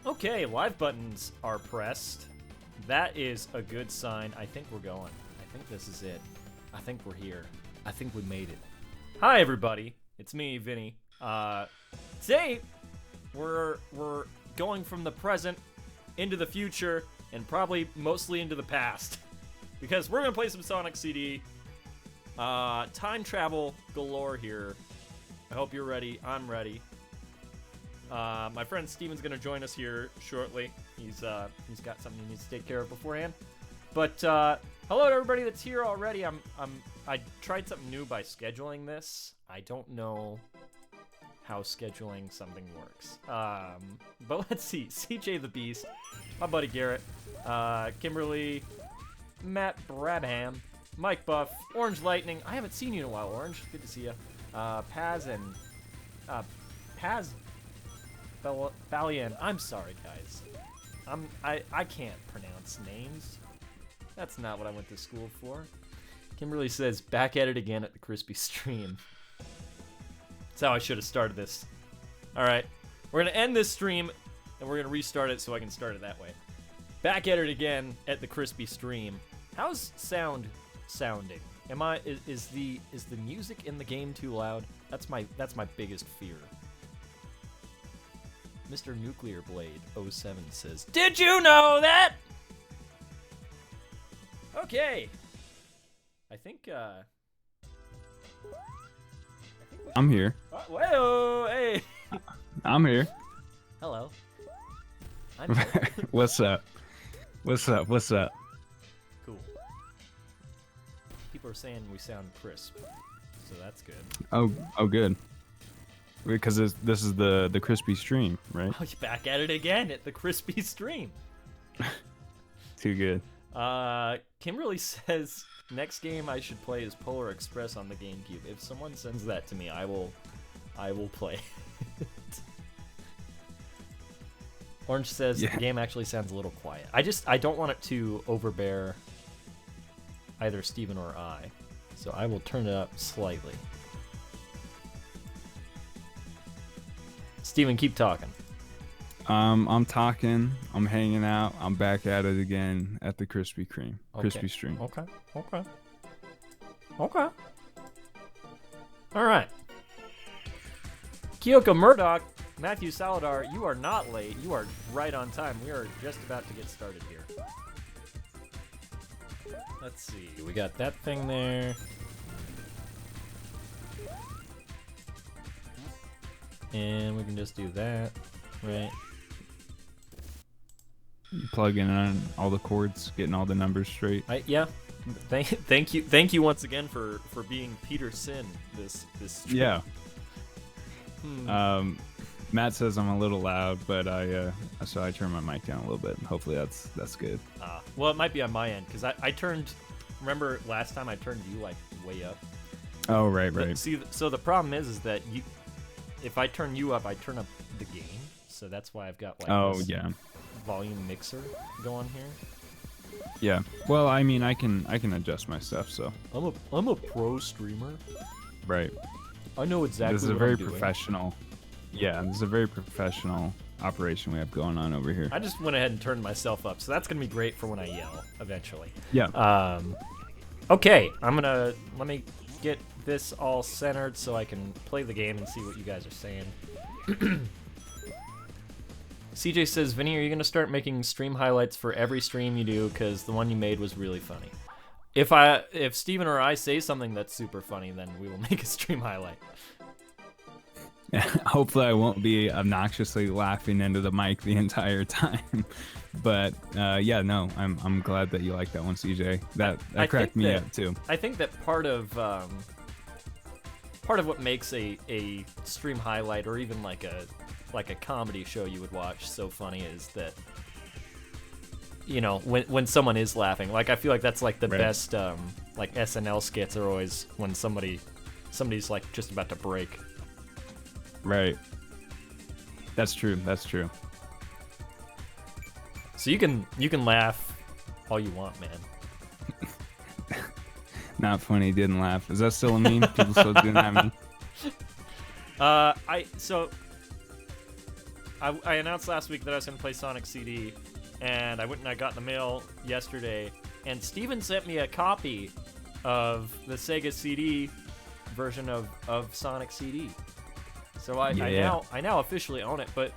Okay, live buttons are pressed. That is a good sign. I think we're going. I think this is it. I think we're here. I think we made it. Hi, everybody. It's me, Vinny. Today, we're going from the present into the future and probably mostly into the past. Because we're going to play some Sonic CD. Time travel galore here. I hope you're ready. I'm ready. My friend Steven's gonna join us here shortly. He's got something he needs to take care of beforehand. But hello to everybody that's here already. I tried something new by scheduling this. I don't know how scheduling something works. But let's see. CJ the Beast, my buddy Garrett, Kimberly, Matt Brabham, Mike Buff, Orange Lightning. I haven't seen you in a while, Orange. Good to see you. Paz and Paz Valian. I'm sorry, guys. I can't pronounce names. That's not what I went to school for. Kimberly says, back at it again at the Crispy stream. That's how I should have started this. Alright. We're going to end this stream, and we're going to restart it so I can start it that way. Back at it again at the Crispy stream. How's sound sounding? Is the music in the game too loud? That's my biggest fear. Mr. Nuclear Blade 07 says, did you know that? Okay. I think I'm here. Whoa, hey. I'm here. Hello. I'm here. What's up? What's up? What's up? Cool. People are saying we sound crisp, so that's good. Oh, good. Because this is the crispy stream, right? Oh, you're back at it again at the Crispy stream. Too good. Kimberly says next game I should play is Polar Express on the GameCube. If someone sends that to me, I will play. Orange says the game actually sounds a little quiet. I don't want it to overbear either Steven or I, so I will turn it up slightly. Steven, keep talking. I'm talking. I'm hanging out. I'm back at it again at the Crispy Stream. Crispy stream. Okay. All right. Kyoko Murdoch, Matthew Saladar, you are not late. You are right on time. We are just about to get started here. Let's see. We got that thing there. And we can just do that, right? Plugging in all the chords, getting all the numbers straight. Yeah. Thank you once again for being Peter Sin this stream. Yeah. Matt says I'm a little loud, but so I turned my mic down a little bit. Hopefully that's good. Well, it might be on my end because I turned. Remember last time I turned you like way up. Oh right. See, so the problem is that if I turn you up, I turn up the game. So that's why I've got like this volume mixer going here. Yeah. Well, I mean, I can adjust my stuff. So I'm a pro streamer. Right. I know exactly. This is a what very I'm doing. professional. Yeah, this is a very professional operation we have going on over here. I just went ahead and turned myself up, so that's gonna be great for when I yell eventually. Yeah. Okay, let me get this all centered so I can play the game and see what you guys are saying. CJ says, Vinny, are you gonna start making stream highlights for every stream you do? Because the one you made was really funny. If Steven or I say something that's super funny, then we will make a stream highlight. Hopefully I won't be obnoxiously laughing into the mic the entire time. But yeah, no, I'm glad that you like that one, CJ. That cracked me up too. I think that part of what makes a stream highlight or even like a comedy show you would watch so funny is that, you know, when someone is laughing. Like, I feel like that's like the best like SNL skits are always when somebody's like just about to break. Right. That's true. So you can laugh all you want, man. Not funny, didn't laugh. Is that still a meme? People still doing that meme? I announced last week that I was going to play Sonic CD, and I went and I got in the mail yesterday, and Steven sent me a copy of the Sega CD version of Sonic CD. So I now officially own it, but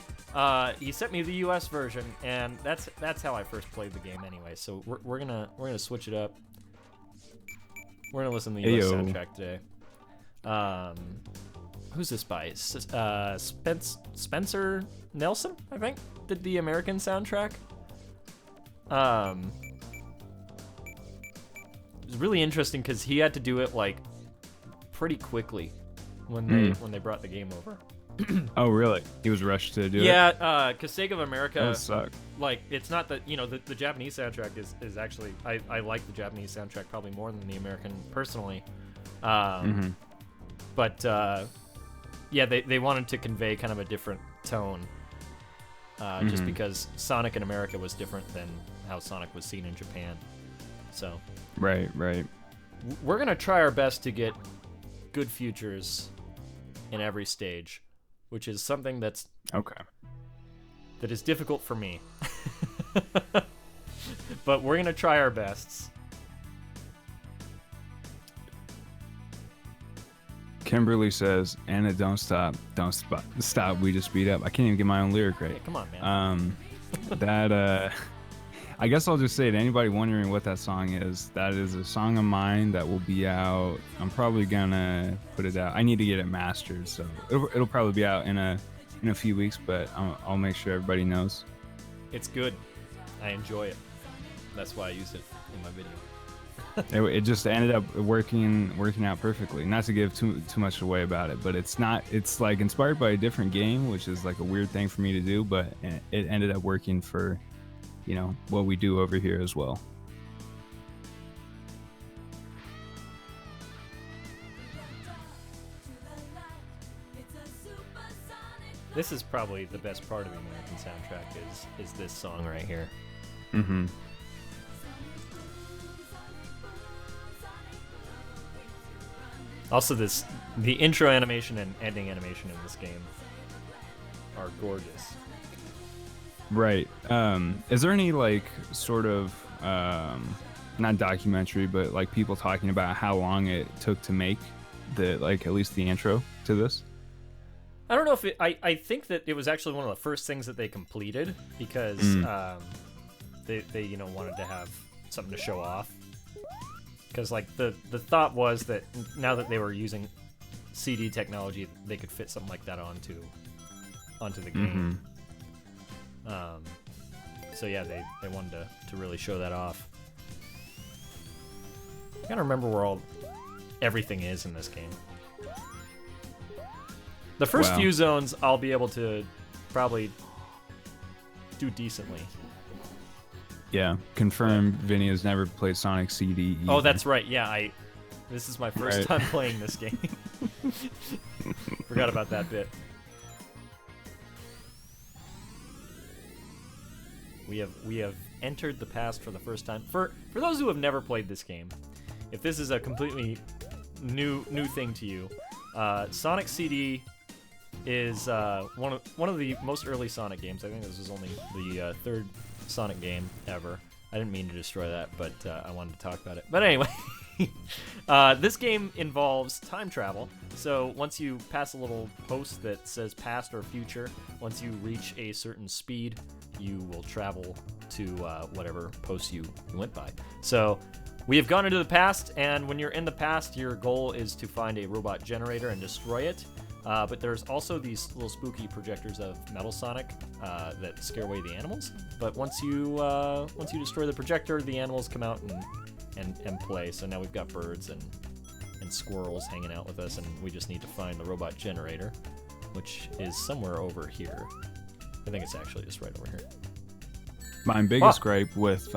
he sent me the US version, and that's how I first played the game anyway. So we're gonna switch it up. We're gonna listen to the US soundtrack today. Who's this by? Spencer Nelson, I think, did the American soundtrack. It was really interesting because he had to do it like pretty quickly when they brought the game over. Oh, really? He was rushed to do it? Yeah, because Sega of America, that suck. like, it's not that, the Japanese soundtrack is actually, I like the Japanese soundtrack probably more than the American, personally. But, yeah, they wanted to convey kind of a different tone, just because Sonic in America was different than how Sonic was seen in Japan. So. Right. We're going to try our best to get good futures in every stage, which is something that is difficult for me. But we're gonna try our bests. Kimberly says, "Anna, don't stop, stop. We just speed up." I can't even get my own lyric right. Hey, come on, man. I guess I'll just say to anybody wondering what that song is, that is a song of mine that will be out. I'm probably gonna put it out. I need to get it mastered, so it'll probably be out in a few weeks, but I'll make sure everybody knows. It's good. I enjoy it. That's why I used it in my video. It just ended up working out perfectly. Not to give too much away about it, but it's like inspired by a different game, which is like a weird thing for me to do, but it ended up working for what we do over here as well. This is probably the best part of the American soundtrack is this song right here. Also, the intro animation and ending animation in this game are gorgeous. Right. Is there any like sort of not documentary, but like people talking about how long it took to make at least the intro to this? I don't know if I think that it was actually one of the first things that they completed because they wanted to have something to show off. Because like the thought was that now that they were using CD technology, they could fit something like that onto the game. So yeah, they wanted to really show that off. I gotta remember where everything is in this game. The first few zones I'll be able to probably do decently. Yeah, confirmed. Vinny has never played Sonic CD either. Oh, that's right. Yeah, this is my first time playing this game. Forgot about that bit. We have entered the past for the first time. For those who have never played this game, if this is a completely new thing to you, Sonic CD is one of the most early Sonic games. I think this was only the third Sonic game ever. I didn't mean to destroy that, but I wanted to talk about it. But anyway, this game involves time travel. So once you pass a little post that says past or future, once you reach a certain speed, you will travel to whatever post you went by. So we have gone into the past, and when you're in the past, your goal is to find a robot generator and destroy it. But there's also these little spooky projectors of Metal Sonic that scare away the animals. But once you destroy the projector, the animals come out and play. So now we've got birds and squirrels hanging out with us, and we just need to find the robot generator, which is somewhere over here. I think it's actually just right over here. My biggest gripe with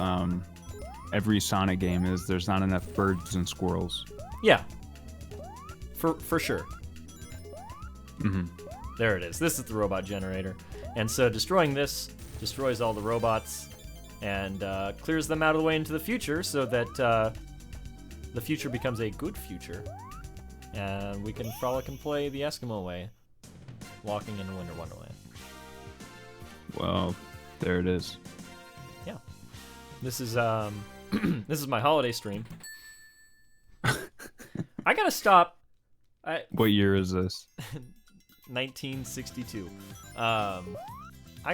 every Sonic game is there's not enough birds and squirrels. Yeah, for sure. There it is. This is the robot generator. And so destroying this destroys all the robots and clears them out of the way into the future so that the future becomes a good future. And we can frolic and play the Eskimo way, walking in Winter Wonderland. Well, there it is. Yeah. This is this is my holiday stream. I gotta stop. What year is this? 1962. I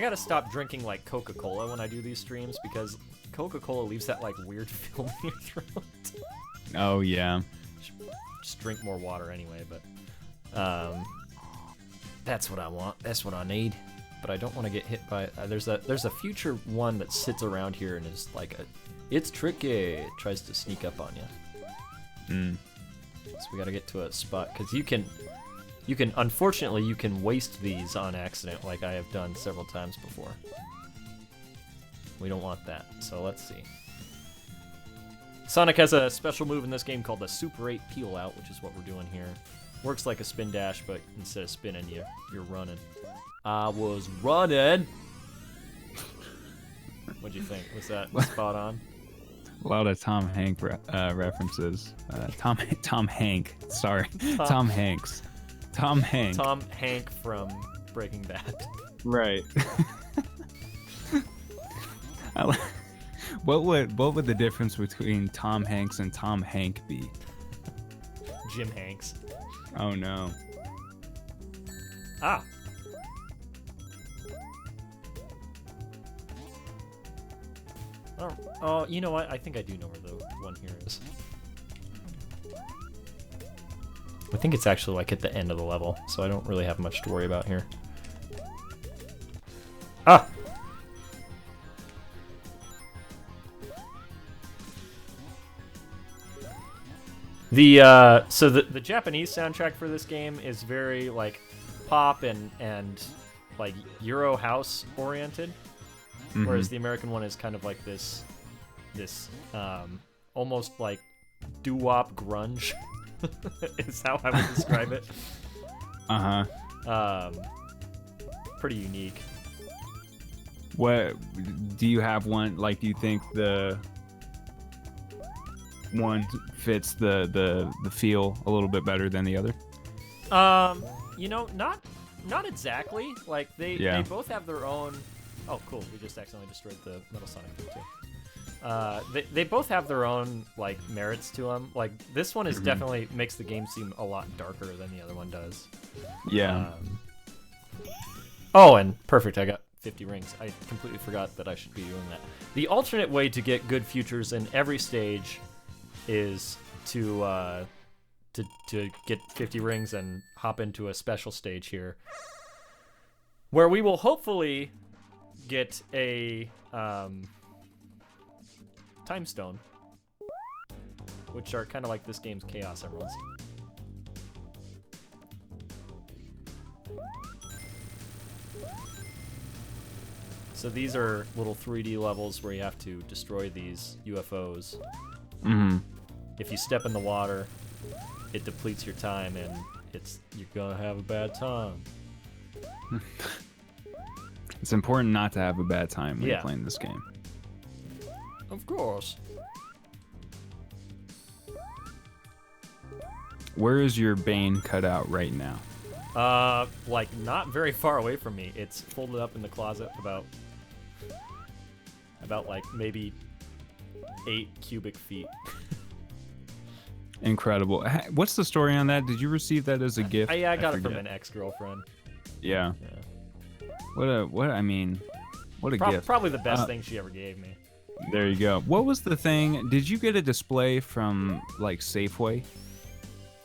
gotta stop drinking like Coca-Cola when I do these streams because Coca-Cola leaves that like weird film in your throat. Oh yeah. Just drink more water anyway, but that's what I want. That's what I need. But I don't want to get hit by. There's a future one that sits around here and is like it's tricky. It tries to sneak up on you. So we gotta get to a spot because you can unfortunately you can waste these on accident like I have done several times before. We don't want that. So let's see. Sonic has a special move in this game called the Super 8 Peel Out, which is what we're doing here. Works like a spin dash, but instead of spinning, you're running. I was running. What'd you think? Was that spot on? A lot of Tom Hank references. Tom Hank. Sorry, Tom Hanks. Tom Hank. Tom Hank from Breaking Bad. Right. What would the difference between Tom Hanks and Tom Hank be? Jim Hanks. Oh no. Ah. Oh, you know what? I think I do know where the one here is. I think it's actually like at the end of the level, so I don't really have much to worry about here. Ah! So the Japanese soundtrack for this game is very like pop and like Euro house oriented. Whereas the American one is kind of like this almost like doo-wop grunge is how I would describe it. Pretty unique. What do you have one like? Do you think the one fits the feel a little bit better than the other? You know, not exactly. Like they both have their own. Oh, cool. We just accidentally destroyed the Metal Sonic thing, too. They both have their own, like, merits to them. Like, this one is definitely makes the game seem a lot darker than the other one does. Yeah. Oh, and perfect. I got 50 rings. I completely forgot that I should be doing that. The alternate way to get good futures in every stage is to get 50 rings and hop into a special stage here, where we will hopefully get a time stone, which are kind of like this game's Chaos Emeralds. So these are little 3D levels where you have to destroy these UFOs. If you step in the water, it depletes your time, and you're gonna have a bad time. It's important not to have a bad time when you're playing this game. Of course. Where is your Bane cut out right now? Like not very far away from me. It's folded up in the closet about like maybe 8 cubic feet. Incredible. What's the story on that? Did you receive that as a gift? I got it from an ex-girlfriend. Yeah. What a gift. Probably the best thing she ever gave me. There you go. What was the thing? Did you get a display from like Safeway?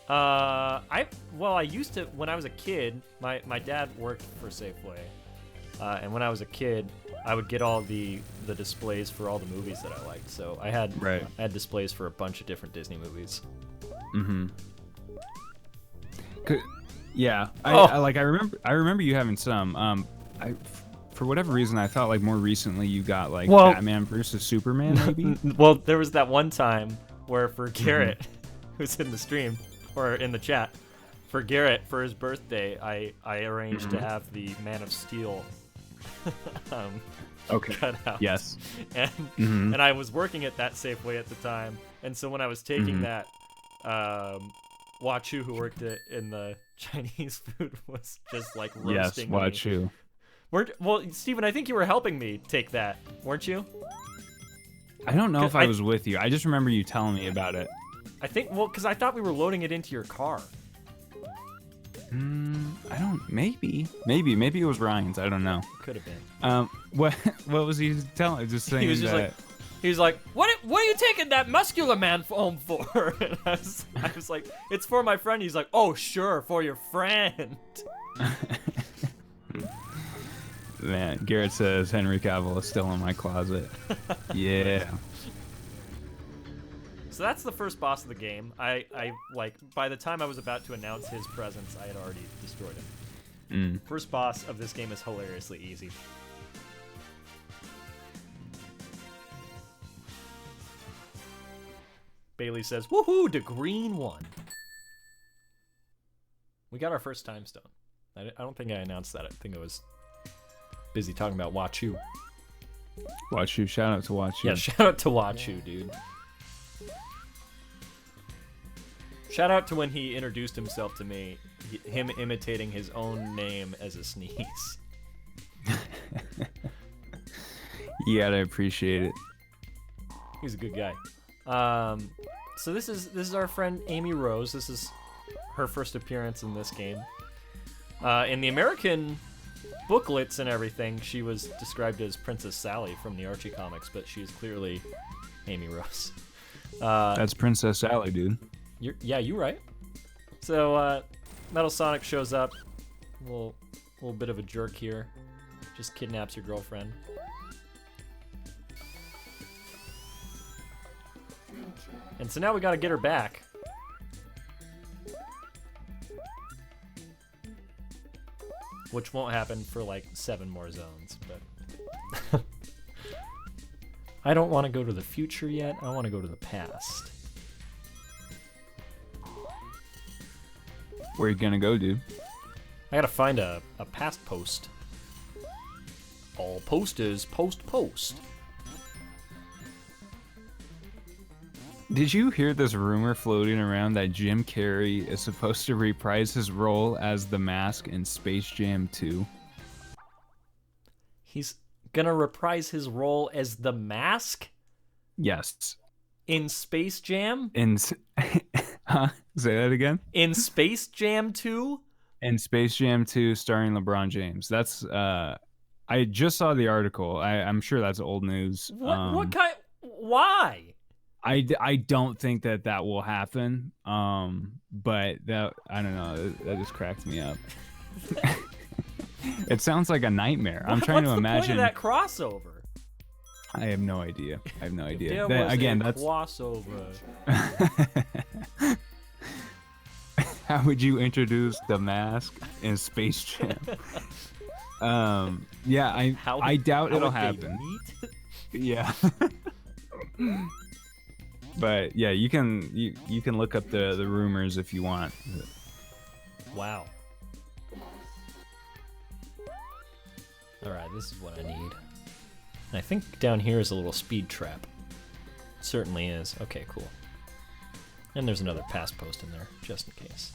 I used to when I was a kid. My dad worked for Safeway, and when I was a kid, I would get all the displays for all the movies that I liked. So I had displays for a bunch of different Disney movies. Yeah, I remember you having some. For whatever reason, I thought like more recently you got like Batman versus Superman, maybe. Well, there was that one time where for Garrett, who's in the stream or in the chat, for Garrett for his birthday, I arranged to have the Man of Steel cut out. Yes. And I was working at that Safeway at the time, and so when I was taking that, Wachu, who worked in the Chinese food, was just like roasting me. Wachu. Well, Steven, I think you were helping me take that, weren't you? I don't know if I was with you. I just remember you telling me about it. I think, well, because I thought we were loading it into your car. I don't. Maybe it was Ryan's. I don't know. Could have been. What was he telling? Just saying. He was just like, what are you taking that muscular man home for? And I was like, it's for my friend. He's like, oh sure, for your friend. Man, Garrett says Henry Cavill is still in my closet. Yeah. So that's the first boss of the game. I like, by the time I was about to announce his presence, I had already destroyed him. First boss of this game is hilariously easy. Bailey says, woohoo, the green one. We got our first time stone. I don't think I announced that. I think I was busy talking about Wachu. Wachu, shout out to Wachu. Yeah, shout out to Wachu, dude. Shout out to when he introduced himself to me, him imitating his own name as a sneeze. You gotta appreciate it. He's a good guy. So this is our friend Amy Rose. This is her first appearance in this game. In the American booklets and everything, she was described as Princess Sally from the Archie comics, but she is clearly Amy Rose. That's Princess Sally, dude. You're right. So Metal Sonic shows up, a little bit of a jerk here, just kidnaps your girlfriend. And so now we gotta get her back. Which won't happen for like 7 more zones, but I don't want to go to the future yet. I want to go to the past. Where you gonna go, dude? I gotta find a past post. All posters post. Did you hear this rumor floating around that Jim Carrey is supposed to reprise his role as the Mask in Space Jam 2? He's gonna reprise his role as the Mask? Yes. In Space Jam? Huh? Say that again? In Space Jam 2? In Space Jam 2 starring LeBron James. That's I just saw the article. I'm sure that's old news. What kind? Why? I don't think that will happen. But that, I don't know, that just cracked me up. It sounds like a nightmare. I'm trying to imagine. What's the point of that crossover? I have no idea. There was Again, a that's crossover. How would you introduce the Mask in Space Jam? Yeah, I doubt it'll happen. Yeah. But yeah, you can look up the rumors if you want. Wow. All right, this is what I need. And I think down here is a little speed trap. It certainly is. Okay, cool. And there's another pass post in there, just in case.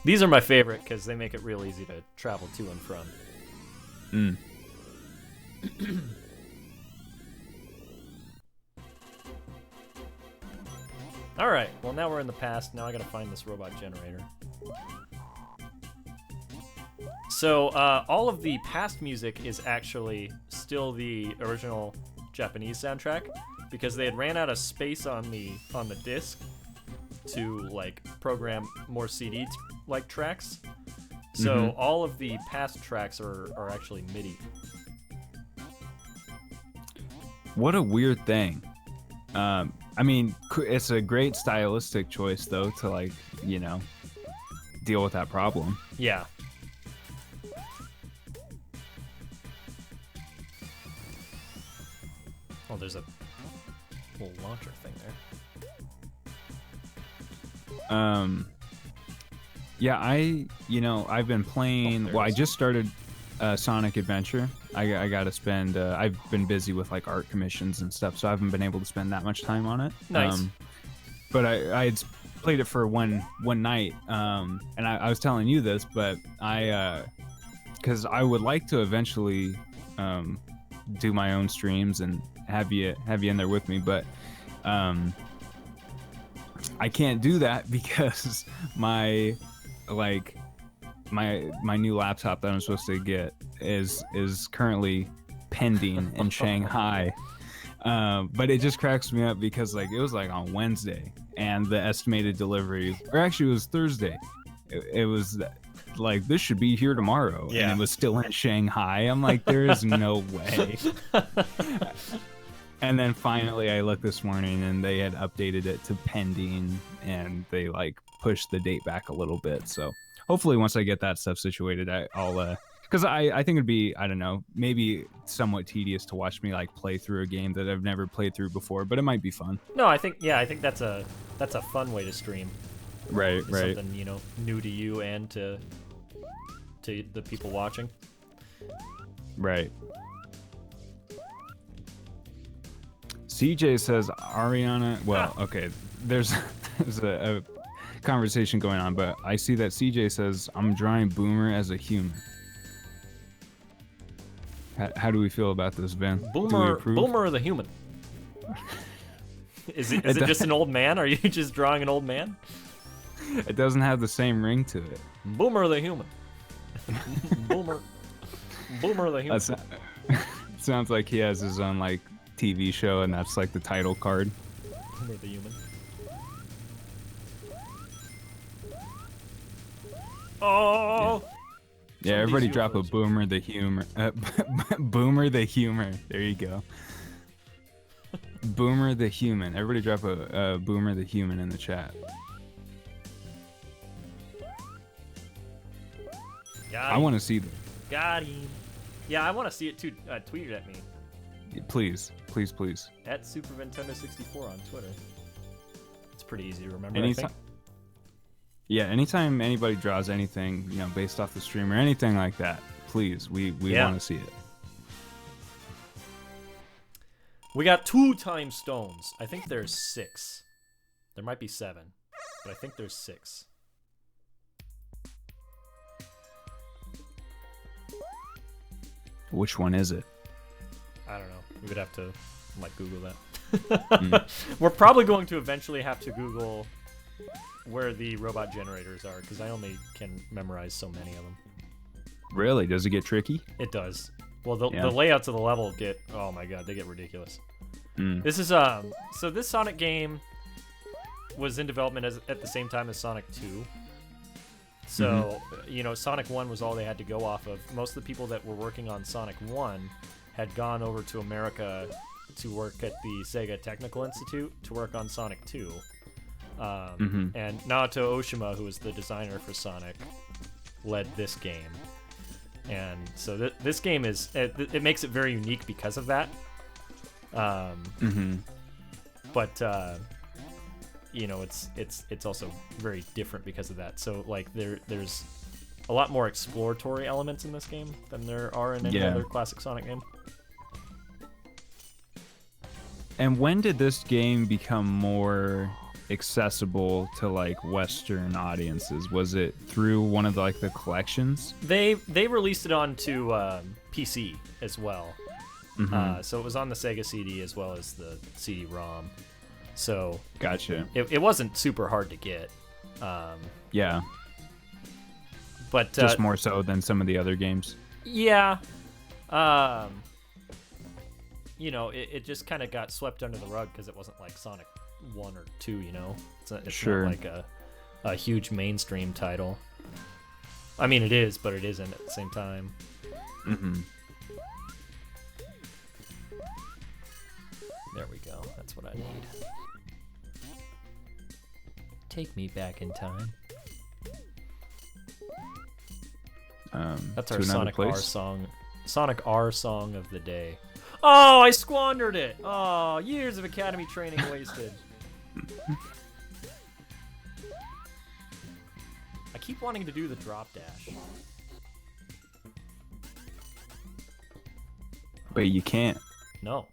These are my favorite because they make it real easy to travel to and from. Alright, well now we're in the past. Now I gotta find this robot generator. So, all of the past music is actually still the original Japanese soundtrack because they had ran out of space on the disc to like program more CD like tracks. So all of the past tracks are actually MIDI. What a weird thing. I mean, it's a great stylistic choice though to like, you know, deal with that problem. Yeah. Oh, there's a little launcher thing there. Yeah, I've been playing. I just started Sonic Adventure. I gotta spend. I've been busy with like art commissions and stuff, so I haven't been able to spend that much time on it. Nice. But I had played it for one night, and I was telling you this, but because I would like to eventually do my own streams and have you in there with me, but I can't do that because my new laptop that I'm supposed to get is currently pending in Shanghai. But it just cracks me up because like it was like on Wednesday and the estimated delivery, or actually it was Thursday. It was like, this should be here tomorrow, and it was still in Shanghai. I'm like, there is no way. And then finally I looked this morning and they had updated it to pending, and they like pushed the date back a little bit. So hopefully once I get that stuff situated, I'll because I think it'd be, I don't know, maybe somewhat tedious to watch me like play through a game that I've never played through before, but it might be fun. No, I think that's a fun way to stream. Right. Something, you know, new to you and to the people watching. Right. CJ says Ariana. Well, okay. There's a conversation going on, but I see that CJ says I'm drawing Boomer as a human. How do we feel about this, Ben? Boomer the human. Is it just an old man? Are you just drawing an old man? It doesn't have the same ring to it. Boomer the human. Boomer the human. Sounds like he has his own like TV show, and that's like the title card. Boomer the human. Oh. Yeah, everybody drop a Boomer the humor. Boomer the humor. There you go. Boomer the human. Everybody drop a Boomer the human in the chat. I want to see them. Got him. Yeah, I want to see it too. Tweet it at me. Please. At Super Nintendo 64 on Twitter. It's pretty easy to remember. Anytime anybody draws anything, you know, based off the stream or anything like that, please, we want to see it. We got 2 time stones. I think there's 6. There might be 7, but I think there's 6. Which one is it? I don't know. We would have to like Google that. We're probably going to eventually have to Google where the robot generators are, because I only can memorize so many of them. Really? Does it get tricky? It does. Well, the layouts of the level get, oh my god, they get ridiculous. This is so this Sonic game was in development at the same time as Sonic 2. So, you know, Sonic 1 was all they had to go off of. Most of the people that were working on Sonic 1 had gone over to America to work at the Sega Technical Institute to work on Sonic 2. And Naoto Oshima, who was the designer for Sonic, led this game. And so this game is, it makes it very unique because of that. But you know, it's also very different because of that. So like there's a lot more exploratory elements in this game than there are in any other classic Sonic game. And when did this game become more accessible to like Western audiences? Was it through one of the collections? They released it onto PC as well. So it was on the Sega CD as well as the CD-ROM. So gotcha. It wasn't super hard to get. Yeah. But just more so than some of the other games. Yeah. You know, it just kind of got swept under the rug because it wasn't like Sonic 1 or 2, you know? It's not like a huge mainstream title. I mean, it is, but it isn't at the same time. There we go. That's what I need. Take me back in time. That's our Sonic R song. Sonic R song of the day. Oh, I squandered it. Oh, years of Academy training wasted. I keep wanting to do the drop dash. But you can't. No.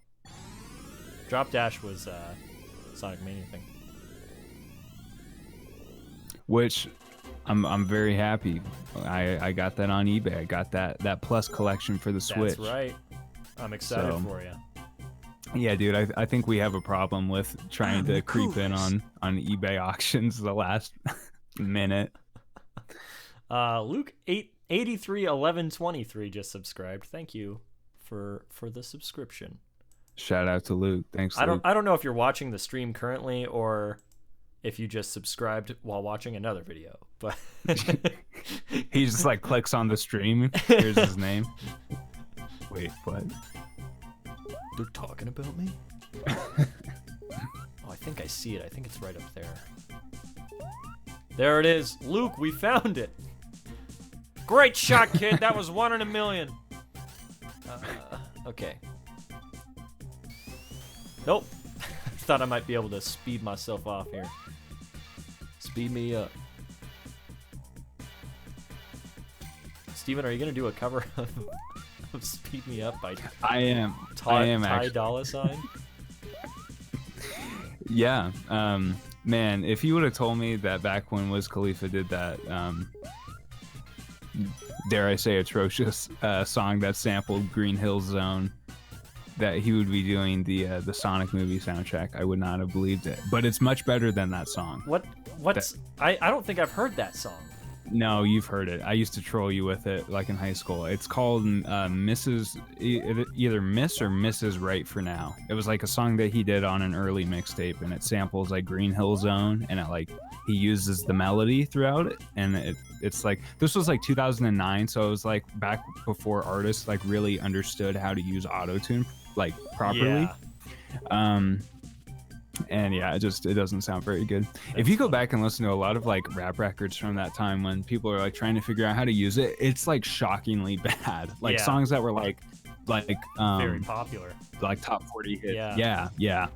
Drop dash was Sonic Mania thing. which I'm very happy. I got that on eBay. I got that Plus collection for the Switch. That's right. I'm excited for you. Yeah, dude, I think we have a problem with trying to creep in on eBay auctions the last minute. Luke 831123 just subscribed. Thank you for the subscription. Shout out to Luke. Thanks, Luke. I don't know if you're watching the stream currently or if you just subscribed while watching another video, but he just like clicks on the stream. Here's his name. Wait, what? They're talking about me? Oh, I think I see it. I think it's right up there. There it is. Luke, we found it. Great shot, kid. That was 1 in a million. Okay. Nope. Thought I might be able to speed myself off here. Speed me up. Steven, are you going to do a cover of Speed Me Up by I am Ty Dolla Sign? Yeah. Man, if you would have told me that back when Wiz Khalifa did that, dare I say atrocious song that sampled Green Hill Zone, that he would be doing the Sonic movie soundtrack, I would not have believed it. But it's much better than that song. I don't think I've heard that song. No, you've heard it. I used to troll you with it, like in high school. It's called either Miss or Mrs. Right for Now. It was like a song that he did on an early mixtape, and it samples like Green Hill Zone, and he uses the melody throughout it. And it's like, this was like 2009, so it was like back before artists like really understood how to use auto-tune like properly. Yeah. And yeah, it doesn't sound very good. If you go back and listen to a lot of like rap records from that time when people are like trying to figure out how to use it, it's like shockingly bad. Like songs that were like very popular, like top 40 hits. Yeah.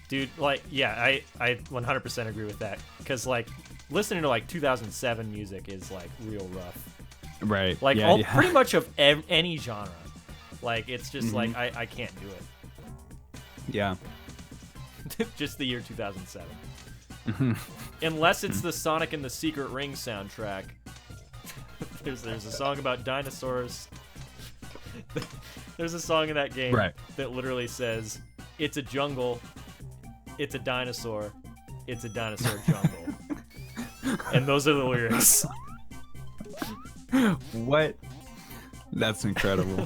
Dude, like, yeah, I 100% agree with that, because like listening to like 2007 music is like real rough. Right. Like pretty much of any genre. Like it's just like I can't do it. Yeah. Just the year 2007. Unless it's the Sonic and the Secret Ring soundtrack. There's a song about dinosaurs. There's a song in that game that literally says, "It's a jungle, it's a dinosaur jungle." And those are the lyrics. What? That's incredible.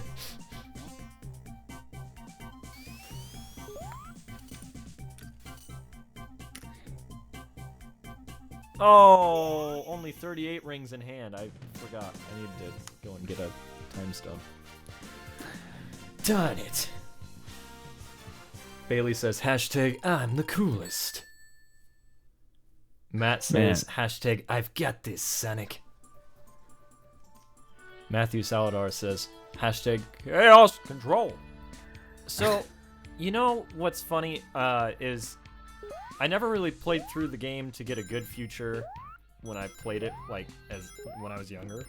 Oh, only 38 rings in hand. I forgot. I need to go and get a time stone. Darn it. Bailey says, hashtag I'm the coolest. Matt says, hashtag I've got this, Sonic. Matthew Saladar says, hashtag chaos control. So, you know what's funny is I never really played through the game to get a good future when I played it, like, when I was younger.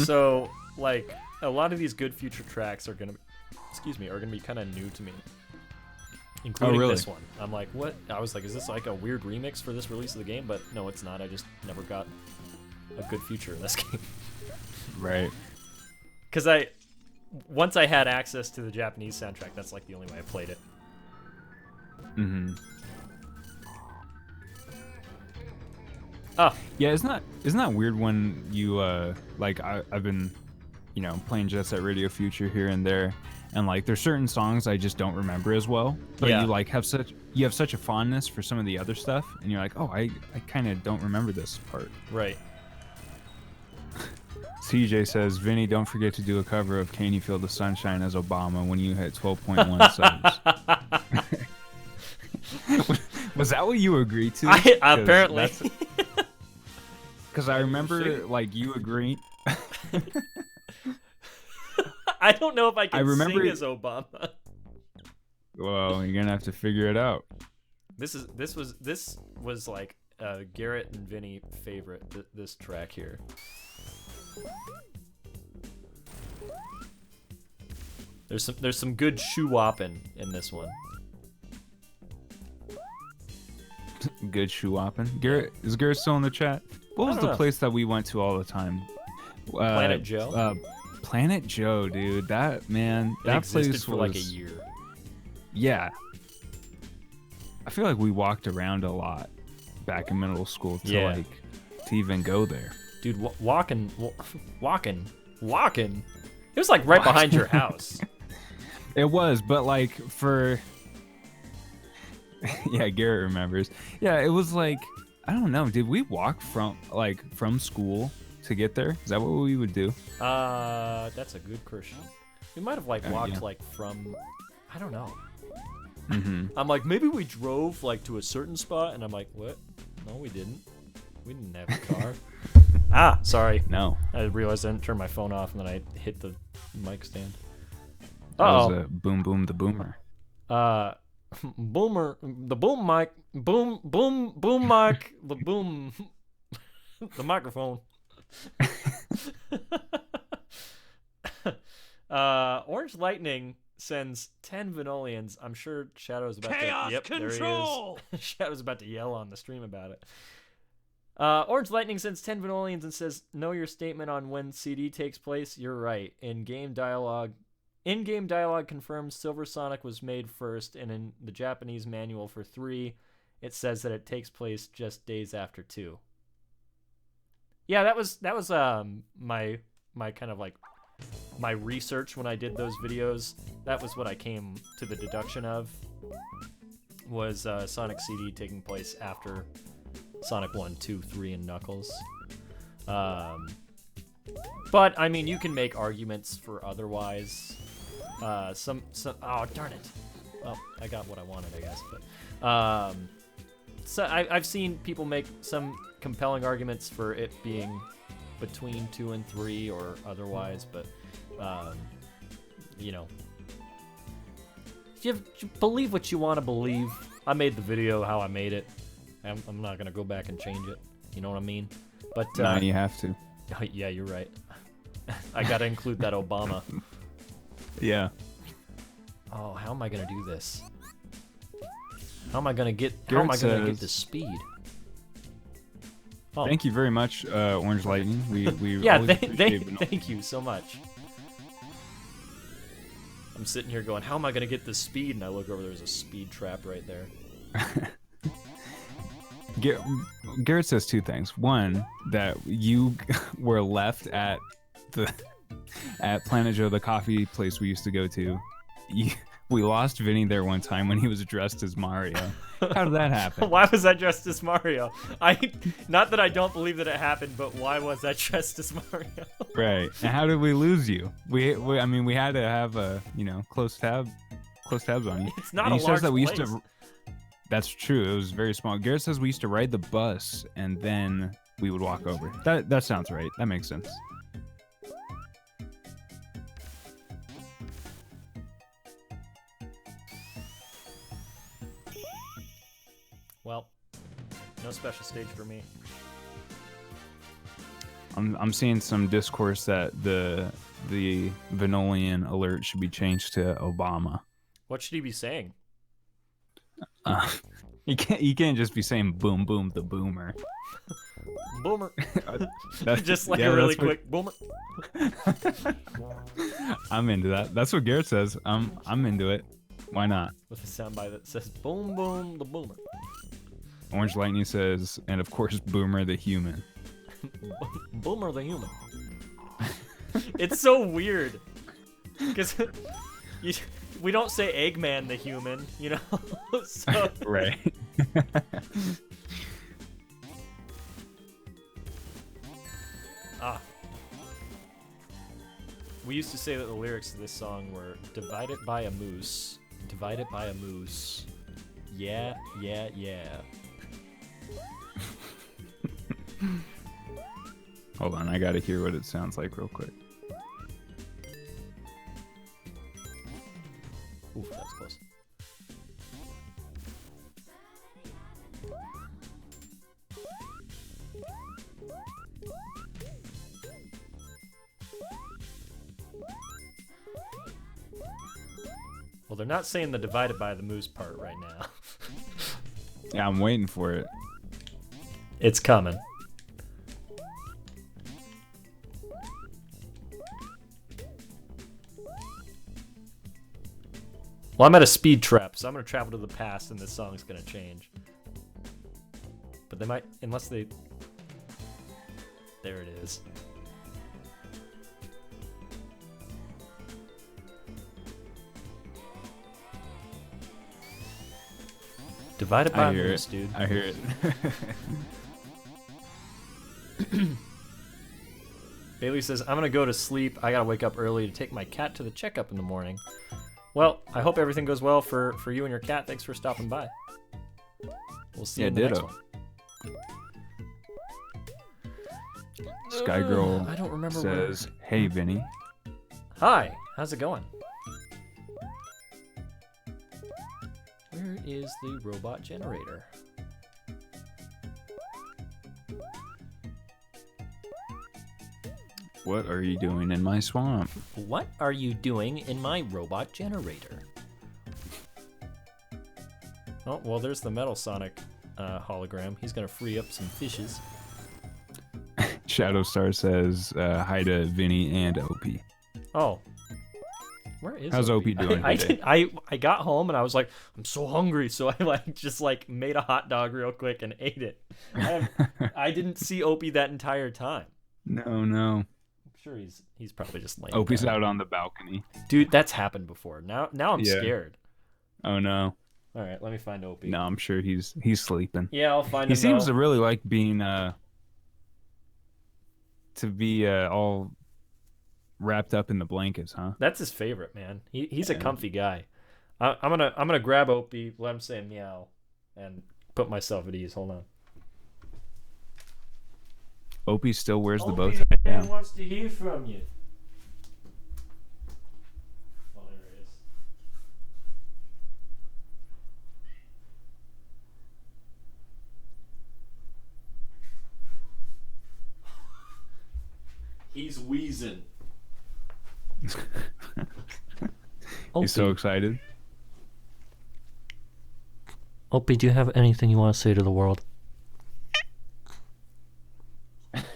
So, like, a lot of these good future tracks are gonna be kind of new to me, including this one. I'm like, what? I was like, is this like a weird remix for this release of the game? But no, it's not. I just never got a good future in this game. Right. Because once I had access to the Japanese soundtrack, that's like the only way I played it. Oh yeah, isn't that weird when you like I've been, you know, playing Jet Set Radio Future here and there, and like there's certain songs I just don't remember as well, but you like have such a fondness for some of the other stuff, and you're like, oh, I kind of don't remember this part. Right. CJ says, Vinny, don't forget to do a cover of Can You Feel the Sunshine as Obama when you hit 12.1 subs. Was that what you agreed to? Apparently. Because I remember, like, you agreeing. I don't know if I can remember sing as Obama. Well, you're gonna have to figure it out. This was like Garrett and Vinny favorite. This track here. There's some good shoo-wopping in this one. good shoe whopping. Garrett, is Garrett still in the chat? What was I the don't know. place that we went to all the time? Planet Joe? Planet Joe, dude. That It existed place for was like a year. Yeah. I feel like we walked around a lot back in middle school to even go there. Dude, walking. It was like right behind your house. It was, but like for yeah, Garrett remembers. Yeah, it was like I don't know. Did we walk from school to get there? Is that what we would do? That's a good question. We might have like walked like from, I don't know. I'm like, maybe we drove like to a certain spot, and I'm like, what? No, we didn't. We didn't have a car. Sorry. No. I realized I didn't turn my phone off, and then I hit the mic stand. That was a boom boom the boomer. Boomer, the boom mic, boom mic, the boom, the microphone. Orange Lightning sends 10 Vanillions. I'm sure Shadow's about Chaos to... Yep, control! There he is. Shadow's about to yell on the stream about it. Orange Lightning sends 10 Vanillions and says, know your statement on when CD takes place. You're right. In-game dialogue confirms Silver Sonic was made first, and in the Japanese manual for 3, it says that it takes place just days after 2. Yeah, that was my kind of like my research when I did those videos. That was what I came to the deduction of, was Sonic CD taking place after Sonic 1, 2, 3, and Knuckles. But I mean, you can make arguments for otherwise. Oh darn it! Well, I got what I wanted, I guess. But so I've seen people make some compelling arguments for it being between 2 and 3 or otherwise, but you know, you believe what you want to believe. I made the video how I made it. I'm not gonna go back and change it. You know what I mean? But no, you have to. Yeah, you're right. I gotta include that Obama. Yeah. Oh, how am I gonna do this? How am I gonna get the speed? Oh. Thank you very much, Orange Lightning. We yeah, always appreciate thank you so much. I'm sitting here going, how am I gonna get this speed? And I look over, there's a speed trap right there. Garrett says 2 things. One, that you were left at Planet Joe, the coffee place we used to go to. We lost Vinny there one time when he was dressed as Mario. How did that happen? Why was I dressed as Mario? Not that I don't believe that it happened, but why was I dressed as Mario? Right. And how did we lose you? I mean, we had to have a close tabs on you. It's not and a he large says that we place. used to. That's true. It was very small. Garrett says we used to ride the bus and then we would walk over. That sounds right. That makes sense. Well, no special stage for me. I'm seeing some discourse that the Vanillion alert should be changed to Obama. What should he be saying? You can't just be saying boom boom the boomer. Boomer. That's, Just like yeah, a really that's quick boomer. I'm into that. That's what Garrett says. I'm into it. Why not? With a soundbite that says boom boom the boomer. Orange Lightning says, and of course Boomer the human. Boomer the human. It's so weird. Because we don't say Eggman the human, you know? So, right. We used to say that the lyrics to this song were divide it by a moose, divide it by a moose. Yeah, yeah, yeah. Hold on, I gotta hear what it sounds like real quick. Oof, that was close. Well, they're not saying the divided by the moose part right now. Yeah, I'm waiting for it. It's coming. Well, I'm at a speed trap, so I'm gonna travel to the past, and this song's gonna change. But they might, unless they. There it is. Divided by moose, dude. I hear it. Bailey says, I'm gonna go to sleep. I gotta wake up early to take my cat to the checkup in the morning. Well, I hope everything goes well for you and your cat. Thanks for stopping by. We'll see you in the next one. Skygirl I don't remember says, "Hey, Vinny." Hi, how's it going? Where is the robot generator? What are you doing in my swamp? What are you doing in my robot generator? Oh, well, there's the Metal Sonic hologram. He's gonna free up some fishes. Shadowstar says, "Hi to Vinny and Opie." Oh. Where is How's Opie doing today? I got home and I was like, I'm so hungry, so I just made a hot dog real quick and ate it. I didn't see Opie that entire time. No. I'm sure he's probably just laying Opie's down. out on the balcony. Dude, that's happened before. Now I'm scared. Oh no. All right, let me find Opie. No, I'm sure he's sleeping. Yeah, I'll find him. He seems to really like being to be all wrapped up in the blankets, huh? That's his favorite, man. He's a comfy guy. I'm gonna grab Opie, let him say meow, and put myself at ease. Hold on. Opie still wears the bow Opie, tie. man wants to hear from you. Oh, there it is. He's wheezing. He's so excited. Opie, do you have anything you want to say to the world?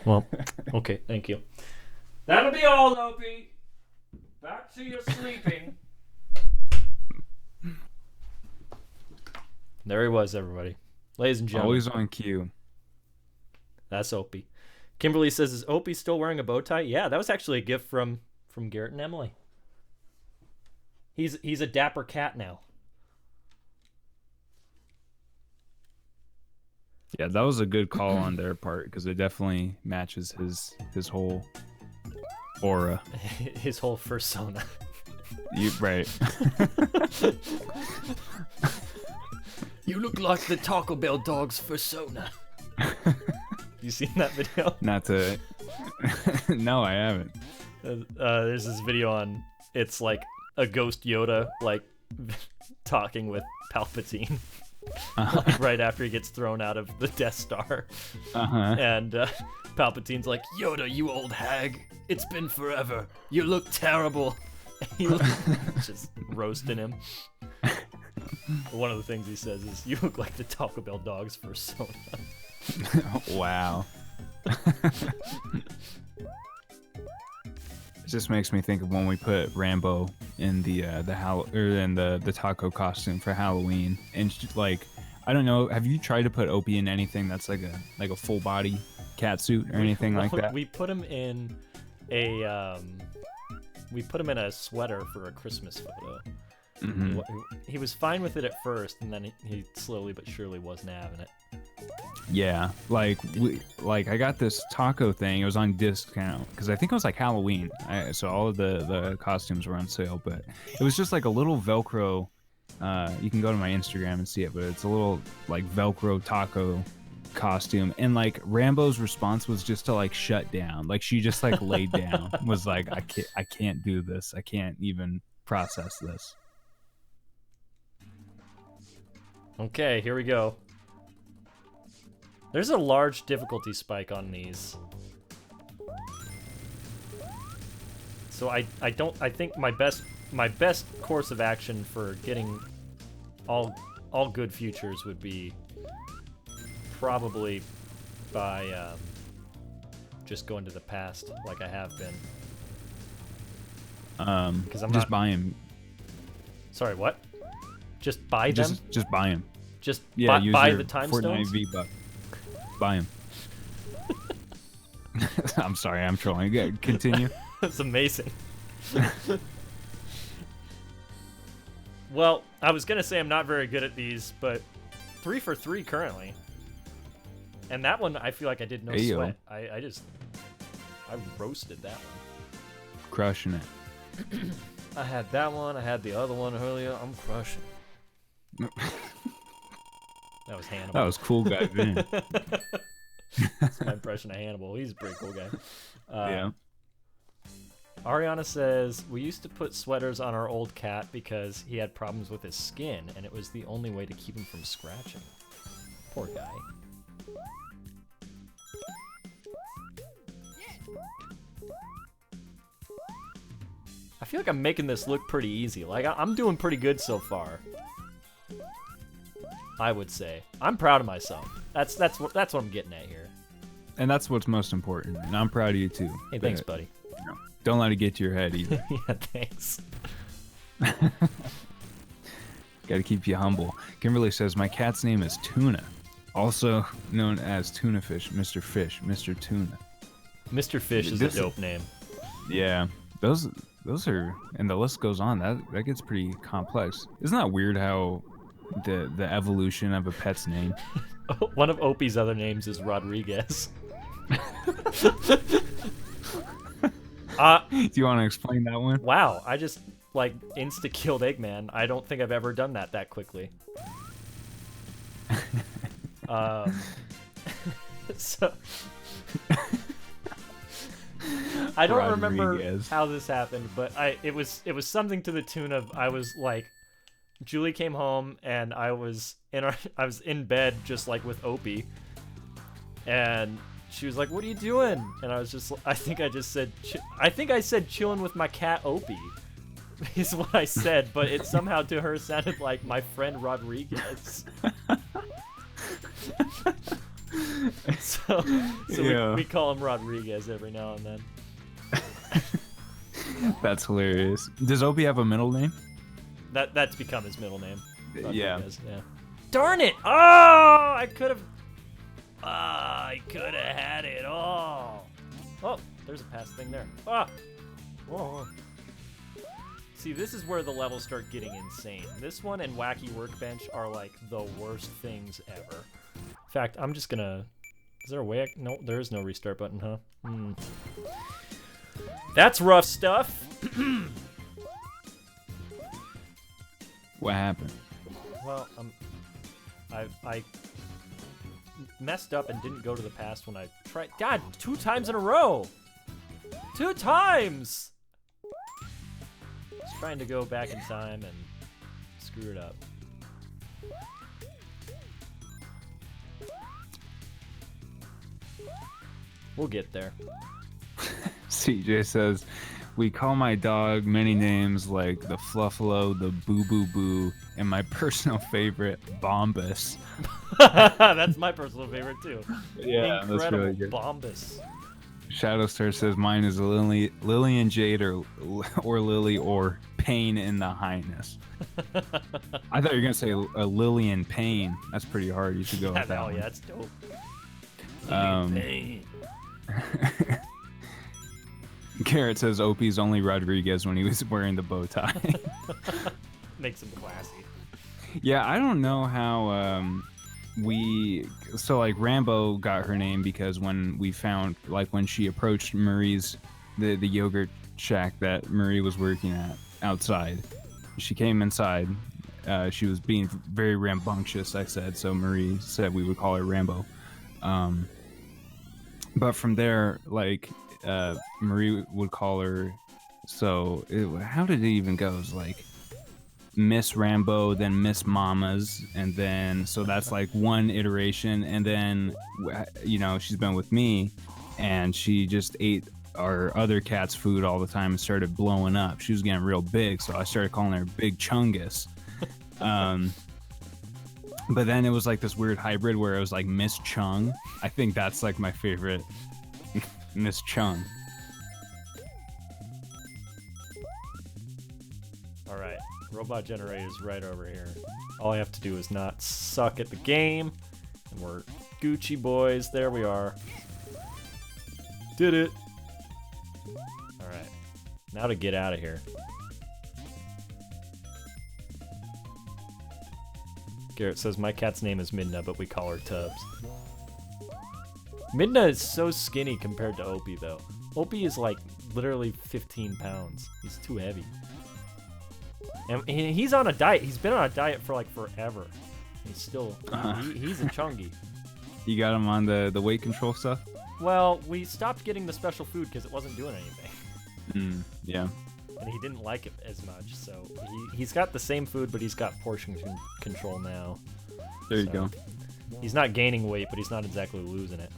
Well, okay, thank you. That'll be all, Opie. Back to your sleeping. There he was, everybody. Ladies and gentlemen. Always on cue. That's Opie. Kimberly says, is Opie still wearing a bow tie? Yeah, that was actually a gift from Garrett and Emily. He's a dapper cat now. Yeah, that was a good call on their part because it definitely matches his whole aura. His whole persona. Right. You look like the Taco Bell dog's persona. You seen that video? Not to. No, I haven't. There's this video on. It's like a ghost Yoda, talking with Palpatine. Right after he gets thrown out of the Death Star. And Palpatine's like, Yoda, you old hag. It's been forever. You look terrible. Just roasting him. One of the things he says is, you look like the Taco Bell dog's persona. Wow. It just makes me think of when we put Rambo in the taco costume for Halloween, and I don't know, have you tried to put Opie in anything that's like a full body cat suit or anything like that? We put him in a sweater for a Christmas photo. Mm-hmm. He was fine with it at first, and then he slowly but surely wasn't having it. Yeah, I got this taco thing. It was on discount because I think it was Halloween. So all of the costumes were on sale, but it was just like a little Velcro. You can go to my Instagram and see it, but it's a little Velcro taco costume. And Rambo's response was just to shut down. She just laid down. Was I can't do this. I can't even process this. Okay, here we go. There's a large difficulty spike on these. So I think my best course of action for getting all good futures would be probably by just going to the past like I have been. Because I'm just not... buy him. Sorry, what? Just buy them? Just buy him. Just Yeah, use buy your the time Fortnite stones? V-Buck. Buy him. I'm sorry, I'm trolling. Yeah, continue. That's amazing. Well, I was gonna say I'm not very good at these, but 3 for 3 currently. And that one, I feel like I did no sweat. I roasted that one. Crushing it. I had that one. I had the other one earlier. I'm crushing. That was Hannibal. That was cool guy Vin. That's my impression of Hannibal. He's a pretty cool guy. Yeah. Ariana says, we used to put sweaters on our old cat because he had problems with his skin, and it was the only way to keep him from scratching. Poor guy. I feel like I'm making this look pretty easy. Like, I'm doing pretty good so far. I would say. I'm proud of myself. That's what I'm getting at here. And that's what's most important. And I'm proud of you too. Hey, thanks, buddy. You know, don't let it get to your head either. Yeah, thanks. Gotta keep you humble. Kimberly says, my cat's name is Tuna, also known as Tuna Fish, Mr. Tuna. Mr. Fish is a dope name. Yeah, those are, and the list goes on. That gets pretty complex. Isn't that weird how the evolution of a pet's name? One of Opie's other names is Rodriguez. Do you want to explain that one? Wow, I just like insta-killed Eggman. I don't think I've ever done that quickly. So I don't remember how this happened, but it was something to the tune of, I was like, Julie came home and I was in bed just like with Opie, and she was like, "What are you doing?" And I was just, I think I said chilling with my cat Opie. Is what I said, but it somehow to her sounded like my friend Rodriguez. So yeah. we call him Rodriguez every now and then. That's hilarious. Does Opie have a middle name? That's become his middle name. Rodriguez. Yeah. Darn it! Oh, I could have had it all. Oh, there's a past thing there. Ah. Whoa. See, this is where the levels start getting insane. This one and Wacky Workbench are like the worst things ever. In fact, I'm just gonna... Is there a way no, there is no restart button, huh? That's rough stuff. What happened? Well, I messed up and didn't go to the past when I tried. God, 2 times in a row! 2 times! Just trying to go back in time and screw it up. We'll get there. CJ says, we call my dog many names like the Fluffalo, the Boo Boo Boo, and my personal favorite, Bombus. That's my personal favorite too. Yeah, incredible. That's really good. Bombus. Shadowstar says mine is Lillian Jade or Lily or Pain in the Highness. I thought you were gonna say a Lillian Payne. That's pretty hard. You should go with that. Oh one. yeah, that's dope. Lillian Payne. Garrett says Opie's only Rodriguez when he was wearing the bow tie. Makes him classy. Yeah, I don't know how so like Rambo got her name because when we found, like when she approached Marie's the yogurt shack that Marie was working at outside, she came inside. She was being very rambunctious, I said, so Marie said we would call her Rambo. But from there, like, Marie would call her, so how did it even go? It was like Miss Rambo, then Miss Mamas, and then, so that's like one iteration, and then, you know, she's been with me, and she just ate our other cat's food all the time and started blowing up. She was getting real big, so I started calling her Big Chungus. But then it was like this weird hybrid where it was like Miss Chung. I think that's like my favorite. Miss Chung. Alright, robot generator is right over here. All I have to do is not suck at the game. And we're Gucci boys. There we are. Did it. Alright, now to get out of here. Garrett says, my cat's name is Midna, but we call her Tubbs. Midna is so skinny compared to Opie, though. Opie is like literally 15 pounds. He's too heavy. And he's on a diet. He's been on a diet for like forever. He's still, he's a chungy. You got him on the weight control stuff? Well, we stopped getting the special food because it wasn't doing anything. Yeah. And he didn't like it as much, so he's got the same food, but he's got portion control now. There you go. He's not gaining weight, but he's not exactly losing it.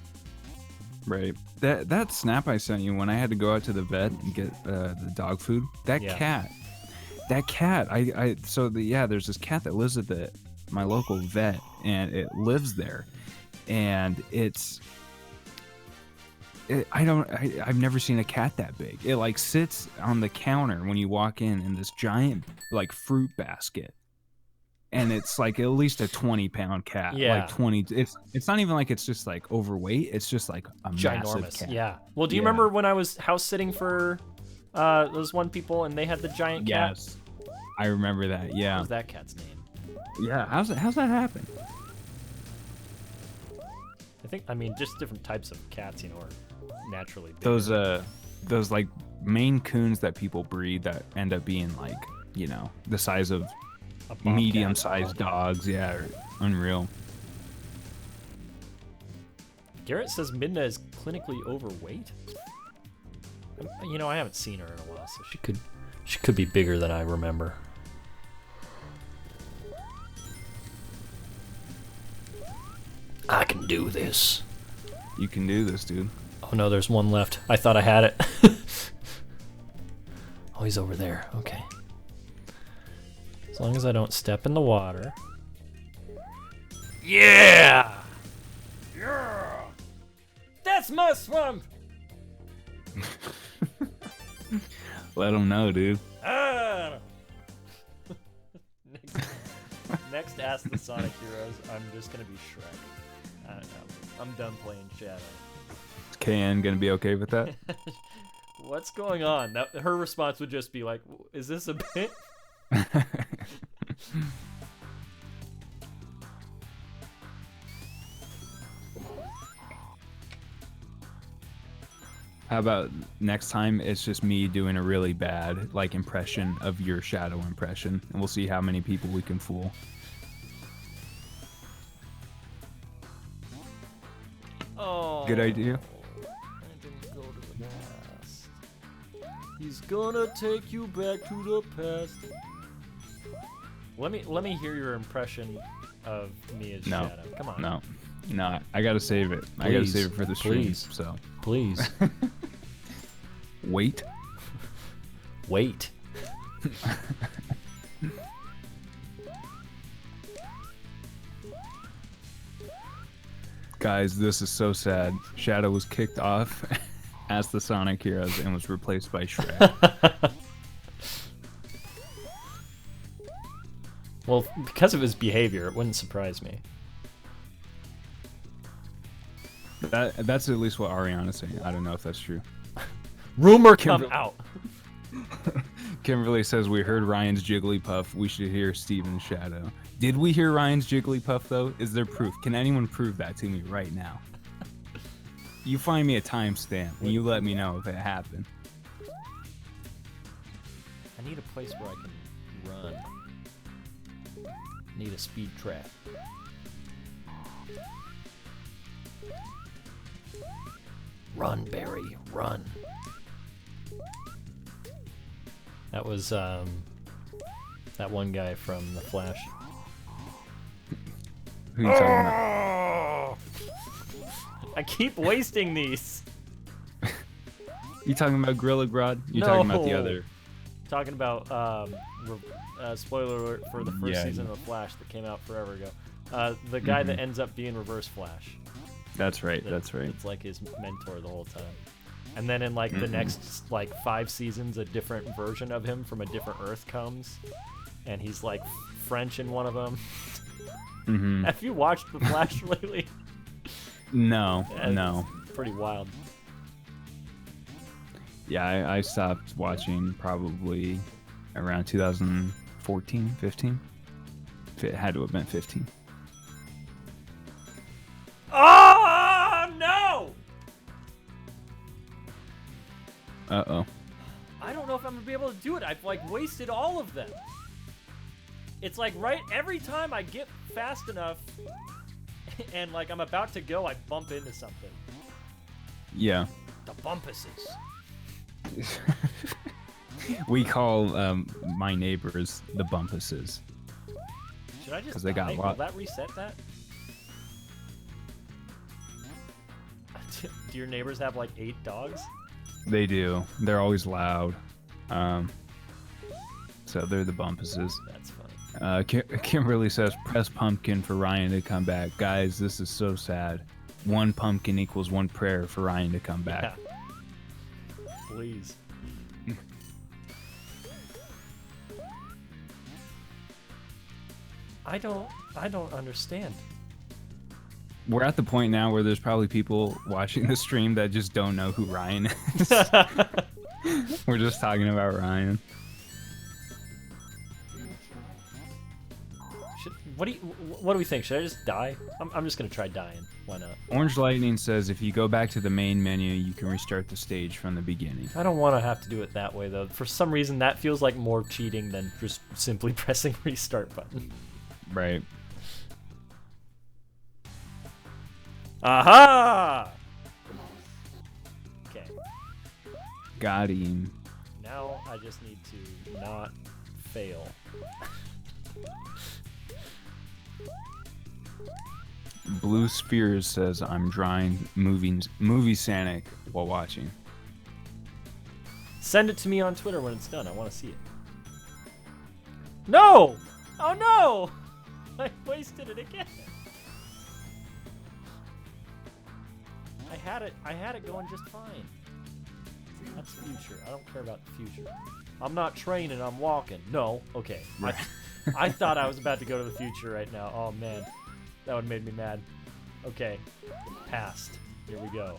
Right. That snap I sent you when I had to go out to the vet and get the dog food. That cat. There's this cat that lives at my local vet, and it lives there, and I've never seen a cat that big. It like sits on the counter when you walk in this giant like fruit basket, and it's like at least a 20-pound cat. Yeah. Like 20. It's not even like it's just like overweight. It's just like a massive cat. Yeah. Well, do you remember when I was house sitting for those one people and they had the giant cat? Yes, I remember that. Yeah. What was that cat's name? Yeah. How's that happen? I mean, just different types of cats, are naturally bigger. Those like Maine Coons that people breed that end up being like, the size of medium-sized dogs. Yeah, unreal. Garrett says Midna is clinically overweight. I haven't seen her in a while, so she could be bigger than I remember. I can do this. You can do this, dude. Oh no, there's one left. I thought I had it. Oh, he's over there. Okay. As long as I don't step in the water. Yeah! Yeah! That's my swamp! Let him know, dude. Ah! Next Ask the Sonic Heroes, I'm just gonna be Shrek. I don't know. I'm done playing Shadow. Is KN gonna be okay with that? What's going on? Her response would just be like, is this a bit? How about next time it's just me doing a really bad impression of your Shadow impression, and we'll see how many people we can fool. Oh, good idea. I didn't go to the past. He's gonna take you back to the past. Let me hear your impression of me as Shadow. Come on. No, I gotta save it. Please, I gotta save it for the stream. please. So Please. wait. Wait. Guys, this is so sad. Shadow was kicked off as the Sonic Heroes and was replaced by Shrek. Well, because of his behavior, it wouldn't surprise me. That's at least what Ariana's saying. I don't know if that's true. Rumor come out. Kimberly says, we heard Ryan's Jigglypuff. We should hear Steven's Shadow. Did we hear Ryan's Jigglypuff, though? Is there proof? Can anyone prove that to me right now? You find me a timestamp, and you let me know if it happened. I need a place where I can run. I need a speed trap. Run, Barry, run. That was that one guy from The Flash. Who are you talking about? I keep wasting these. You talking about Gorilla Grodd? You talking about the other? Talking about spoiler alert for the first season of The Flash that came out forever ago. The guy that ends up being Reverse Flash. That's right. That's right. It's like his mentor the whole time. And then in like the next like 5 seasons, a different version of him from a different Earth comes, and he's like French in one of them. Have you watched The Flash lately? No, no. Pretty wild. Yeah, I stopped watching probably around 2014, 15. It had to have been 15. Oh no! Uh-oh. I don't know if I'm gonna be able to do it. I've like wasted all of them. It's like every time I get fast enough and like I'm about to go, I bump into something. Yeah. The bumpuses. We call my neighbors the bumpuses. Should I just? Because they got Will that reset that? Do your neighbors have like 8 dogs? They do. They're always loud. So they're the bumpuses. That's funny. Kimberly says, press pumpkin for Ryan to come back. Guys, this is so sad. 1 pumpkin equals 1 prayer for Ryan to come back. Yeah. Please. I don't understand. We're at the point now where there's probably people watching the stream that just don't know who Ryan is. We're just talking about Ryan. What do we think? Should I just die? I'm just gonna try dying. Why not? Orange Lightning says if you go back to the main menu, you can restart the stage from the beginning. I don't want to have to do it that way though. For some reason, that feels like more cheating than just simply pressing restart button. Right. Aha! Okay. Got him. Now I just need to not fail. Blue Spears says I'm drawing movie Sonic while watching. Send it to me on Twitter when it's done. I want to see it. No! Oh no! I wasted it again. I had it going just fine. That's future. I don't care about the future. I'm not training, I'm walking. No, okay. Right. I thought I was about to go to the future right now. Oh man. That would have made me mad. Okay. Passed. Here we go.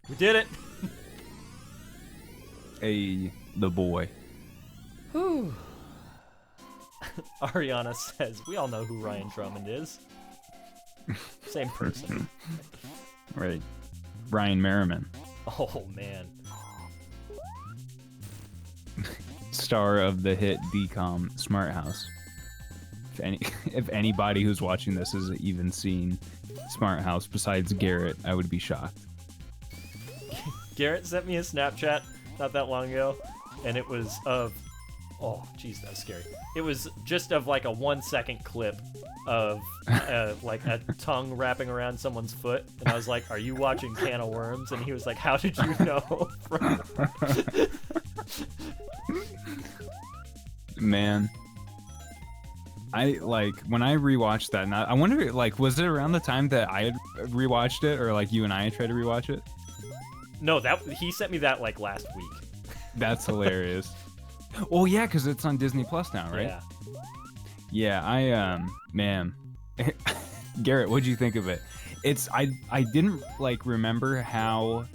We did it! Hey, the boy. Whew. Ariana says, we all know who Ryan Drummond is. Same person. Right. Brian Merriman. Oh, man. Star of the hit DCOM Smart House. If anybody who's watching this has even seen Smart House besides Garrett, I would be shocked. Garrett sent me a Snapchat not that long ago, and it was of... Oh, jeez, that was scary. It was just of like a 1-second clip of like a tongue wrapping around someone's foot, and I was like, "Are you watching Can of Worms?" And he was like, "How did you know?" Man, I like when I rewatched that. I wonder, like, was it around the time that I had rewatched it, or like you and I tried to rewatch it? No, he sent me that like last week. That's hilarious. Oh yeah, because it's on Disney Plus now, right? Yeah. Yeah, man, Garrett, what'd you think of it? I didn't like remember how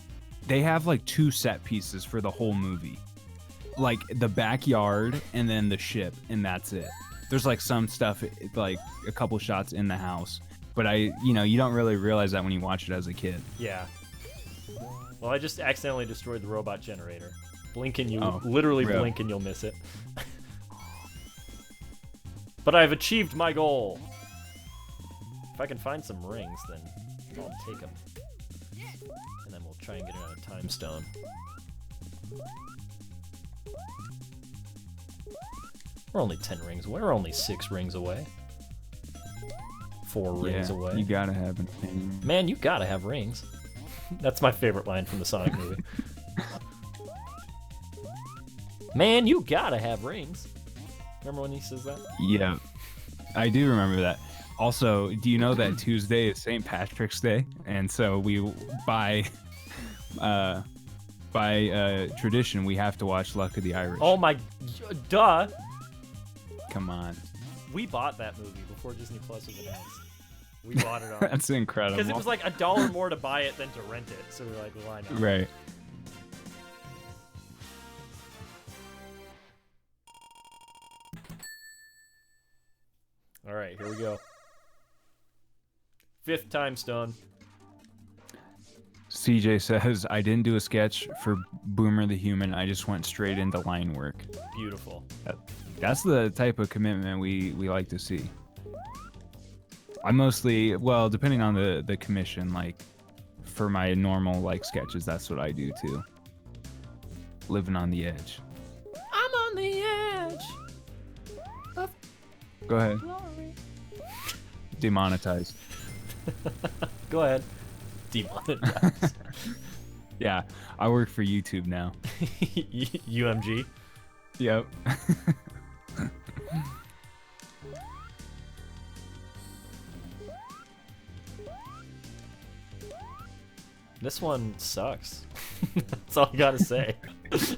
they have like 2 set pieces for the whole movie, like the backyard and then the ship, and that's it. There's like some stuff, like a couple shots in the house, but you don't really realize that when you watch it as a kid. Yeah. Well, I just accidentally destroyed the robot generator. Blink and Really? blink and you'll miss it. But I've achieved my goal. If I can find some rings, then I'll take them. And then we'll try and get another time stone. We're only 10 rings away. We're only 6 rings away. 4 rings away. You gotta have an opinion. Man, you gotta have rings. That's my favorite line from the Sonic movie. Man, you gotta have rings. Remember when he says that? Yeah, I do remember that. Also, do you know that Tuesday is St. Patrick's Day, and so we by tradition we have to watch Luck of the Irish. Oh my, duh. Come on. We bought that movie before Disney Plus was announced. We bought it on. That's incredible. Because it was like $1 more to buy it than to rent it. So we were like, well, why not? Right. All right, here we go. 5th time stone. CJ says, I didn't do a sketch for Boomer the Human. I just went straight into line work. Beautiful. That's the type of commitment we like to see. I mostly, well, depending on the commission, like for my normal like sketches, that's what I do too. Living on the edge. I'm on the edge of Go ahead. glory. Demonetized. Go ahead. Demonetized. Yeah, I work for YouTube now. UMG. Yep. This one sucks. That's all I gotta say. This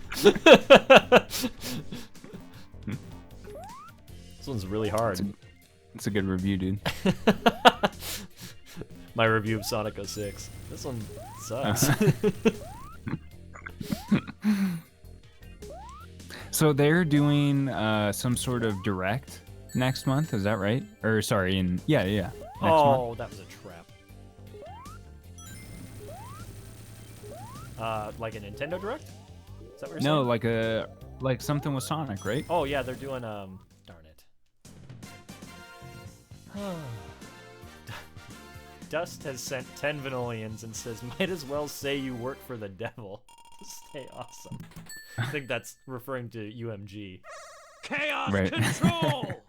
one's really hard. It's a good review, dude. My review of Sonic 06. This one sucks. So they're doing some sort of direct next month, is that right? Or sorry, yeah. Next month. That was a trap. Like a Nintendo Direct? Is that what you're saying? like something with Sonic, right? Oh yeah, they're doing darn it. Dust has sent 10 Vanillions and says, might as well say you work for the devil. Stay awesome. I think that's referring to UMG. Chaos control!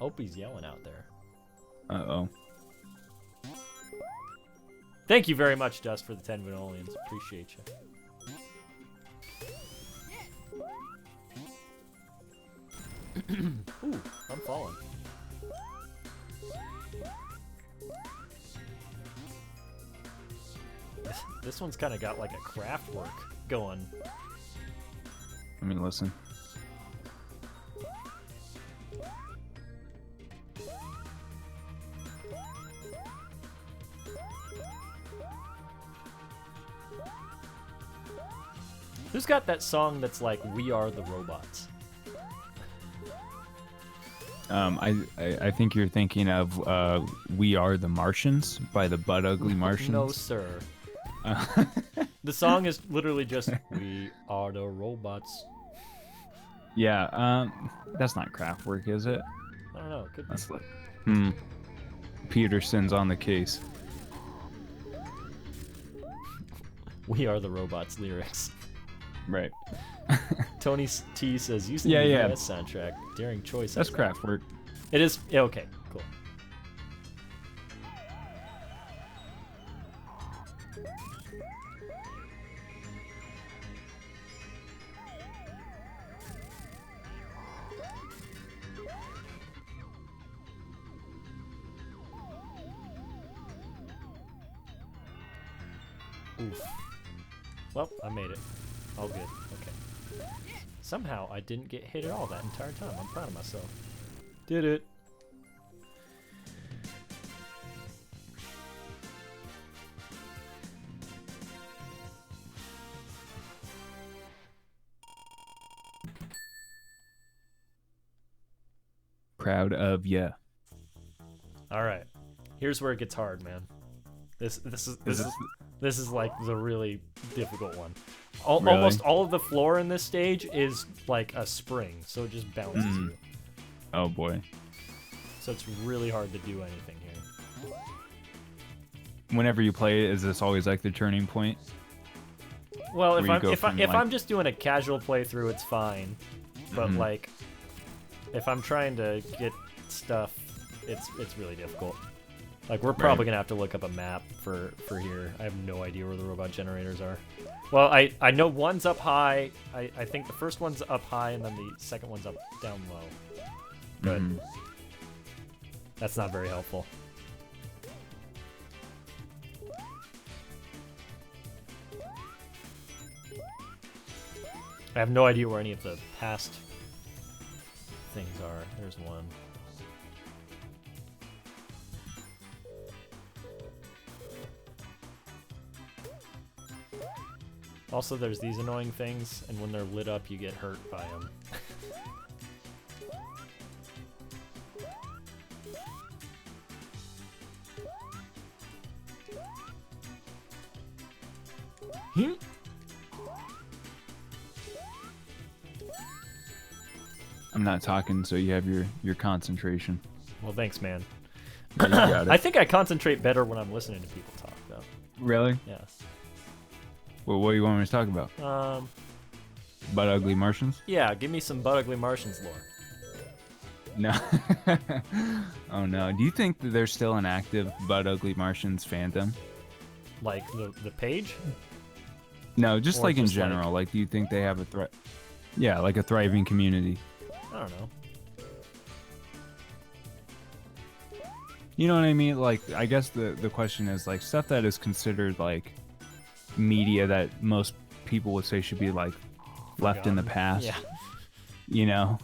Opie's yelling out there. Uh-oh. Thank you very much, Dust, for the 10 Vanillions. Appreciate you. Ooh, I'm falling. This one's kind of got like a craft work going. Let me listen. Who's got that song that's like, We Are the Robots? I think you're thinking of We Are the Martians by the Butt Ugly Martians. No, sir. The song is literally just, We Are the Robots. Yeah, that's not Kraftwerk, is it? I don't know, it could be. That's like, Peterson's on the case. We Are the Robots lyrics. Right. Tony T says, using the US soundtrack, daring choice. That's Kraftwerk. It is, yeah, okay, cool. Oof. Well, I made it. All good. Okay. Somehow I didn't get hit at all that entire time. I'm proud of myself. Did it. Proud of ya. All right. Here's where it gets hard, man. This is like the really difficult one. Really? Almost all of the floor in this stage is like a spring, so it just bounces you. Oh boy. So it's really hard to do anything here. Whenever you play it, is this always like the turning point? Well, Where if I'm just doing a casual playthrough, it's fine. But like, if I'm trying to get stuff, it's really difficult. Like, we're probably gonna have to look up a map for here. I have no idea where the robot generators are. Well, I know one's up high. I think the first one's up high, and then the second one's up down low. But that's not very helpful. I have no idea where any of the past things are. There's one. Also, there's these annoying things, and when they're lit up, you get hurt by them. I'm not talking, so you have your concentration. Well, thanks, man. You got it. I think I concentrate better when I'm listening to people talk, though. Really? Yeah. Well, what do you want me to talk about? Butt ugly Martians? Yeah, give me some Butt Ugly Martians lore. No. Oh no. Do you think that there's still an active Butt Ugly Martians fandom? Like the page? No, just Or like in just general. Like, do you think they have like a thriving community? I don't know. You know what I mean? Like, I guess the question is like stuff that is considered like media that most people would say should be like left in the past. Yeah. You know?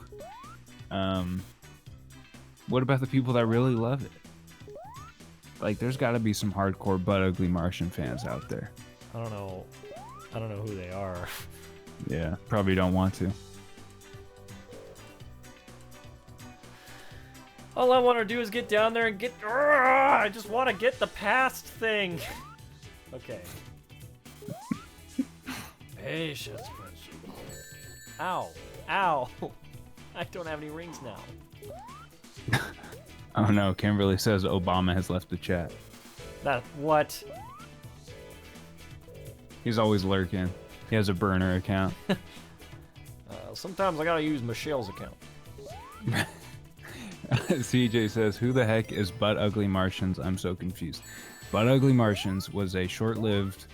What about the people that really love it? Like, there's got to be some hardcore Butt Ugly Martian fans out there. I don't know who they are. Yeah, probably don't want to. All I want to do is get down there and get... I just want to get the past thing. Okay. Patience, Prince. Ow. Ow. I don't have any rings now. Oh no, Kimberly says Obama has left the chat. That... What? He's always lurking. He has a burner account. Sometimes I gotta use Michelle's account. CJ says, who the heck is Butt Ugly Martians? I'm so confused. Butt Ugly Martians was a short-lived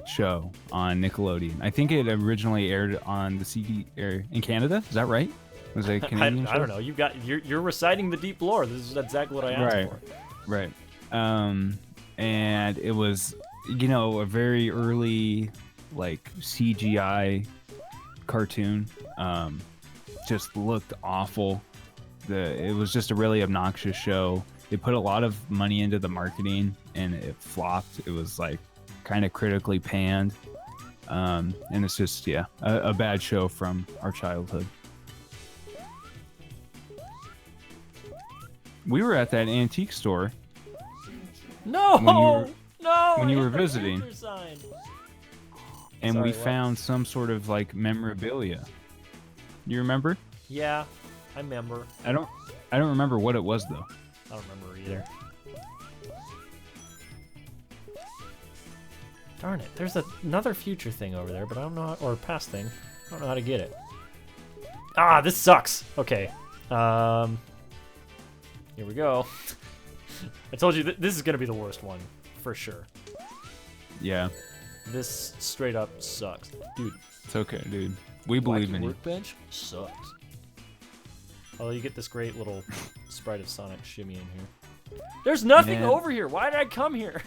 show on Nickelodeon. I think it originally aired on the CD in Canada. Is that right? Was it a Canadian show? I don't know. You're reciting the deep lore. This is exactly what I asked for. Right. And it was, you know, a very early like CGI cartoon. Just looked awful. It was just a really obnoxious show. They put a lot of money into the marketing and it flopped. It was like kind of critically panned. And it's just, yeah, a bad show from our childhood. We were at that antique store. No! When you were the visiting. future sign. And Sorry, we what? found some sort of like memorabilia. You remember? Yeah, I remember. I don't remember what it was though. I don't remember either. Darn it! There's another future thing over there, but I don't know, or past thing. I don't know how to get it. Ah, this sucks. Okay. Here we go. I told you this is gonna be the worst one for sure. Yeah. This straight up sucks, dude. It's okay, dude. We believe in you. Workbench sucks. Oh, you get this great little sprite of Sonic shimmy in here. There's nothing Man. over here. Why did I come here?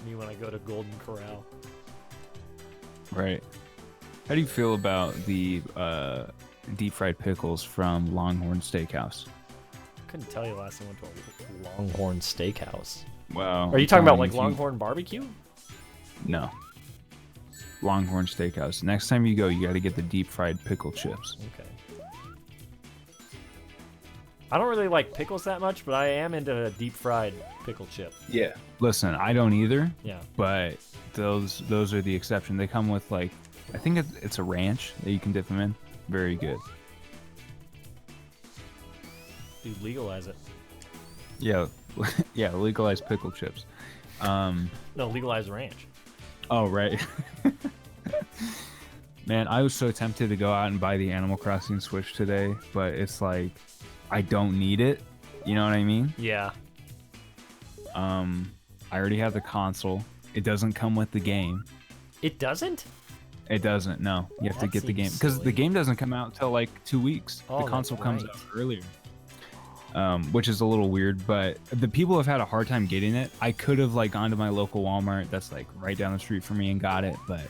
Me when I go to Golden Corral. Right. How do you feel about the deep fried pickles from Longhorn Steakhouse? Couldn't tell you last time I went to a Longhorn Steakhouse. Wow. Are you talking about like Longhorn Barbecue? No. Longhorn Steakhouse. Next time you go, you got to get the deep fried pickle chips. Okay. I don't really like pickles that much, but I am into a deep fried pickle chip. Yeah. Listen, I don't either. Yeah. But those are the exception. They come with like, I think it's a ranch that you can dip them in. Very good. Dude, legalize it. Yeah. Yeah. Legalize pickle chips. No, legalize ranch. Oh, right. Man, I was so tempted to go out and buy the Animal Crossing Switch today, but it's like, I don't need it. You know what I mean? Yeah. I already have the console. It doesn't come with the game. It doesn't? It doesn't. No, you have to That get the game seems because the silly. game doesn't come out till like 2 weeks. Oh, The that's console comes right. out earlier, which is a little weird. But the people have had a hard time getting it. I could have like gone to my local Walmart that's like right down the street from me and got it, but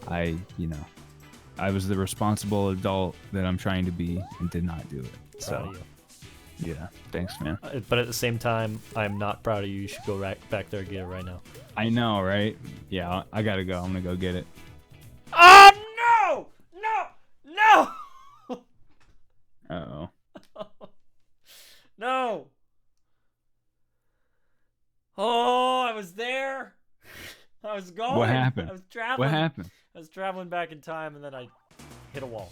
I was the responsible adult that I'm trying to be and did not do it. Proud So of you. yeah, thanks, man. But at the same time, I'm not proud of you. You should go back there and get it right now. I know, right? Yeah, I gotta go. I'm gonna go get it. Oh no! No! No! Uh-oh. No! Oh, I was there. I was going. What happened? I was traveling. What happened? I was traveling back in time, and then I hit a wall.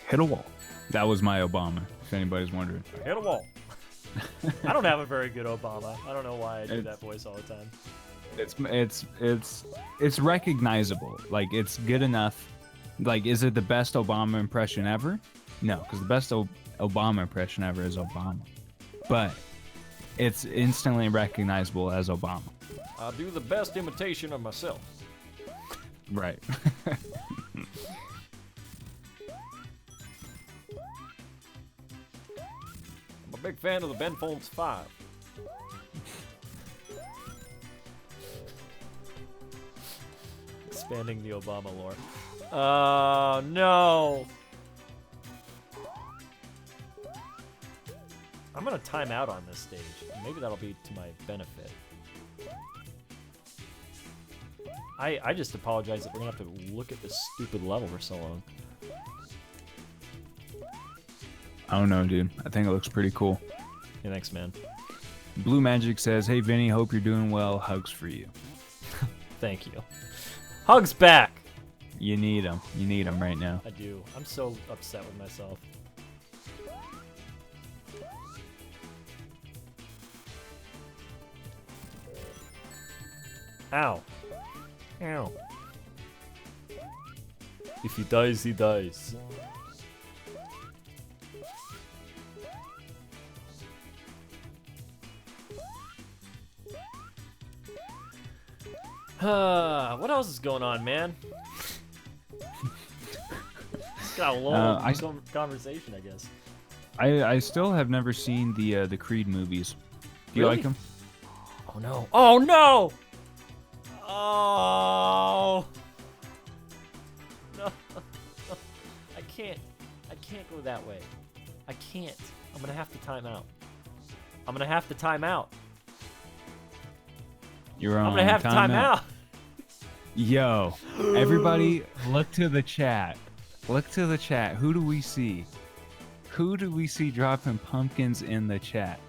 Hit a wall. That was my Obama, if anybody's wondering. I hit a wall. I don't have a very good Obama. I don't know why I do that voice all the time. It's recognizable. Like, it's good enough. Like, is it the best Obama impression ever? No, because the best Obama impression ever is Obama. But it's instantly recognizable as Obama. I'll do the best imitation of myself. Right. I'm a big fan of the Ben Folds 5. Expanding the Obama lore. Oh, no. I'm gonna time out on this stage. Maybe that'll be to my benefit. I just apologize that we're gonna have to look at this stupid level for so long. I don't know, dude. I think it looks pretty cool. Yeah, thanks, man. Blue Magic says, "Hey, Vinny, hope you're doing well. Hugs for you." Thank you. Hugs back! You need them. You need them right now. I do. I'm so upset with myself. Ow. Ow. If he dies, he dies. What else is going on, man? It's got a long conversation, I guess. I still have never seen the Creed movies. Do you Really? like them? Oh no! Oh no! Oh no! I can't go that way. I can't. I'm gonna have to time out. I'm gonna have to time out. You're on. I'm gonna have to time out. Yo, everybody, look to the chat. Look to the chat. Who do we see? Who do we see dropping pumpkins in the chat?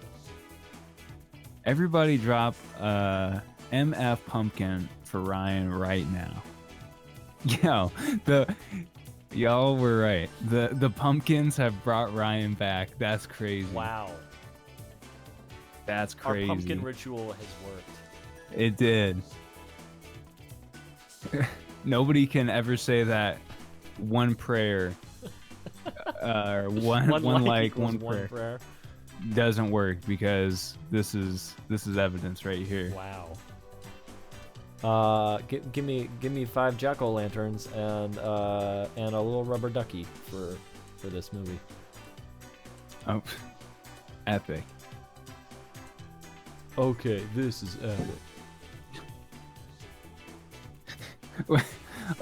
Everybody drop MF pumpkin for Ryan right now. Yo, y'all were right. The pumpkins have brought Ryan back. That's crazy. Wow. That's crazy. Our pumpkin ritual has worked. It did. Nobody can ever say that one prayer, or one like, one prayer doesn't work, because this is evidence right here. Wow. Give me 5 jack-o'-lanterns and a little rubber ducky for this movie. Oh, epic. Okay, this is epic.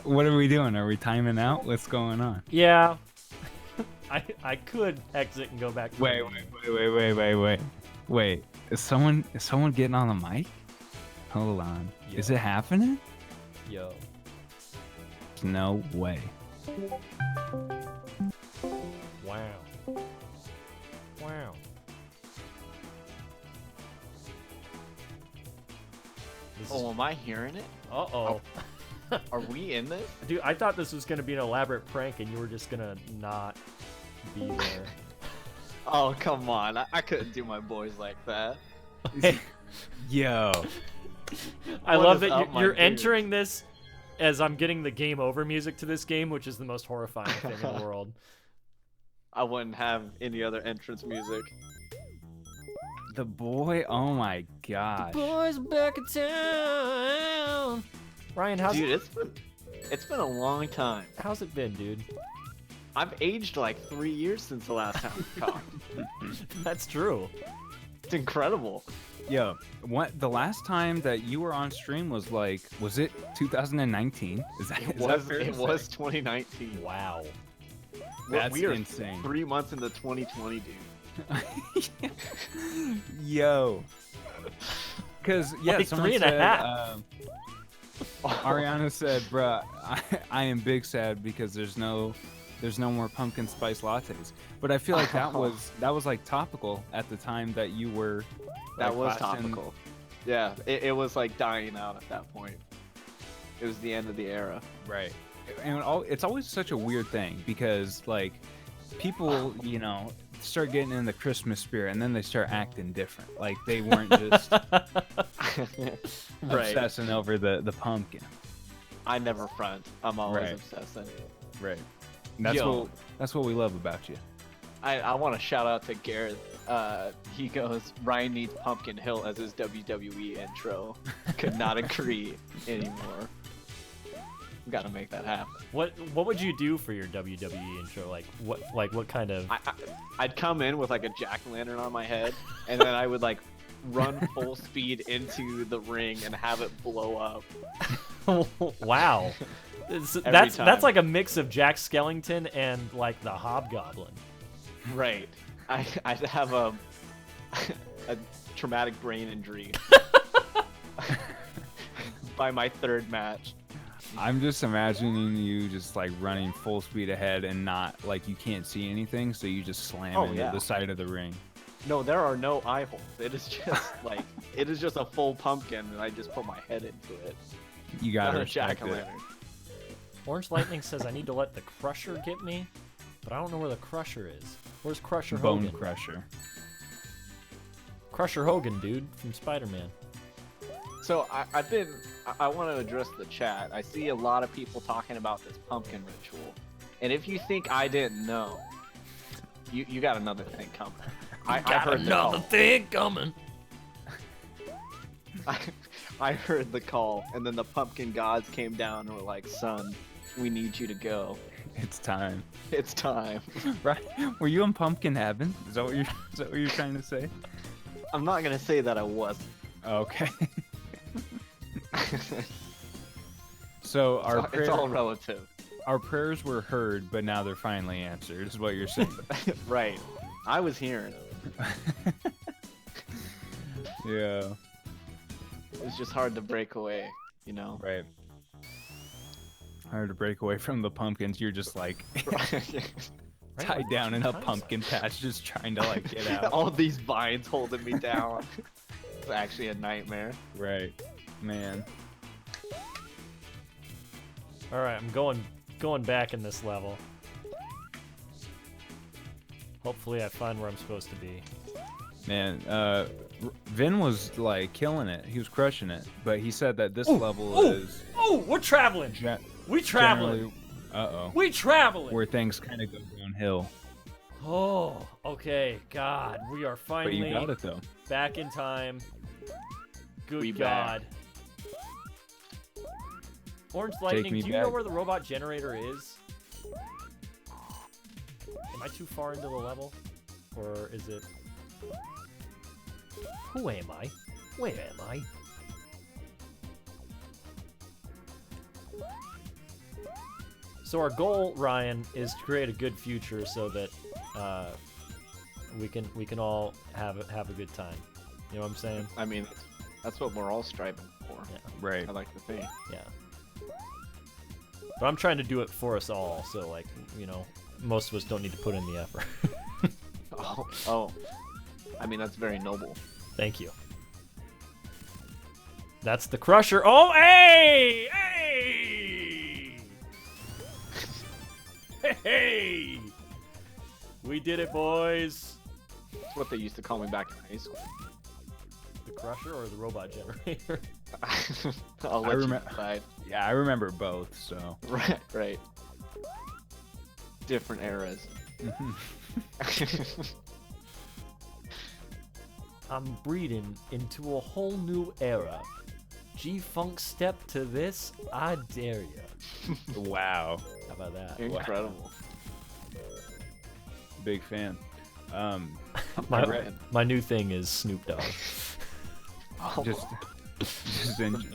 What are we doing? Are we timing out? What's going on? Yeah. I could exit and go back to Wait. Is someone getting on the mic? Hold on. Yo. Is it happening? Yo. No way. Wow. Wow. Oh, am I hearing it? Uh-oh. Are we in this? Dude, I thought this was gonna be an elaborate prank and you were just gonna not be there. Oh, come on. I couldn't do my boys like that. Yo. I What love is that up, my you're dude? entering this as I'm getting the game over music to this game, which is the most horrifying thing in the world. I wouldn't have any other entrance music. The boy. Oh my gosh. Boys back in town. Ryan, Dude, it's been a long time. how's it been, dude? I've aged like 3 years since the last time we talked. That's true. It's incredible. Yo, what the last time that you were on stream was it 2019? Is that It is that was fair to it say? was 2019. Wow. That's we are insane. 3 months into 2020, dude. Yo. Because yeah, Like someone 3.5. said, Ariana said, "Bruh, I am big sad because there's no more pumpkin spice lattes." But I feel like that was like topical at the time that you were. That was last in- topical. Yeah, it was like dying out at that point. It was the end of the era. Right. And it's always such a weird thing because like people, start getting in the Christmas spirit and then they start acting different. Like they weren't just Right. obsessing over the pumpkin. I never front. I'm always Right. obsessing. Right. And that's what we love about you. I want to shout out to Gareth. He goes, Ryan needs Pumpkin Hill as his WWE intro. Could not agree anymore. Got to make that happen. What would you do for your WWE intro? What kind of? I'd come in with like a jack-o'-lantern on my head, and then I would like run full speed into the ring and have it blow up. Wow. That's time. like a mix of Jack Skellington and like the Hobgoblin. Right. I'd have a traumatic brain injury by my third match. I'm just imagining you just like running full speed ahead and not like you can't see anything, so you just slam into the side of the ring. No, there are no eye holes. It is just like it is just a full pumpkin, and I just put my head into it. You gotta Not a respect it. jack-o'-lantern. Orange Lightning says I need to let the Crusher get me, but I don't know where the Crusher is. Where's Crusher Bone Hogan? Crusher. Crusher Hogan, dude, from Spider-Man. So I want to address the chat. I see a lot of people talking about this pumpkin ritual, and if you think I didn't know, you got another thing coming. I heard another thing coming. I heard the call, and then the pumpkin gods came down and were like, "Son, we need you to go. It's time. It's time." Right? Were you in Pumpkin Heaven? Is that what you're trying to say? I'm not gonna say that I wasn't. Okay. So It's all relative. our prayers were heard, but now they're finally answered. Is what you're saying? Right. I was hearing. Yeah. It's just hard to break away, you know. Right. Hard to break away from the pumpkins. You're just like tied down in a pumpkin patch, just trying to like get out. All these vines holding me down. It's actually a nightmare. Right, man. All right, I'm going back in this level. Hopefully, I find where I'm supposed to be. Man, Vin was like killing it. He was crushing it. But he said that this level is. Oh, we're traveling. We traveling. We traveling. Where things kind of go downhill. Oh, okay. God, we are But finally you got it though. back in time. Good We God. Orange Lightning, me do you know back. where the robot generator is? Am I too far into the level? Or is it... Who am I? Where am I? So our goal, Ryan, is to create a good future so that we can all have a good time. You know what I'm saying? I mean, that's what we're all striving for. Yeah. Right. I like to think. Yeah. But I'm trying to do it for us all, so like, you know, most of us don't need to put in the effort. Oh. I mean, that's very noble. Thank you. That's the Crusher. Oh, hey! Hey! Hey! We did it, boys! That's what they used to call me back in high school. The Crusher or the robot generator? I'll let you decide. Yeah, I remember both. So. Right. Different eras. I'm breeding into a whole new era. G-Funk step to this, I dare ya. Wow. How about that? Incredible. Big fan. I My, read- my new thing is Snoop Dogg. Oh,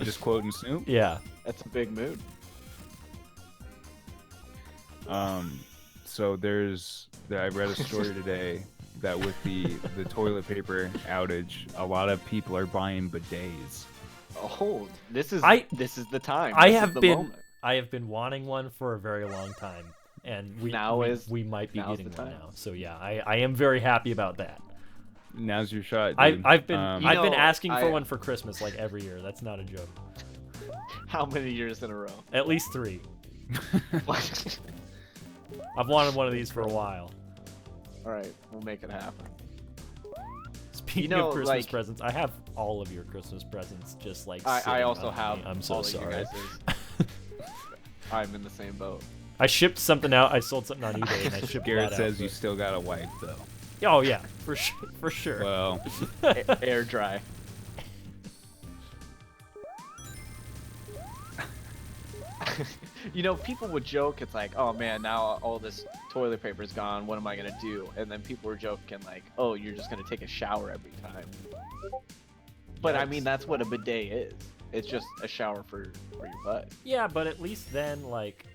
just quoting Snoop. Yeah. that's a big mood. So I read a story today that with the toilet paper outage, a lot of people are buying bidets. Oh, this is the time. I This is have the been moment. I have been wanting one for a very long time, and we might be now's getting the one time. now. So yeah, I am very happy about that. Now's your shot, dude. I've been You I've been know, asking for I- one for Christmas like every year. That's not a joke. How many years in a row? At least 3. I've wanted one of these for a while. All right, we'll make it happen. Speaking know, of Christmas like- presents, I have all of your Christmas presents just like. I sitting also on have. me. I'm so all of you sorry. guys's. I'm in the same boat. I shipped something out. I sold something on eBay and I shipped Garrett that out. says you still got a wife though. Oh yeah, for sure, for sure. Well, Air dry. You know, people would joke, it's like, oh man, now all this toilet paper's gone, what am I gonna do? And then people were joking like, oh, you're just gonna take a shower every time. But I mean, that's what a bidet is. It's just a shower for your butt. Yeah, but at least then, like,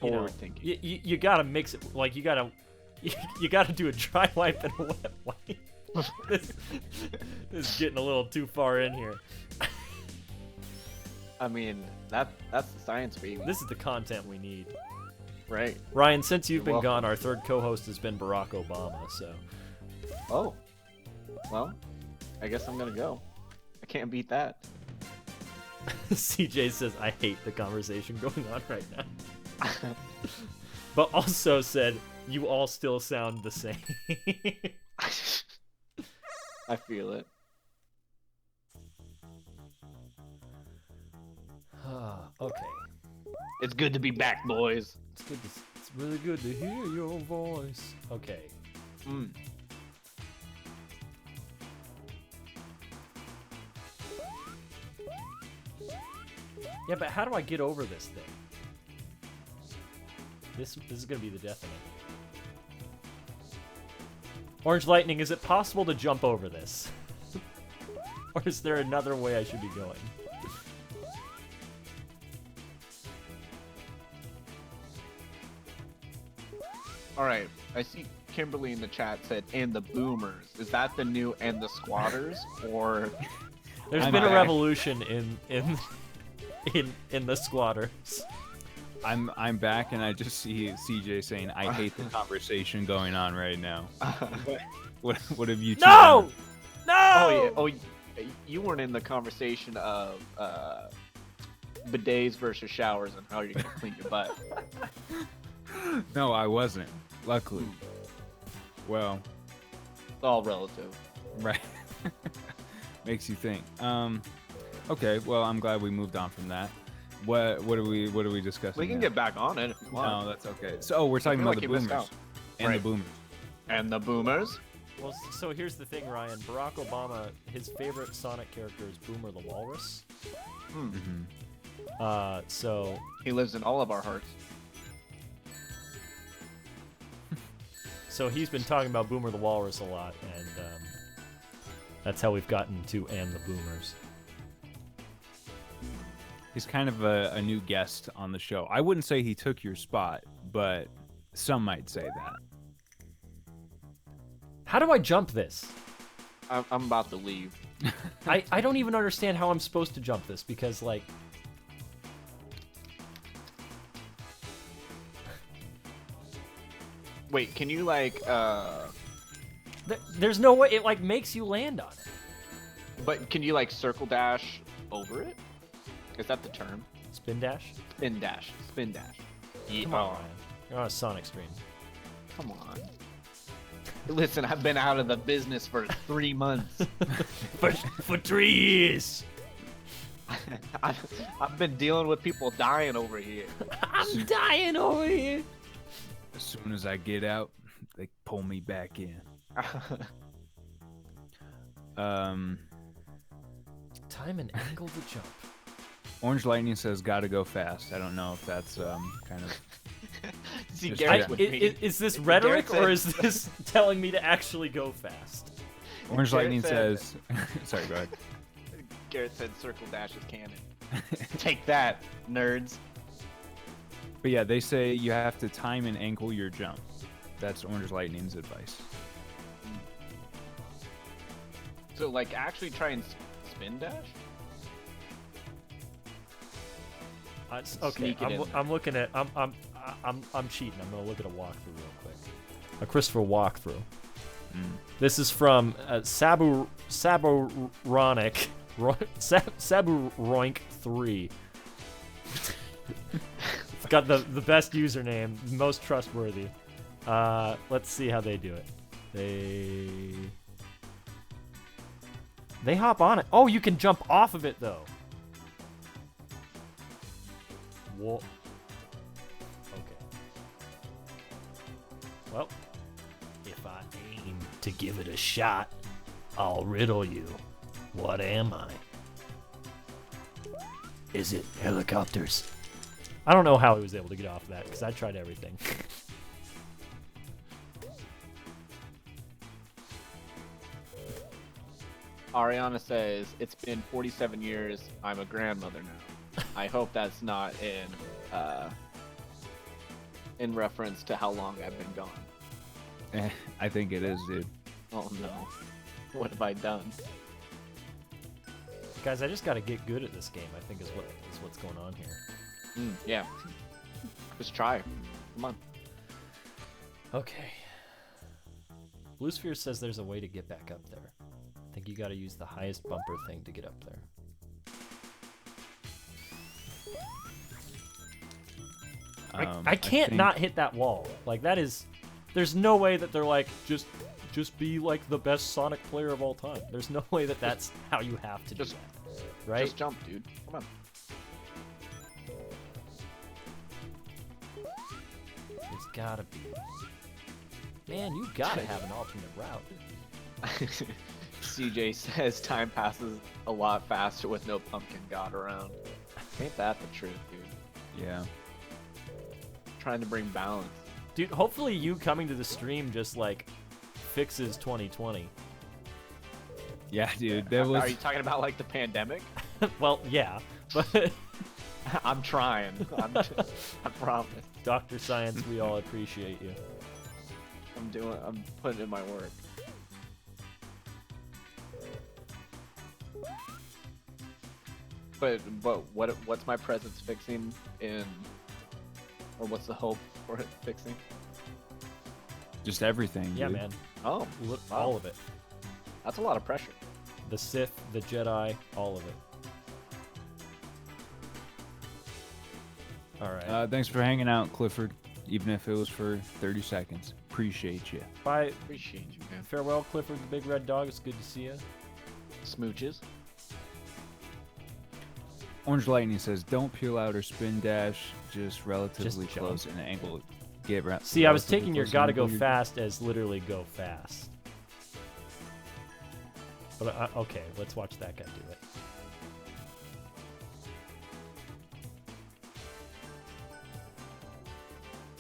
you know, Forward thinking. you gotta mix it. Like, you gotta do a dry wipe and a wet wipe. this is getting a little too far in here. I mean, that's the science, baby. This is the content we need. Right. Ryan, since you've You're been welcome. gone, our third co-host has been Barack Obama. So, Oh. Well, I guess I'm gonna go. I can't beat that. CJ says, "I hate the conversation going on right now," but also said, "You all still sound the same." I feel it. Okay. It's good to be back, boys. It's really good to hear your voice. Okay. Mm. Yeah, but how do I get over this thing? This is gonna be the death of me. Orange Lightning, is it possible to jump over this? Or is there another way I should be going? All right. I see Kimberly in the chat said, "And the boomers." Is that the new "and the squatters" or? There's I'm been a back. revolution in the squatters. I'm back and I just see CJ saying, "I hate the conversation going on right now." What have you two No! done? No! Oh yeah. You weren't in the conversation of bidets versus showers and how you're gonna clean your butt. No, I wasn't. Luckily. Well, It's all relative. right. Makes you think. Okay, well, I'm glad we moved on from that. What are we discussing? We can now? get back on it if you want. No, that's okay. So we're talking feel about like the you missed boomers out. and Right. the boomers. And the boomers. Well, so here's the thing, Ryan. Barack Obama, his favorite Sonic character is Boomer the Walrus. Hmm. Mm-hmm. So He lives in all of our hearts. he's been talking about Boomer the Walrus a lot, and that's how we've gotten to "And the Boomers." He's kind of a new guest on the show. I wouldn't say he took your spot, but some might say that. How do I jump this? I'm about to leave. I don't even understand how I'm supposed to jump this because, like, Wait, can you like there's no way. It like makes you land on it. but can you like circle dash over it? Is that the term? Spin dash. Spin dash. Spin dash. Yeah. Come on, Ryan. You're on a Sonic stream. Come on. Listen, I've been out of the business for 3 months. for 3 years. I've been dealing with people dying over here. I'm dying over here. As soon as I get out, they pull me back in. Um, Time and angle to jump. Orange Lightning says gotta go fast. I don't know if that's kind of. See, Just Garrett's check. with me. Is this Garrett rhetoric or said- is this telling me to actually go fast? Orange Garrett Lightning said- says. Sorry, go ahead. Garrett said circle dash is canon. Take that, nerds. But yeah, they say you have to time and ankle your jump. That's Orange Lightning's advice. So, like, actually try and spin dash? Okay, Sneak it in there. I'm looking at I'm cheating. I'm gonna look at a walkthrough real quick. A Christopher walkthrough. This is from Saburonic Saburoink 3. It's got the best username, most trustworthy. Let's see how they do it. They hop on it. Oh, you can jump off of it though. Whoa. Okay. Well, if I aim to give it a shot, I'll riddle you. What am I? Is it helicopters? I don't know how he was able to get off of that because I tried everything. Ariana says, it's been 47 years. I'm a grandmother now. I hope that's not in reference to how long I've been gone. I think it is, dude. Oh no. What have I done? Guys, I just got to get good at this game. I think is what's going on here. Yeah. Just try. Come on. Okay. Blue Sphere says there's a way to get back up there. I think you got to use the highest bumper thing to get up there. I can't think- not hit that wall. Like that is, there's no way that they're like just be like the best Sonic player of all time. There's no way that that's how you have to do Just- that, right? Just jump, dude. Come on. It's gotta be. Man, you gotta have an alternate route. CJ says time passes a lot faster with no pumpkin god around. Ain't that the truth, dude? Yeah. Trying to bring balance. Dude, hopefully you coming to the stream just like fixes 2020. Yeah, dude. There was. Are you talking about like the pandemic? Well, yeah, but I'm trying. I promise. Dr. Science, we all appreciate you. I'm putting in my work. But what's my presence fixing in, or what's the hope for it fixing? Just everything. Yeah, dude. man. Oh, Look, wow. all of it. That's a lot of pressure. The Sith, the Jedi, all of it. All right. Thanks for hanging out, Clifford. Even if it was for 30 seconds. Appreciate you. Bye. Appreciate you, man. Farewell, Clifford the Big Red Dog. It's good to see you. Smooches. Orange Lightning says, don't peel out or spin dash, just relatively Just close in angle. Get See, I was relatively taking your close in gotta angle, go you're- fast as literally go fast. But okay, let's watch that guy do it.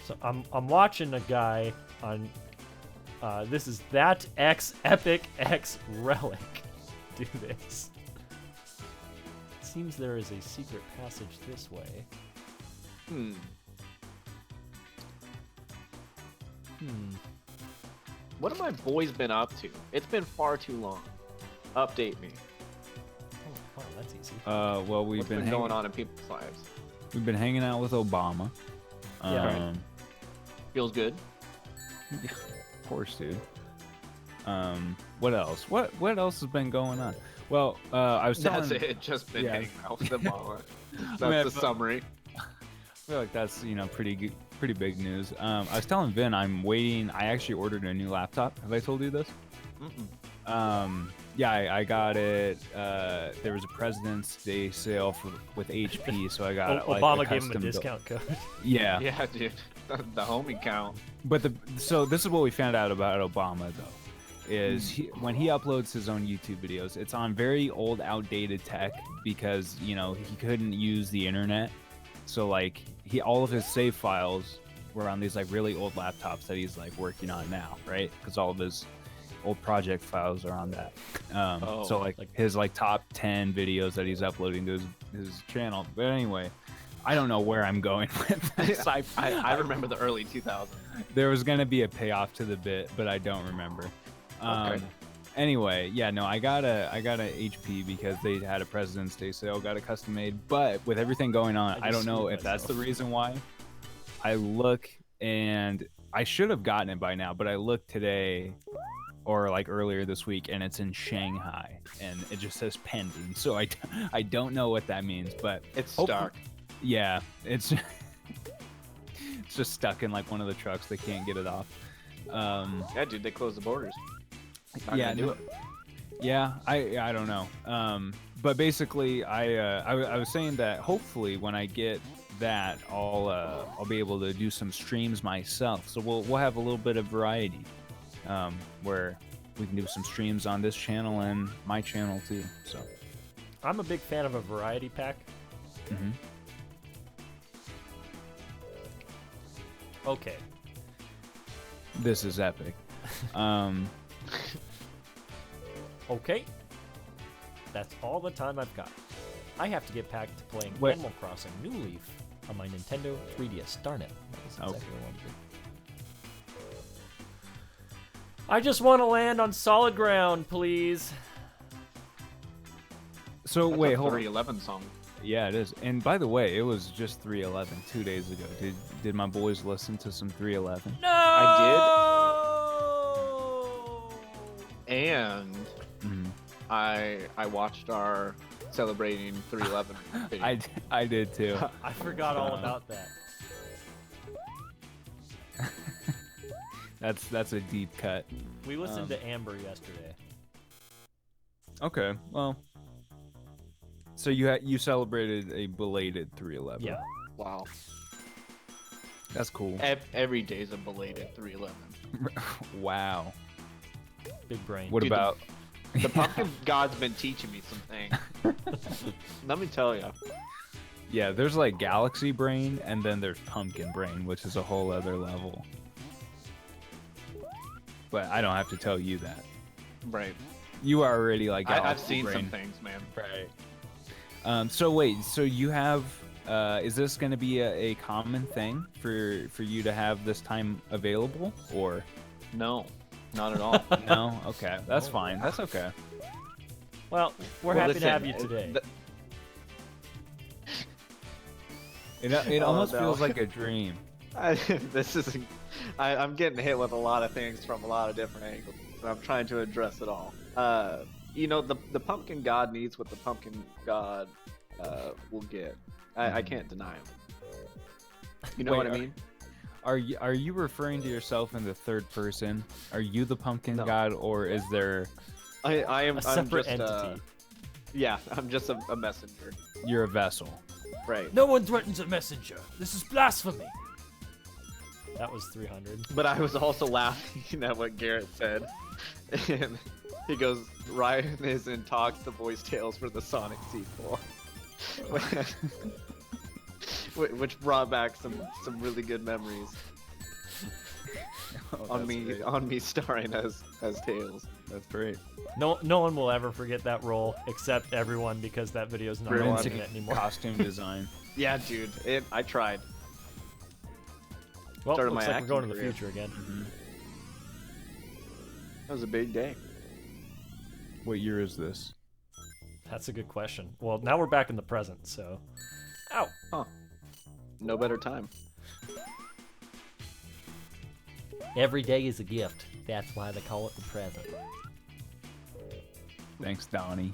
So I'm watching a guy on this is that X Epic X Relic do this. Seems there is a secret passage this way. What have my boys been up to? It's been far too long. Update me. Oh, wow, that's easy. Well, we've What's been been going on in people's lives? We've been hanging out with Obama. Yeah. Right. Feels good. Of course, dude. What else? What else has been going on? Well, I was telling. That's it. Just been Yeah. hanging out with them all. That's I mean, the summary. I feel like that's pretty big news. I was telling Vin I'm waiting. I actually ordered a new laptop. Have I told you this? Yeah, I got it. There was a President's Day sale with HP, so I got Obama like, gave him a custom built- discount code. Yeah. Yeah, dude. The homie count. But so this is what we found out about Obama though. is when he uploads his own YouTube videos, it's on very old, outdated tech because he couldn't use the internet. So like all of his save files were on these like really old laptops that he's like working on now, right? Because all of his old project files are on that. So like his like top 10 videos that he's uploading to his channel. But anyway, I don't know where I'm going with this. I remember the early 2000s. There was gonna be a payoff to the bit, but I don't remember. Okay. Anyway, yeah, no, I got a HP because they had a President's Day sale, got it custom made. But with everything going on, I don't know if that's the reason why. I look, and I should have gotten it by now, but I looked today or like earlier this week, and it's in Shanghai, and it just says pending. So I don't know what that means, but it's stuck. Yeah, it's it's just stuck in like one of the trucks. They can't get it off. Yeah, dude, they closed the borders. Yeah, do it. Yeah, I don't know. But basically, I was saying that hopefully when I get that, I'll be able to do some streams myself. So we'll have a little bit of variety, where we can do some streams on this channel and my channel too. So I'm a big fan of a variety pack. Mm-hmm. Okay. This is epic. Okay. That's all the time I've got. I have to get back to playing Wait. Animal Crossing New Leaf on my Nintendo 3DS. Darn it. That was exactly what I wanted to do. I just want to land on solid ground, please. So That's wait, a hold on. 311 song. Yeah, it is. And by the way, it was just 311 2 days ago. Did my boys listen to some 311? No! I did. And Mhm. I watched our celebrating 311 video. I did too. I forgot all about that. That's a deep cut. We listened to Amber yesterday. Okay, well, so you celebrated a belated 311. Yeah. Wow. That's cool. Every day's a belated 311. Wow. Big brain. What Dude, about The pumpkin god's been teaching me some things. Let me tell you. Yeah, there's like galaxy brain, and then there's pumpkin brain, which is a whole other level. But I don't have to tell you that. Right. You are already like galaxy I've seen brain. some things, man. Right. So wait, so you have, is this going to be a common thing for you to have this time available, or? No, not at all. No? Okay, that's fine. That's okay. Well, we're happy to have you today. It Oh, almost no. feels like a dream. I'm getting hit with a lot of things from a lot of different angles, and I'm trying to address it all. The pumpkin god needs what the pumpkin god will get. I can't deny him. You know Wait, what I mean? Are you referring to yourself in the third person? Are you the pumpkin No. god, or is there? I am A separate I'm just, entity. Yeah, I'm just a messenger. You're a vessel. Right. No one threatens a messenger. This is blasphemy. That was 300. But I was also laughing at what Garrett said. And he goes, Ryan is in talks to voice tales for the Sonic sequel. Which brought back some really good memories Oh, on that's me great. on me starring as Tails. That's great. No one will ever forget that role except everyone, because that video's not on the Everyone. internet anymore. Costume design. Yeah, dude. I tried. Well, started looks my like we're going to the acting future again. That was a big day. What year is this? That's a good question. Well, now we're back in the present, so. Ow! Huh. No better time. Every day is a gift. That's why they call it the present. Thanks, Donnie.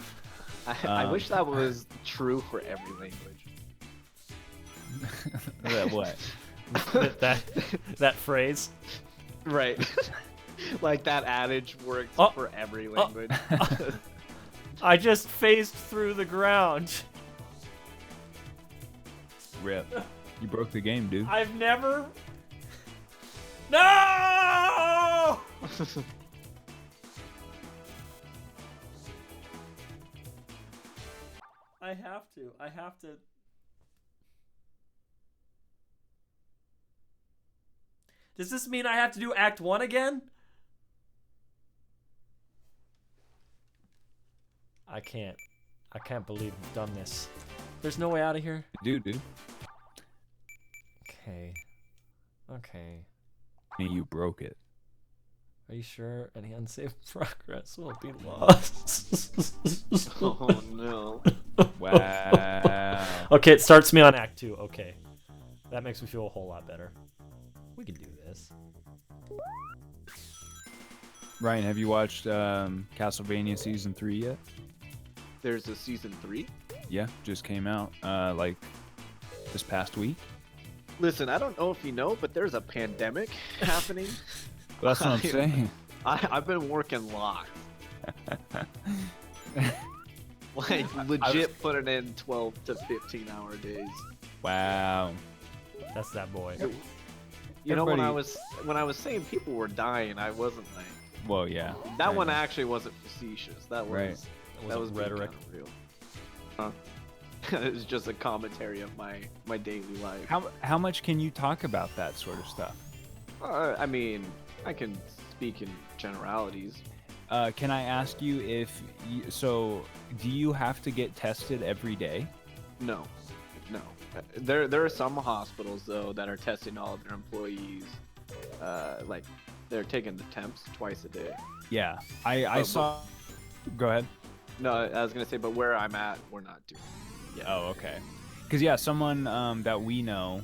I wish that was true for every language. That what? that phrase. Right. Like that adage works Oh. for every language. I just phased through the ground. Rip. You broke the game, dude. I've never. No! I have to. I have to. Does this mean I have to do Act 1 again? I can't. I can't believe I've done this. There's no way out of here? Dude. Okay. Okay. I mean, you broke it. Are you sure any unsaved progress will be lost? Oh no. Wow. Okay, it starts me on Act 2. Okay. That makes me feel a whole lot better. We can do this. Ryan, have you watched Castlevania Season 3 yet? There's a season 3? Yeah, just came out like this past week. Listen, I don't know if you know, but there's a pandemic happening. That's what I'm saying. I've been working locked. Like, legit putting in 12 to 15 hour days. Wow. That's that boy. You know, when Everybody- I was saying people were dying, I wasn't like, Well, yeah. that right. one actually wasn't facetious. That was Right. that was being rhetoric. kinda real. It was just a commentary of my daily life. How much can you talk about that sort of stuff? I mean, I can speak in generalities. Can I ask you if so? Do you have to get tested every day? No. There are some hospitals though that are testing all of their employees. Like they're taking the temps twice a day. Yeah, I saw. Go ahead. No, I was gonna say, but where I'm at, we're not doing. Oh, okay. Because yeah, someone that we know,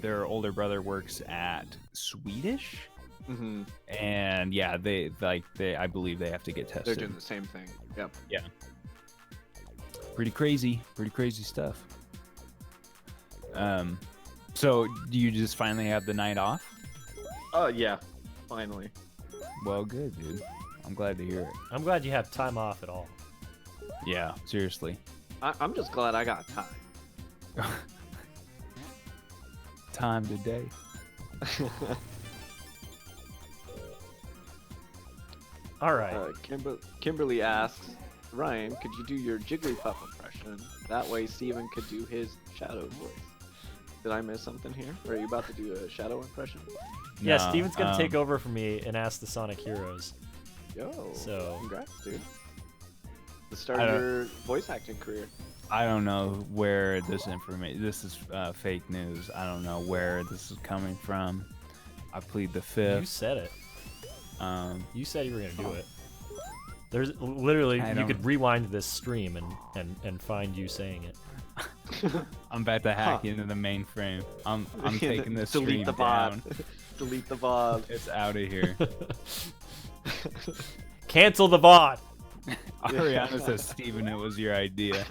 their older brother works at Swedish, Mm-hmm. and yeah, they I believe they have to get They're tested. doing the same thing. Yep. Yeah. Pretty crazy stuff. So do you just finally have the night off? Oh yeah, finally. Well, good, dude. I'm glad to hear it. I'm glad you have time off at all. Yeah, seriously. I'm just glad I got time. Time today. All right. Kimberly asks, Ryan, could you do your Jigglypuff impression? That way Steven could do his Shadow voice. Did I miss something here? Are you about to do a Shadow impression? Yeah, No, Steven's gonna take over for me and ask the Sonic Heroes. Yo, So- congrats, dude. The start I of don't- your voice acting career. I don't know where this information. This is fake news. I don't know where this is coming from. I plead the You fifth. said it. You said you were gonna do it. There's I literally you don't- could rewind this stream and find you saying it. I'm about to hack into the mainframe. I'm taking this Delete stream the down. VOD. Delete the VOD. It's out of here. Cancel the VOD. Ariana says, Steven, it was your idea.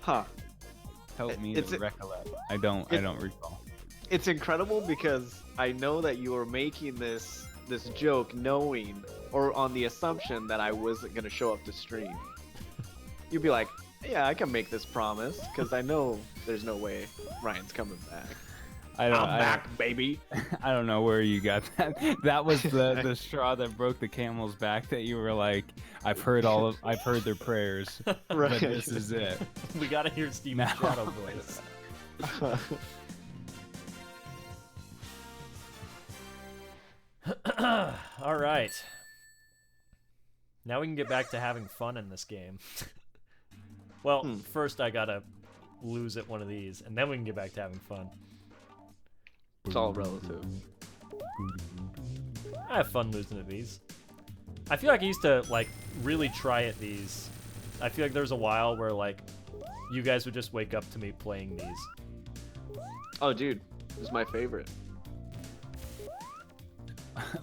Huh. Help me It's to a- recollect. I don't recall. It's incredible because I know that you were making this joke knowing or on the assumption that I wasn't gonna show up to stream. You'd be like, yeah, I can make this promise because I know there's no way Ryan's coming back. I don't, I'm back, baby. I don't know where you got that. That was the straw that broke the camel's back. That you were like, I've heard their prayers, but Right. this is it. We gotta hear Steven's Now- shadow voice. All right. Now we can get back to having fun in this game. Well, first I gotta lose at one of these, and then we can get back to having fun. It's all relative. I have fun losing at these. I feel like I used to like really try at these. I feel like there was a while where like you guys would just wake up to me playing these. Oh, dude, this is my favorite.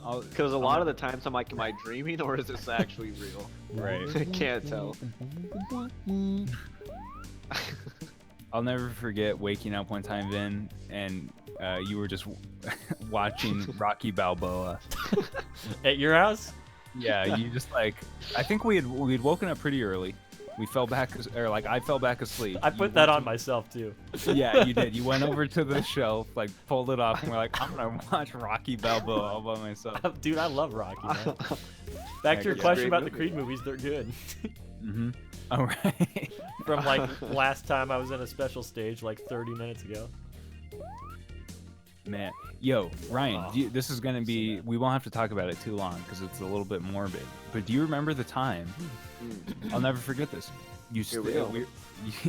I'll- Because a lot of the times I'm like, am I dreaming or is this actually real? right. I can't tell. I'll never forget waking up one time, Vin, and you were just watching Rocky Balboa. At your house? Yeah, you just like. I think we'd woken up pretty early. We fell back, or like I fell back asleep. I You put that went on myself too. Yeah, you did. You went over to the shelf, like pulled it off, and we're like, I'm gonna watch Rocky Balboa all by myself. Dude, I love Rocky, man. Back to your Yeah. question Great about the movie. Creed movies, they're good. Mm-hmm. All right. from like last time I was in a special stage like 30 minutes ago. Man, yo, Ryan, Oh, this is gonna be. We won't have to talk about it too long because it's a little bit morbid. But do you remember the time? I'll never forget this. Here we go.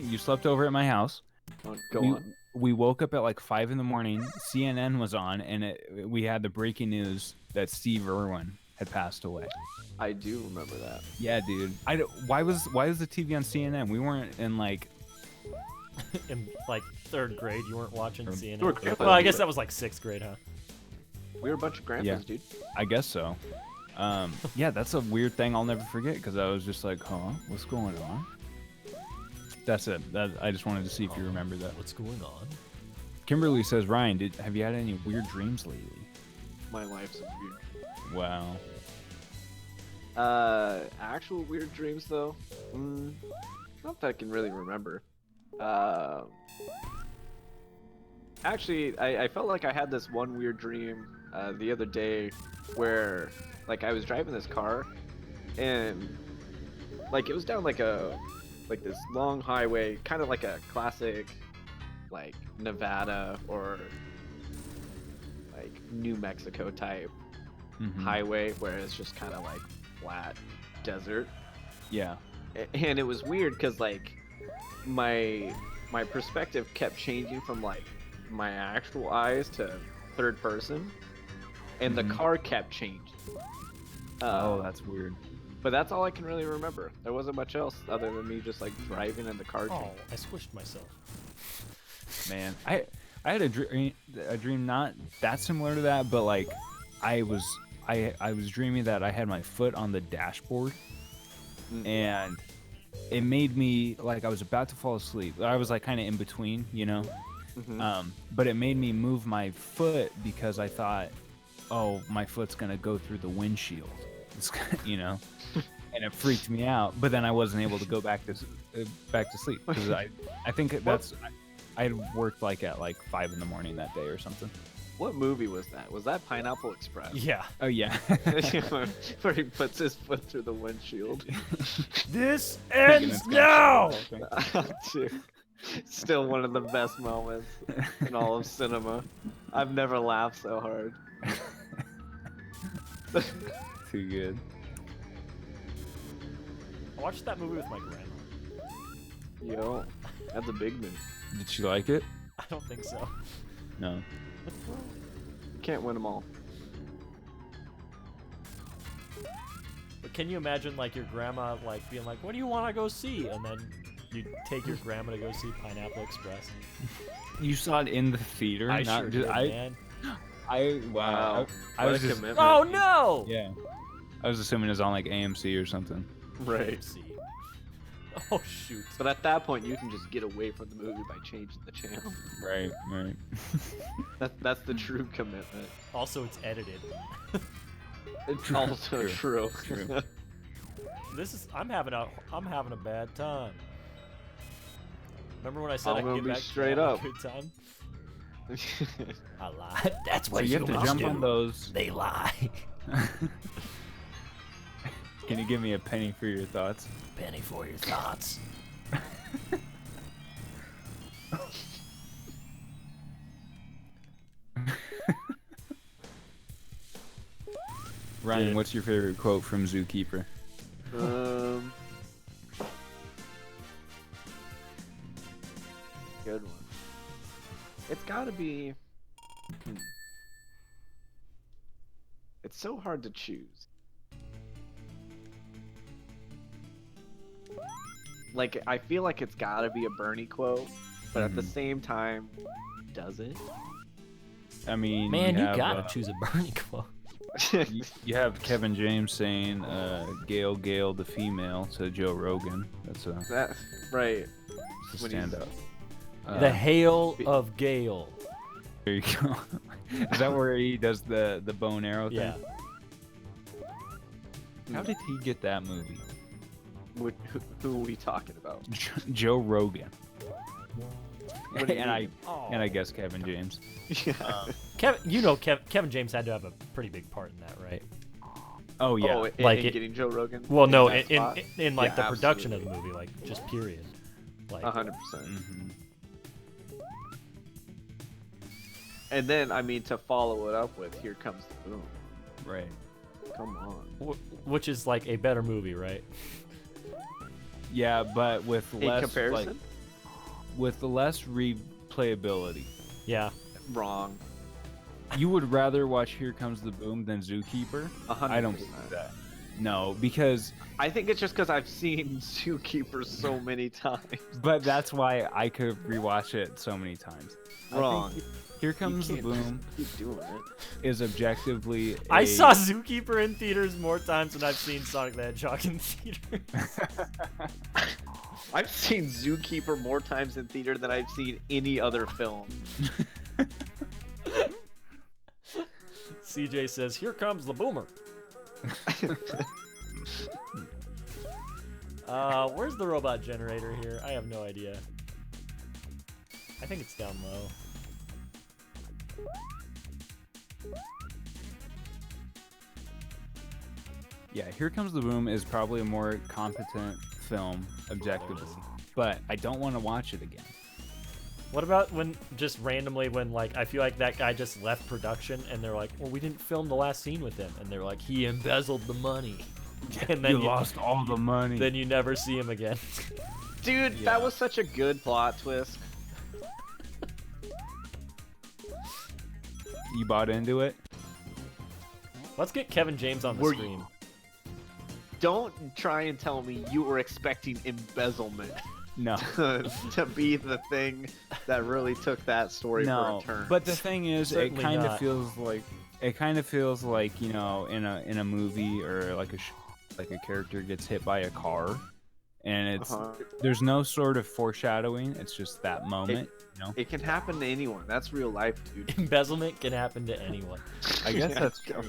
You slept over at my house. Go on. We woke up at like 5 in the morning. CNN was on, and we had the breaking news that Steve Irwin had passed away. I do remember that. Yeah, dude. Why is the TV on CNN? We weren't in like. In like 3rd grade, you weren't watching CNN. Third grade. Well, I guess that was like 6th grade, huh? We were a bunch of grandpas, Yeah. dude. I guess so. Yeah, that's a weird thing I'll never forget because I was just like, huh, what's going on? That's it. I just wanted to see if you remember that. What's going on? Kimberly says, Ryan, have you had any weird dreams lately? My life's weird. Wow. Actual weird dreams though? Not that I can really remember. Actually, I felt like I had this one weird dream the other day where like I was driving this car and like it was down like this long highway, kind of like a classic like Nevada or like New Mexico type highway where it's just kind of like flat desert. Yeah. And it was weird because like my perspective kept changing from like my actual eyes to third person, and the car kept changing. Oh, that's weird. But that's all I can really remember. There wasn't much else other than me just like driving and the car Oh, changing. I squished myself. Man, I had a dream not that similar to that, but like I was dreaming that I had my foot on the dashboard, and it made me like I was about to fall asleep. I was like kind of in between, you know. But it made me move my foot because I thought, oh, my foot's gonna go through the windshield, you know, and it freaked me out. But then I wasn't able to go back to sleep because I think I had worked like at like 5 in the morning that day or something. What movie was that? Was that Pineapple Express? Yeah. Oh yeah. Where he puts his foot through the windshield. This Thinking ends it's gonna now! show, Dude, still one of the best moments in all of cinema. I've never laughed so hard. Too good. I watched that movie with my grandma. Yo, that's a big movie. Did she like it? I don't think so. No. Can't win them all. But can you imagine like your grandma like being like, "What do you want to go see?" And then you take your grandma to go see Pineapple Express. You saw it in the theater? I not sure just, did, man. Wow. I was What a just commitment. Oh no! yeah. I was assuming it was on like AMC or something. Right. See. Oh shoot. But at that point, you can just get away from the movie by changing the channel. Right. Right. That's the true commitment. Also, it's edited. It's also true. True. I'm having a bad time. Remember when I said I'm I could gonna get be back straight to up. a good time? I lied. That's So what you have to humans jump do. on those. They lie. Can you give me a penny for your thoughts? Penny for your thoughts. Ryan, Dude. what's your favorite quote from Zookeeper? Good one. It's gotta be. It's so hard to choose. Like, I feel like it's gotta be a Bernie quote, but at the same time, does it? I mean, Man, you have, gotta choose a Bernie quote. You have Kevin James saying, "Gail, Gail, the female" to Joe Rogan. That's That right. a When he's- standout. The Hail of Gale. There you go. Is that where he does the bow and arrow thing? Yeah. How did he get that movie? Who are we talking about? Joe Rogan. What do you and mean? I guess Kevin James. Yeah. Kevin James had to have a pretty big part in that, right? Oh yeah. Oh, Like in it- getting Joe Rogan. Well, no, that spot? in like Yeah, the production of absolutely. the movie, like just period. Like 100%. Mhm. And then, I mean, to follow it up with "Here Comes the Boom." Right. Come on. which is like a better movie, right? Yeah, but with In less comparison, like, with less replayability. Yeah. wrong. You would rather watch Here Comes the Boom than Zookeeper? 100%. I don't believe that. No, because I think it's just because I've seen Zookeeper so many times. but that's why I could rewatch it so many times. I think Wrong. Here Comes the can't Boom Keep doing it. is objectively I a- saw Zookeeper in theaters more times than I've seen Sonic the Hedgehog in theaters. I've seen Zookeeper more times in theater than I've seen any other film. CJ says, "Here comes the boomer." Where's the robot generator here? I have no idea. I think it's down low. Yeah, Here Comes the Boom is probably a more competent film objectively, but I don't want to watch it again. What about when just randomly when like I feel like that guy just left production and they're like, well, we didn't film the last scene with him, and they're like, he embezzled the money, and then You lost all the money. then you never see him again. Dude, Yeah. that was such a good plot twist. You bought into it? Let's get Kevin James on the Were you- screen. Don't try and tell me you were expecting embezzlement No. to be the thing that really took that story No. for a turn. But the thing is, it Certainly kind of not. feels like you know, in a movie or like like a character gets hit by a car, and it's there's no sort of foreshadowing. It's just that moment, you know. It can happen to anyone. That's real life, dude. Embezzlement can happen to anyone. I guess Yeah. that's true.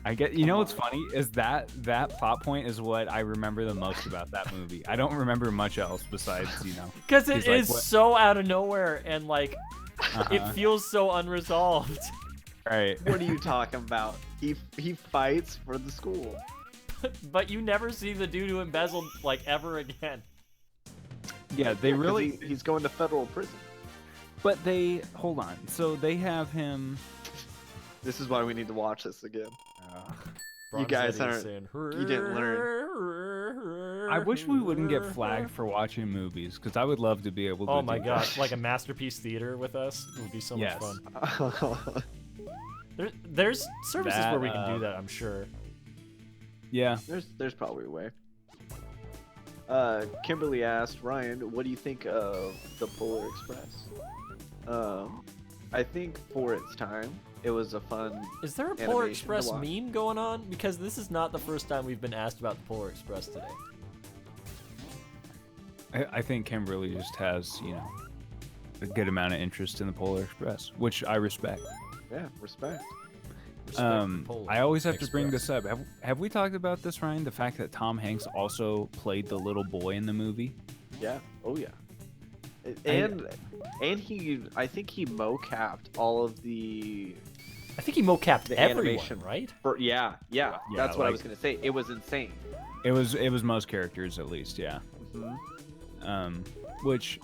I get. You know what's funny is that plot point is what I remember the most about that movie. I don't remember much else besides, you know. Because it He's like, is what- so out of nowhere and like it Uh-huh. feels so unresolved. Right. What are you talking about? He fights for the school. But you never see the dude who embezzled like ever again. Yeah, they 'Cause really. he's going to federal prison. But they hold on. So they have him. This is why we need to watch this again. Bronzetti guys is aren't- saying, you didn't learn. I wish we wouldn't get flagged for watching movies, because I would love to be able to. Oh my do god, that. like a masterpiece theater with us would be so Yes. much fun. There's services That, where we can do that, I'm sure. Yeah. There's probably a way. Kimberly asked, Ryan, what do you think of the Polar Express? I think for its time, it was a fun. Is there a Polar animation to Express watch. meme going on? Because this is not the first time we've been asked about the Polar Express today. I think Kimberly just has, you know, a good amount of interest in the Polar Express, which I respect. Yeah, respect. Respect for Polar I always have to bring Express. this up. Have we talked about this, Ryan? The fact that Tom Hanks also played the little boy in the movie. Yeah. Oh yeah. And he, I think he mocapped all of the. I think he mocapped The everyone, animation. right? Yeah. Yeah, That's what I like- was gonna say. It was insane. It was most characters at least, yeah. Mhm. Which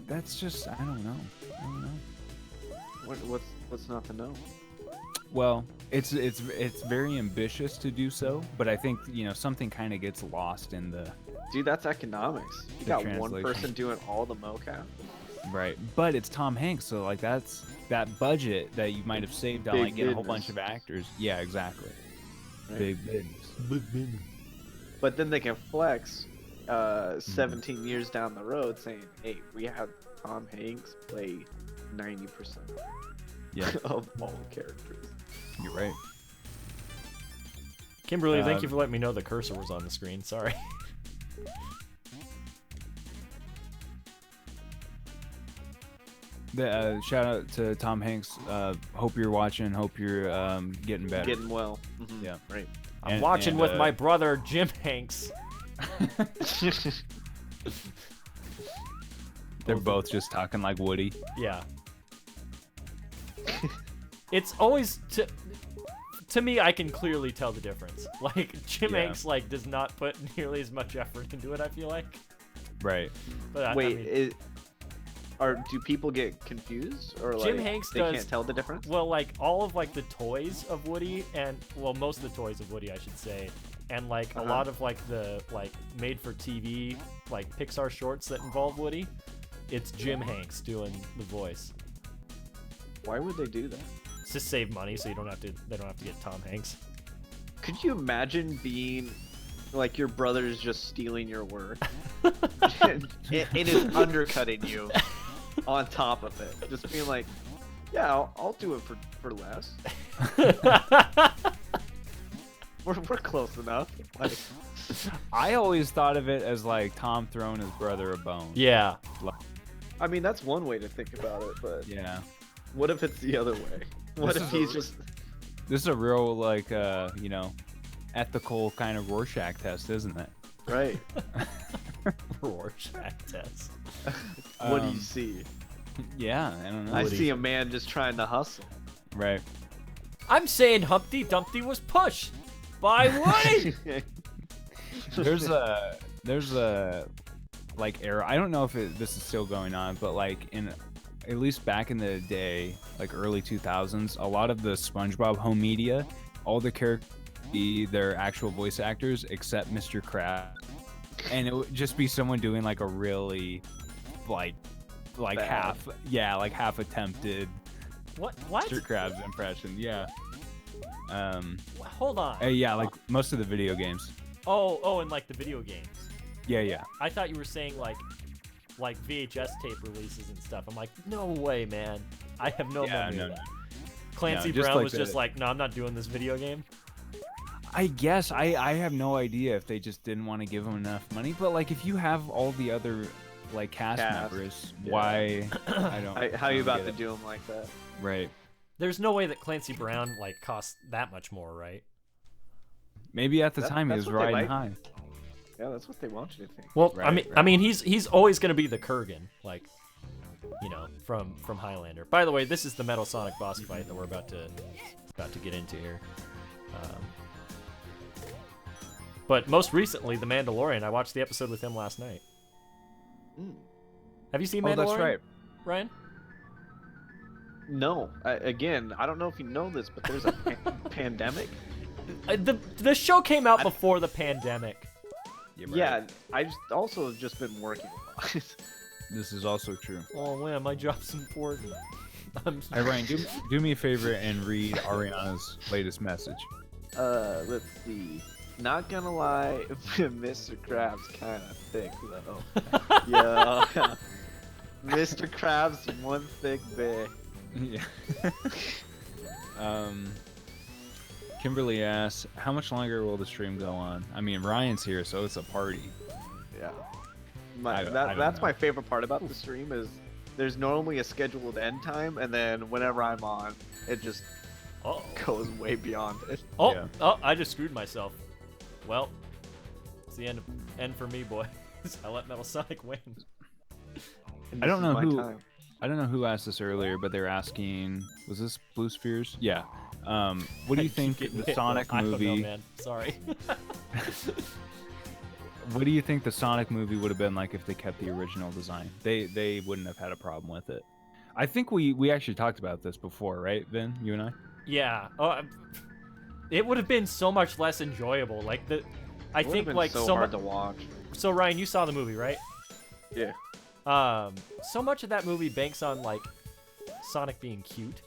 that's just I don't know. I don't know. What's not to know? Well, it's very ambitious to do so, but I think, you know, something kind of gets lost in the Dude, that's economics. You The got one translation. person doing all the mocap. right. But it's Tom Hanks, so like that's that budget that you might have saved on Big like getting a whole business. bunch of actors. Yeah, exactly. Right. Big business. But then they can flex 17 years down the road saying, hey, we have Tom Hanks play 90% Yeah, of all the characters. you're right. Kimberly, thank Uh, you for letting me know the cursor was on the screen. Sorry. The shout out to Tom Hanks. Hope you're watching. Hope you're getting better. Getting well. Mhm. Yeah. Right. I'm And- watching and, with my brother Jim Hanks. They're both just talking like Woody. Yeah. It's always to me, I can clearly tell the difference. Like Jim Yeah. Hanks like does not put nearly as much effort into it. I feel like. Right. But I Wait, mean, do people get confused or like Jim Hanks they does- can't tell the difference? well, like all of like the toys of Woody, and well, most of the toys of Woody, I should say, and like a lot of like the like made-for-TV like Pixar shorts that involve Woody, it's Jim Hanks doing the voice. Why would they do that? It's to save money, so they don't have to get Tom Hanks. Could you imagine being like your brother's just stealing your work? It is undercutting you on top of it. Just being like, yeah, I'll do it for less. We're close enough. Like, I always thought of it as like Tom throwing his brother a bone. Yeah. I mean, that's one way to think about it, but Yeah. what if it's the other way? What This if is he's just This is a real like you know, ethical kind of Rorschach test, isn't it? right? Rorschach test. What do you see? Yeah, I don't know. I see a man just trying to hustle. Right. I'm saying Humpty Dumpty was pushed by Woody. There's a like era. I don't know if this is still going on, but like in at least back in the day, like early 2000s, a lot of the SpongeBob home media, all the characters be their actual voice actors except Mr. Krabs, and it would just be someone doing like a really like Bad. half attempted What? Mr. Krabs impression. Yeah. Hold on. Yeah, like most of the video games. Oh, and like the video games. Yeah. I thought you were saying like VHS tape releases and stuff. I'm like, no way, man. I have no Yeah, memory no, of that. Clancy just Brown like was the- just like, no, I'm not doing this video game. I guess I have no idea if they just didn't want to give him enough money, but like if you have all the other like cast members, yeah. why I don't How I you don't about get to it. do him like that? Right. There's no way that Clancy Brown like costs that much more, right? Maybe at the That- time he that's was what they riding like. high. Yeah, that's what they want you to think. Well, Right, I mean, he's always gonna be the Kurgan, like, you know, from Highlander. By the way, this is the Metal Sonic boss fight that we're about to get into here. But most recently, The Mandalorian. I watched the episode with him last night. Have you seen Mandalorian? Oh, that's right. Ryan? No, again, I don't know if you know this, but there's a pandemic. The show came out before the pandemic. Yeah, I just also have just been working a lot. This is also true. Oh man, my job's important. Hey Ryan, do me a favor and read Ariana's latest message. Let's see. Not gonna lie, Mr. Krabs kind of thick though. Yeah, Mr. Krabs one thick bit. Yeah. Kimberly asks, how much longer will the stream go on? I mean, Ryan's here, so it's a party. Yeah. I don't That's know. my favorite part about the stream is there's normally a scheduled end time, and then whenever I'm on, it just Oh, goes way beyond it. Yeah. I just screwed myself. Well, it's the end for me, boys. I let Metal Sonic win. And I don't this is know my who- time. I don't know who asked this earlier, but they're asking, was this Blue Spheres? Yeah. What do you think Getting the hit, Sonic I don't know, movie? man. Sorry. What do you think the Sonic movie would have been like if they kept the original design? They wouldn't have had a problem with it. I think we actually talked about this before, right, Vin? You and I? Yeah. Oh, it would have been so much less enjoyable. Like I It would've think been like so hard mu- to watch. So Ryan, you saw the movie, right? Yeah. So much of that movie banks on like Sonic being cute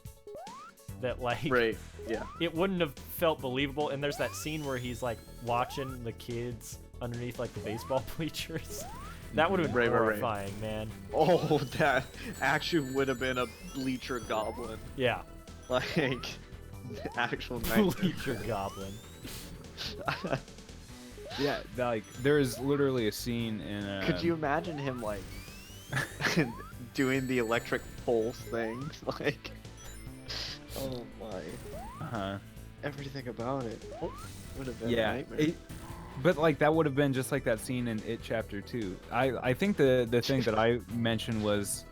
that like Right. Yeah. it wouldn't have felt believable. And there's that scene where he's like watching the kids underneath like the baseball bleachers. That would have been Right, right, right. horrifying, man. Oh, that actually would have been a bleacher goblin. Yeah, Like, actual nightmare. bleacher goblin. Yeah, like there's literally a scene in. Could you imagine him like doing the electric pulse thing? Like, oh my, Uh-huh. everything about it would have been a Yeah. nightmare. But like that would have been just like that scene in It Chapter 2. I think the thing that I mentioned was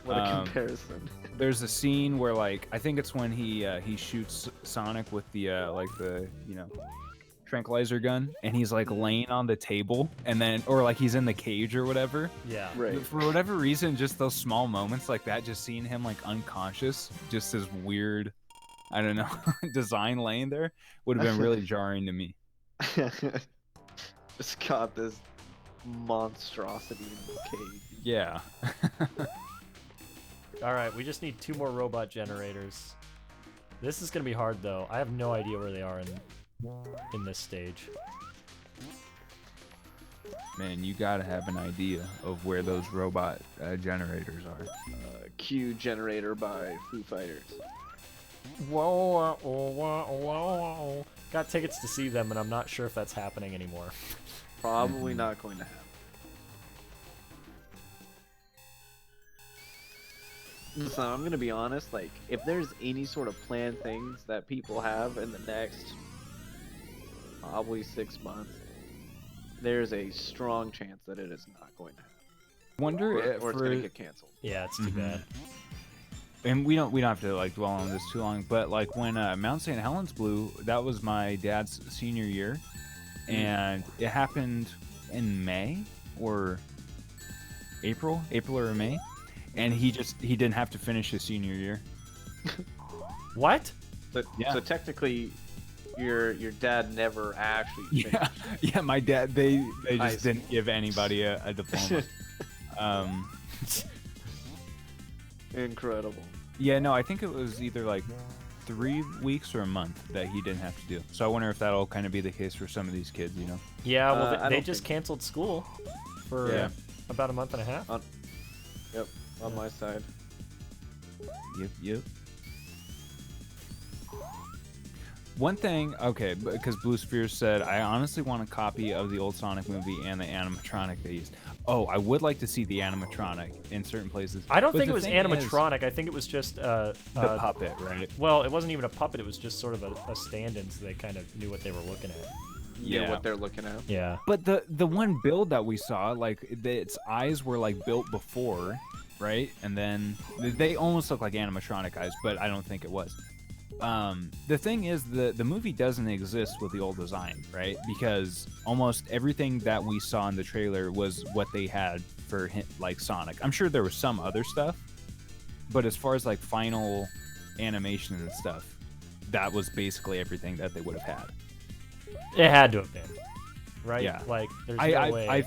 What a um, comparison. there's a scene where like I think it's when he shoots Sonic with the tranquilizer gun, and he's like laying on the table, and then or like he's in the cage or whatever. Yeah. Right. For whatever reason, just those small moments like that, just seeing him like unconscious, just this weird, I don't know, design laying there would have been really jarring to me. Just got this monstrosity in the cage. Yeah. All right, we just need 2 more robot generators. This is gonna be hard though. I have no idea where they are in this stage. Man, you gotta have an idea of where those robot generators are. Q Generator by Foo Fighters. Whoa, whoa, whoa, whoa. Got tickets to see them, and I'm not sure if that's happening anymore. Probably not going to happen. Listen, I'm gonna be honest. Like, if there's any sort of planned things that people have in the next probably 6 months, there's a strong chance that it is not going to happen. Wonder Or it's gonna get canceled. Yeah, it's too bad. And we don't have to like dwell on this too long, but like when Mount St. Helens blew, that was my dad's senior year, and it happened in May or April or May, and he didn't have to finish his senior year. What? So, Yeah. so technically, your dad never actually finished. Yeah, my dad they I just see. didn't give anybody a diploma. Incredible. Yeah, no, I think it was either like 3 weeks or a month that he didn't have to do. So I wonder if that'll kind of be the case for some of these kids, you know? Yeah, well, I they don't just think- canceled school for Yeah. about a month and a half. Yep, on my side. Yep. One thing, okay, because Blue Sphere said, I honestly want a copy of the old Sonic movie and the animatronic they used. Oh, I would like to see the animatronic in certain places. I don't But think the it was thing is, animatronic. I think it was just the puppet, right? well, it wasn't even a puppet. It was just sort of a stand-in, so they kind of knew what they were looking at. You know Yeah. what they're looking at. Yeah. But the one build that we saw, like its eyes were like built before, right? And then they almost look like animatronic eyes, but I don't think it was. The thing is, the movie doesn't exist with the old design, right? Because almost everything that we saw in the trailer was what they had for like Sonic. I'm sure there was some other stuff, but as far as like final animation and stuff, that was basically everything that they would have had. It had to have been, right? Yeah. Like, there's no way.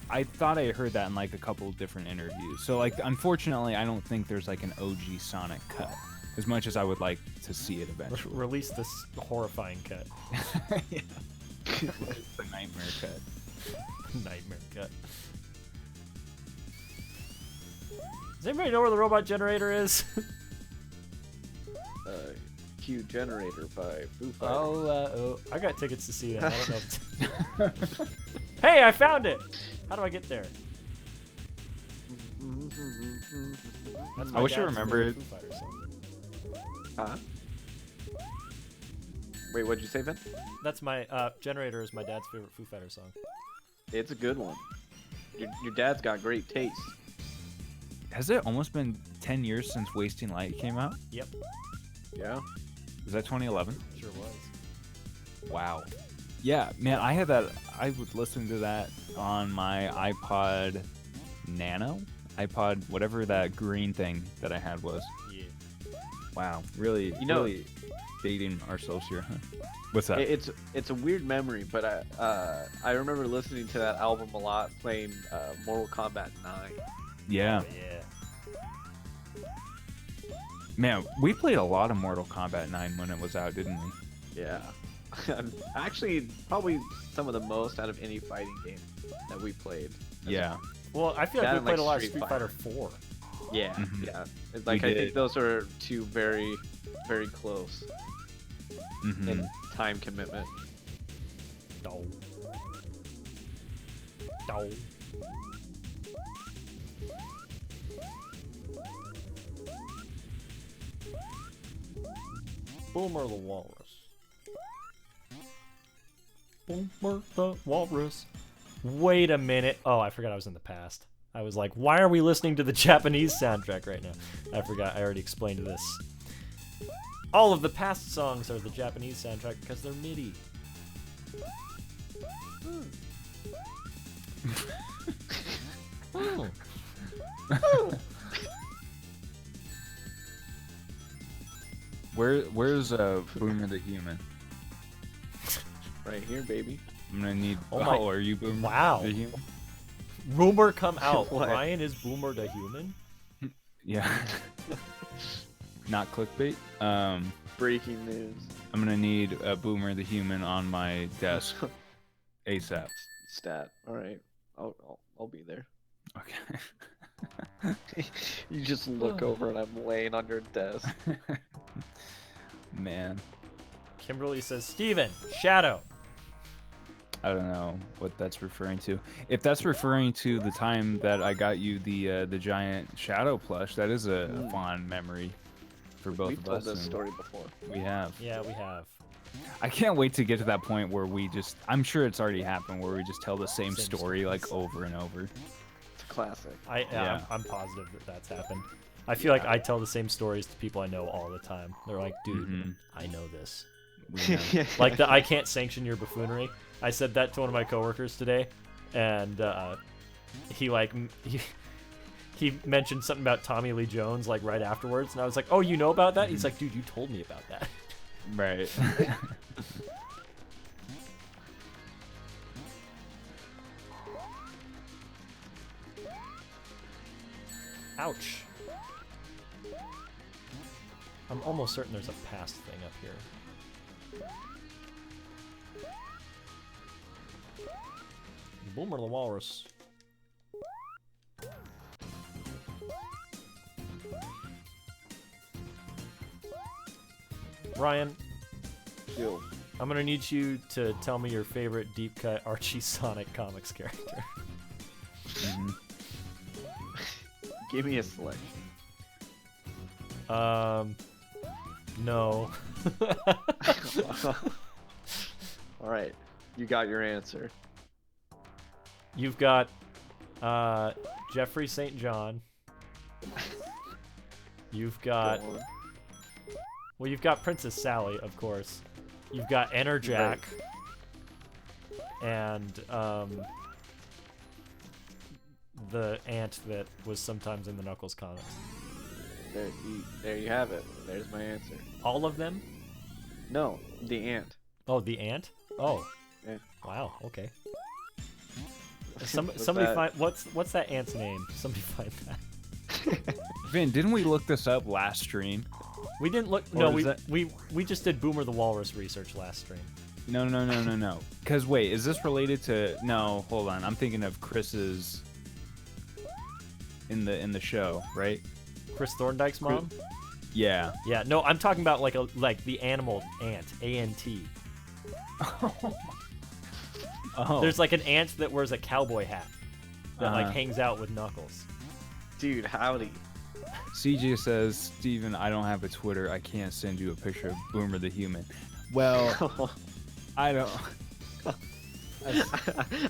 I thought I heard that in like a couple of different interviews. So like, unfortunately, I don't think there's like an OG Sonic cut. As much as I would like to see it eventually. Release this horrifying cut. Yeah. The nightmare cut. Nightmare cut. Does anybody know where the robot generator is? Q Generator by Foo Fighters. Oh, I got tickets to see them. I don't know. Hey, I found it! How do I get there? That's my I wish I dad's remembered- favorite Foo Fighters song. Huh? Wait, what'd you say, Vin? That's my generator is my dad's favorite Foo Fighters song. It's a good one. Your dad's got great taste. Has it almost been 10 years since Wasting Light came out? Yep, Yeah. Is that 2011? sure was. Wow. Yeah, man, I had that. I would listen to that on my iPod Nano? iPod, whatever that green thing that I had was. Yeah. Wow, really, really dating ourselves here, huh? What's that? It's a weird memory, but I remember listening to that album a lot, playing Mortal Kombat 9. Yeah. Oh, yeah. Man, we played a lot of Mortal Kombat 9 when it was out, didn't we? Yeah. Actually, probably some of the most out of any fighting game that we played. Yeah. Well, I feel like That we and, played like, a lot of Street Street Fighter 4. Yeah, Mhm. yeah. It's We like I did. think those are two very, very close Mhm. in time commitment. No. No. Boomer the Walrus. Boomer the Walrus. Wait a minute. Oh, I forgot I was in the past. I was like, why are we listening to the Japanese soundtrack right now? I forgot. I already explained this. All of the past songs are the Japanese soundtrack because they're MIDI. Oh. Where's Boomer the Human? Right here, baby. I'm gonna need. Oh Oh, my- are you Boomer? Wow. The Human? Rumor come out. What? Ryan is Boomer the Human? Yeah. Not clickbait. Breaking news. I'm gonna need a Boomer the Human on my desk ASAP. Stat. All right. I'll be there. Okay. You just look over and I'm laying on your desk. Man, Kimberly says, Steven, Shadow. I don't know what that's referring to. If that's referring to the time that I got you the giant shadow plush, that is a fond memory for both We've of told us. this and story before. We have. Yeah, we have. I can't wait to get to that point where we just, I'm sure it's already happened, where we just tell the same Same story like stories. over and over. It's a classic. Yeah. I'm positive that that's happened. I feel like I tell the same stories to people I know all the time. They're like, dude, I know this. We know. Like the I can't sanction your buffoonery. I said that to one of my coworkers today, and he mentioned something about Tommy Lee Jones like right afterwards, and I was like, oh, you know about that? He's like, dude, you told me about that. Right. Ouch. I'm almost certain there's a past thing up here. Boomer the Walrus. Ryan, Yo. I'm gonna need you to tell me your favorite deep cut Archie Sonic comics character. Give me a selection. No. All right. You got your answer. You've got Jeffrey St. John. You've got Go on. well, you've got Princess Sally, of course. You've got Enerjack, and the ant that was sometimes in the Knuckles comics. There you have it. There's my answer. All of them? No, the ant. Oh, the ant? Oh. Yeah. Wow. Okay. What's Somebody that? find what's that ant's name? Somebody find that. Vin, didn't we look this up last stream? We didn't look. Or No, is that- we just did Boomer the Walrus research last stream. No. Because wait, is this related to? No, hold on. I'm thinking of Chris's in the show, right? Chris Thorndike's mom. Yeah. Yeah. No, I'm talking about like the animal ant. A-N-T. Oh. There's like an ant that wears a cowboy hat that like Uh-huh. hangs out with Knuckles. Dude, howdy. CJ says, Steven, I don't have a Twitter. I can't send you a picture of Boomer the Human. Well, I don't.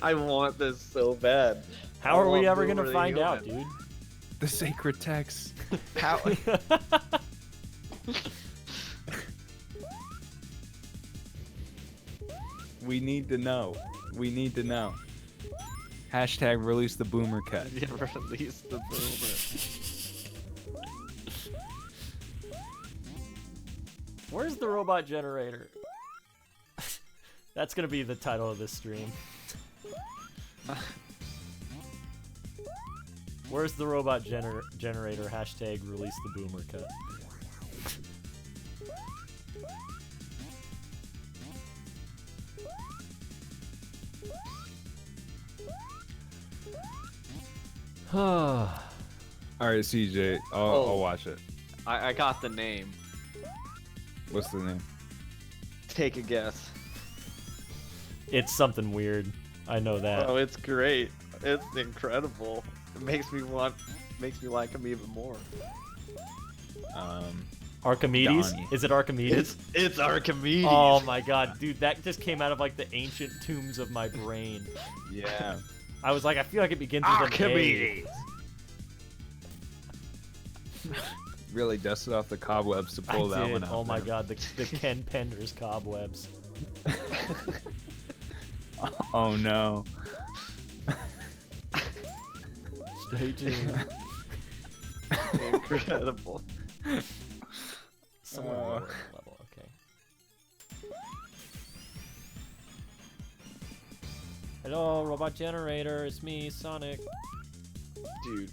I want this so bad. How I are we want ever Boomer gonna the find out, Human. dude? The sacred text. How? We need to know. We need to know. Hashtag release the Boomer cut. You release the Boomer. Where's the robot generator? That's gonna be the title of this stream. Where's the robot generator? Hashtag release the Boomer cut. All right, CJ, I'll watch it. I got the name. What's the name? Take a guess. It's something weird. I know that. Oh, it's great. It's incredible. It makes me like him even more. Archimedes? Donnie. Is it Archimedes? It's Archimedes. Oh my god, dude, that just came out of like the ancient tombs of my brain. Yeah. I was like, I feel like it begins with an Archimedes. Really dusted off the cobwebs to A. pull I that did. one out. Oh my there. god, the Ken Penders cobwebs. Oh no. Stay tuned. Incredible. Somewhere lower in the level, okay. Hello, robot generator. It's me, Sonic. Dude,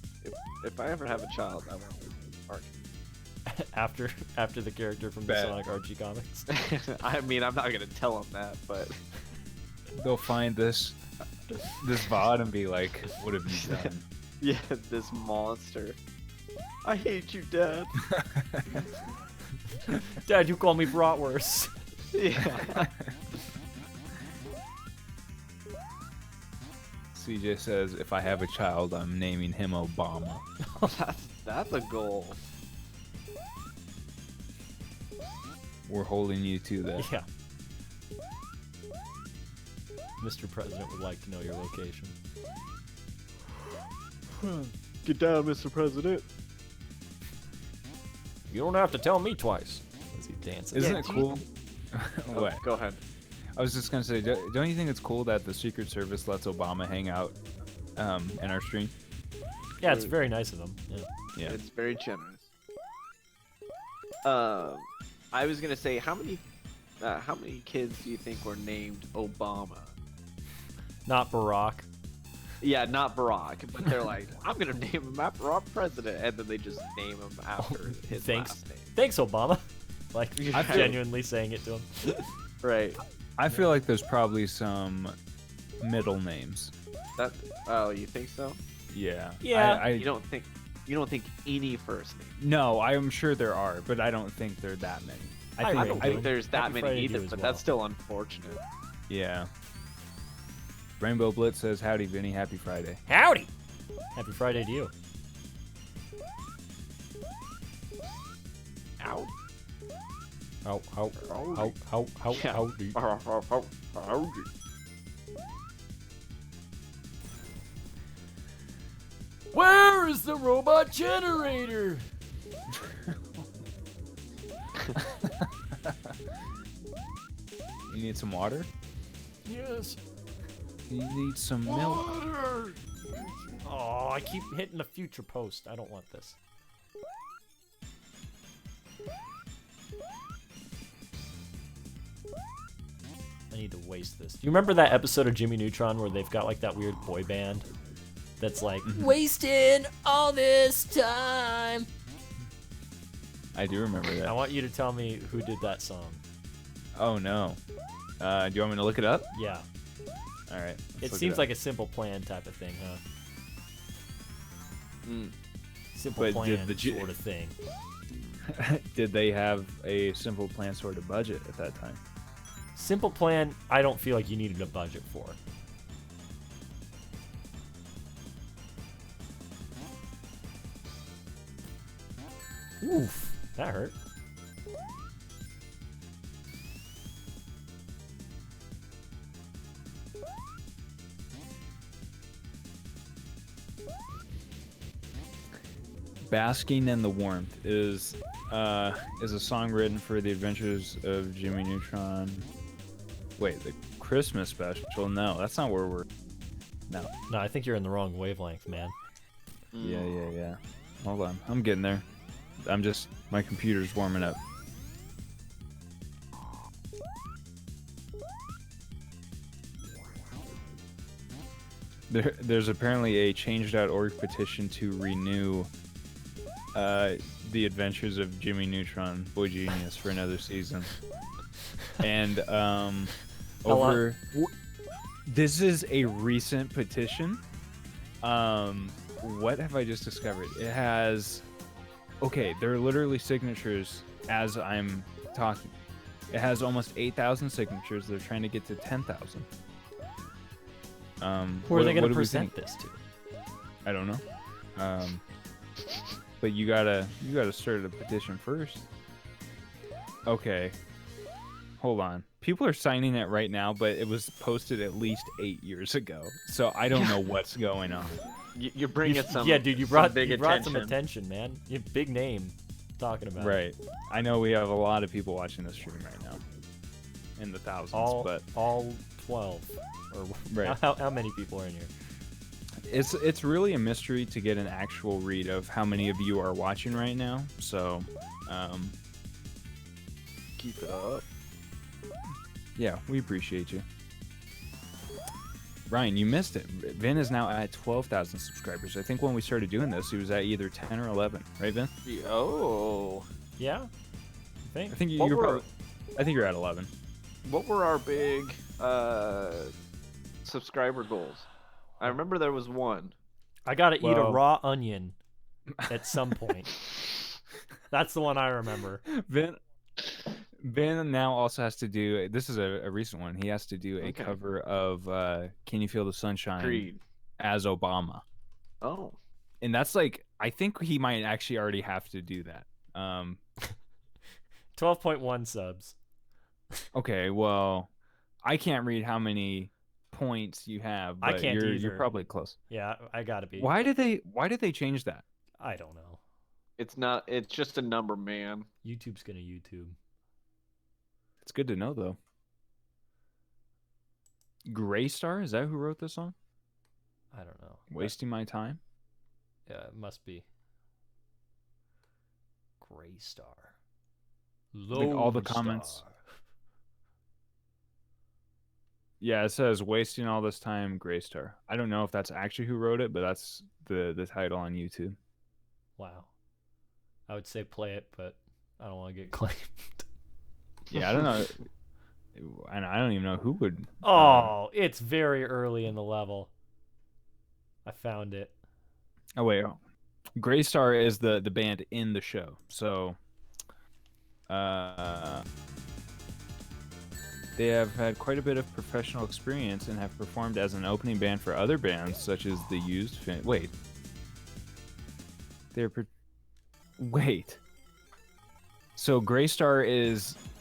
if I ever have a child, I want to Ark. after the character from the Bet. Sonic Archie comics. I mean, I'm not gonna tell him that, but They'll find this VOD and be like, "What have you done?" yeah, this monster. I hate you, Dad. Dad, you call me bratwurst. Yeah. CJ says, "If I have a child, I'm naming him Obama." That's a goal. We're holding you to that. Yeah. Mr. President would like to know your location. Get down, Mr. President. You don't have to tell me twice. Is he dancing? Isn't Yeah, it do cool? Oh, What? go ahead. I was just gonna say, don't you think it's cool that the Secret Service lets Obama hang out in our stream? Yeah, it's very nice of them. Yeah. Yeah. It's very generous. I was gonna say, how many kids do you think were named Obama? Not Barack. Yeah, not Barack, but they're like, I'm gonna name him after our president, and then they just name him after his Thanks. last name. Thanks, Obama. Like, I feel- genuinely saying it to him. Right. I feel like there's probably some middle names. That. Oh, you think so? Yeah. Yeah. You don't think any first name? No, I'm sure there are, but I don't think there are that many. I I don't think do. there's that Happy many Friday to either, you as but well. that's still unfortunate. Yeah. Rainbow Blitz says, "Howdy, Vinny. Happy Friday." Howdy! Happy Friday to you. Ow. How, Yeah. howdy. Where is the robot generator? You need some water? Yes. You need some milk. Water! Oh, I keep hitting the future post. I don't want this. I need to waste this. Do you remember that episode of Jimmy Neutron where they've got like that weird boy band that's like wasting all this time? I do remember I that. want you to tell me who did that song. Oh no. Do you want me to look it up? Yeah. All right. It seems like a simple plan type of thing, huh? Simple But did plan the sort of thing. Did they have a simple plan sort of budget at that time? Simple plan, I don't feel like you needed a budget for. Oof, that hurt. "Basking in the Warmth" is a song written for the Adventures of Jimmy Neutron. Wait, the Christmas special? No, that's not where we're. No. No, I think you're in the wrong wavelength, man. Yeah. Hold on, I'm getting there. My computer's warming up. There's apparently a change.org petition to renew the Adventures of Jimmy Neutron, Boy Genius, for another season. And this is a recent petition. What have I just discovered? It has, okay, there are literally signatures as I'm talking. It has almost 8,000 signatures. They're trying to get to 10,000. Who are they going what to do we present think? this to? I don't know. But you gotta start a petition first. Okay. Hold on. People are signing it right now, but it was posted at least 8 years ago. So I don't know what's going on. You're bringing some. Yeah, dude, you some brought some attention, man. You have big name talking about it. Right. I know we have a lot of people watching this stream right now. In the thousands, but all 12 or right. how many people are in here? It's really a mystery to get an actual read of how many of you are watching right now. So, keep it up. Yeah, we appreciate you. Ryan, you missed it. Vin is now at 12,000 subscribers. I think when we started doing this, he was at either 10 or 11, right, Vin? Oh. Yeah. I think you're at 11. What were our big subscriber goals? I remember there was one. I gotta eat a raw onion at some point. That's the one I remember. Vin now also has to do. This is a recent one. He has to do a cover of "Can You Feel the Sunshine" Creed as Obama. Oh, and that's like, I think he might actually already have to do that. 12.1 subs. Okay, well, I can't read how many points you have, but I can't either. You're probably close. Yeah, I gotta be. Why did they change that? I don't know. It's not. It's just a number, man. YouTube's gonna YouTube. It's good to know, though. Graystar, is that who wrote this song? I don't know. Wasting My Time? Yeah, it must be. Graystar. Like all the comments. Yeah, it says "Wasting All This Time," Graystar. I don't know if that's actually who wrote it, but that's the title on YouTube. Wow. I would say play it, but I don't want to get claimed. Yeah, I don't know. And I don't even know who would. Oh, it's very early in the level. I found it. Oh, wait. Graystar is the band in the show. So, they have had quite a bit of professional experience and have performed as an opening band for other bands such as The Used. Wait. Wait. So Graystar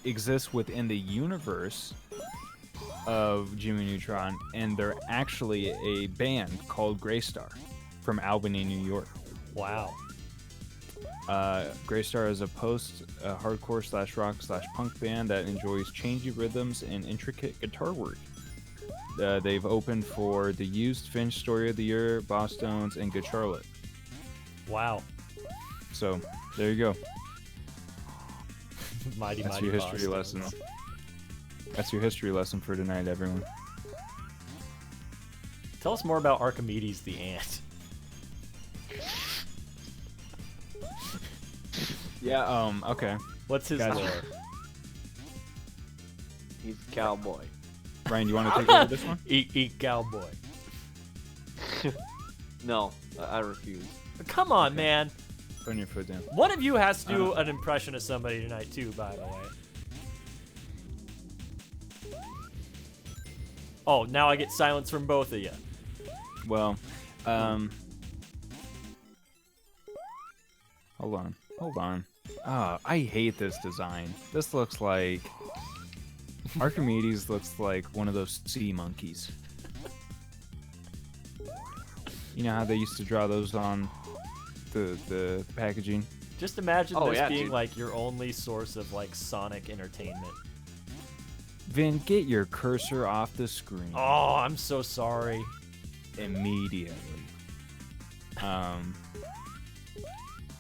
exists within the universe of Jimmy Neutron, and they're actually a band called Graystar from Albany, New York. Wow. Graystar is a post-hardcore /rock/punk band that enjoys changey rhythms and intricate guitar work. They've opened for The Used, Finch, Story of the Year, Boss Stones, and Good Charlotte. Wow. So, there you go. That's your history lesson. That's your history lesson for tonight, everyone. Tell us more about Archimedes the ant. Yeah. Okay. What's his lore? He's a cowboy. Ryan, you want to take over this one? Eat cowboy. No, I refuse. Come on, man. Put your foot down. One of you has to do an impression of somebody tonight, too, by the way. Oh, now I get silence from both of you. Well, hold on. I hate this design. This looks like Archimedes looks like one of those sea monkeys. You know how they used to draw those on the packaging? Just imagine this being dude. like your only source of like Sonic entertainment. Vin, get your cursor off the screen. Oh, I'm so sorry. Immediately.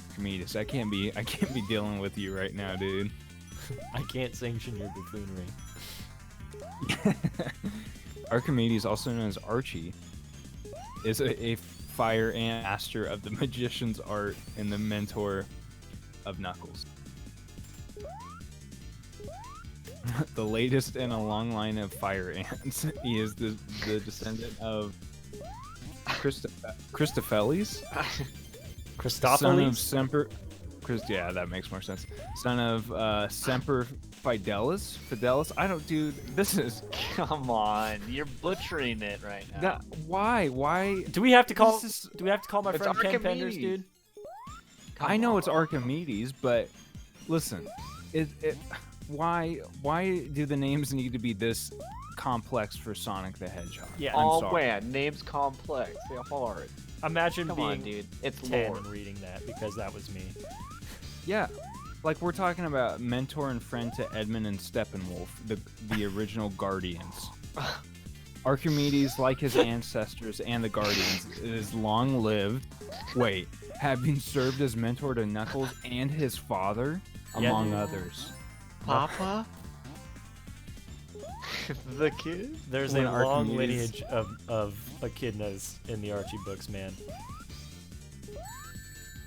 Archimedes, I can't be dealing with you right now, dude. I can't sanction your buffoonery. Archimedes, also known as Archie, is a fire ant master of the magician's art and the mentor of Knuckles. The latest in a long line of fire ants. He is the descendant of Christopheles? Son of Semper... Yeah, that makes more sense. Son of Semper Fidelis? Dude, this is... Come on, you're butchering it right now. Why? Do we have to call my friend Ken Archimedes. Penders, dude? I know it's Archimedes, but listen, why do the names need to be this complex for Sonic the Hedgehog? Yeah. I'm Oh sorry. man, names complex. They're hard. Imagine Come being on, dude. It's 10 lore. and reading that because that was me. Yeah, like we're talking about mentor and friend to Edmund and Steppenwolf, the original Guardians. Archimedes, like his ancestors and the Guardians, is long-lived. Wait, having served as mentor to Knuckles and his father, Yeah. among others. Papa? The kid? There's When a long Archimedes- lineage of echidnas in the Archie books, man.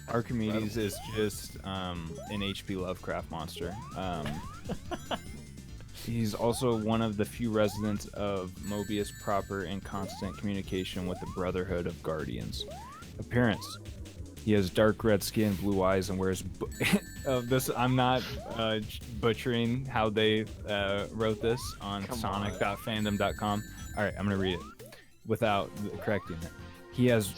Archimedes is just an H.P. Lovecraft monster. He's also one of the few residents of Mobius proper in constant communication with the Brotherhood of Guardians. Appearance: he has dark red skin, blue eyes, and wears. This I'm not butchering how they wrote this on Come on. Sonic.fandom.com. All right, I'm gonna read it without correcting it. He has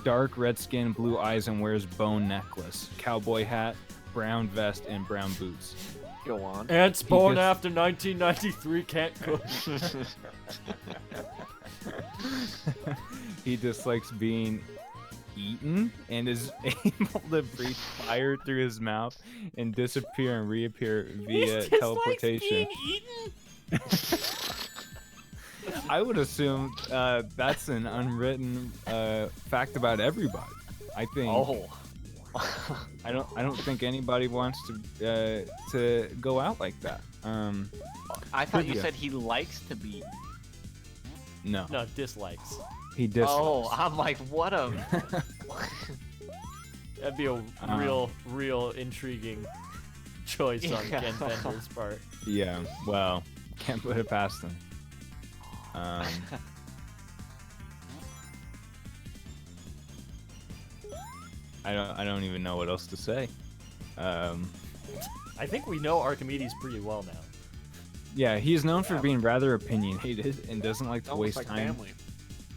dark red skin, blue eyes, and wears bone necklace, cowboy hat, brown vest, and brown boots. Go on. Ants born gets- after 1993 can't cook. He dislikes being eaten and is able to breathe fire through his mouth and disappear and reappear via teleportation. I would assume that's an unwritten fact about everybody. I think. Oh. I don't think anybody wants to go out like that. I thought you Yeah. said he likes to be. No, No, dislikes. he dislikes. Oh, I'm like, what a. That'd be a real intriguing choice on Yeah. Ken Bender's part. Yeah, well, can't put it past him. I don't even know what else to say. I think we know Archimedes pretty well now. Yeah, he's known for being rather opinionated and doesn't like to Almost waste like time. family.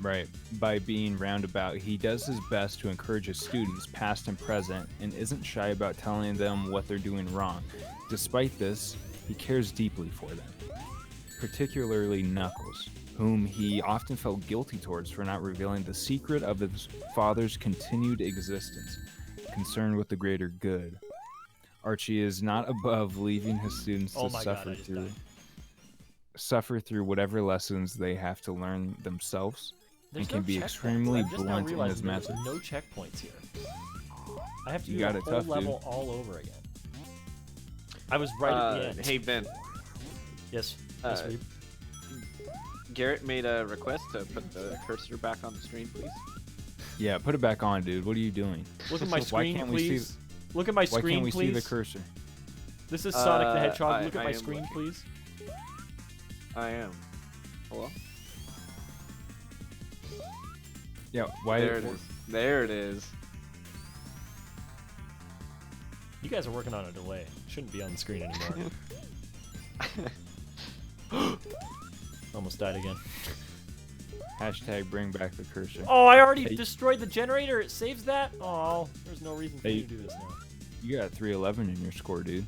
Right, by being roundabout, he does his best to encourage his students, past and present, and isn't shy about telling them what they're doing wrong. Despite this, he cares deeply for them, particularly Knuckles, whom he often felt guilty towards for not revealing the secret of his father's continued existence, concerned with the greater good. Archie is not above leaving his students Oh to my God, I just died. suffer through whatever lessons they have to learn themselves. There's can no be checkpoints. extremely I'm just now blunt in realizing his there's methods. no checkpoints here. I have to You do got the it whole tough, dude. level all over again. I was right at the end. Hey Ben, Yes. Yes, uh, Reeb. Garrett made a request to put the cursor back on the screen, please. Yeah, put it back on, dude. What are you doing? Look at my Why screen, can't we see- please. Look at my Why screen, can't we see please. the cursor? This is Sonic the Hedgehog. I- Look at I my am screen, looking. please. I am. Hello? Yeah, why? There it is. There it is. You guys are working on a delay. Shouldn't be on the screen anymore. Almost died again. Hashtag bring back the cursor. Oh, I already Hey. destroyed the generator. It saves that? Oh, there's no reason for Hey. me to do this now. You got 311 in your score, dude.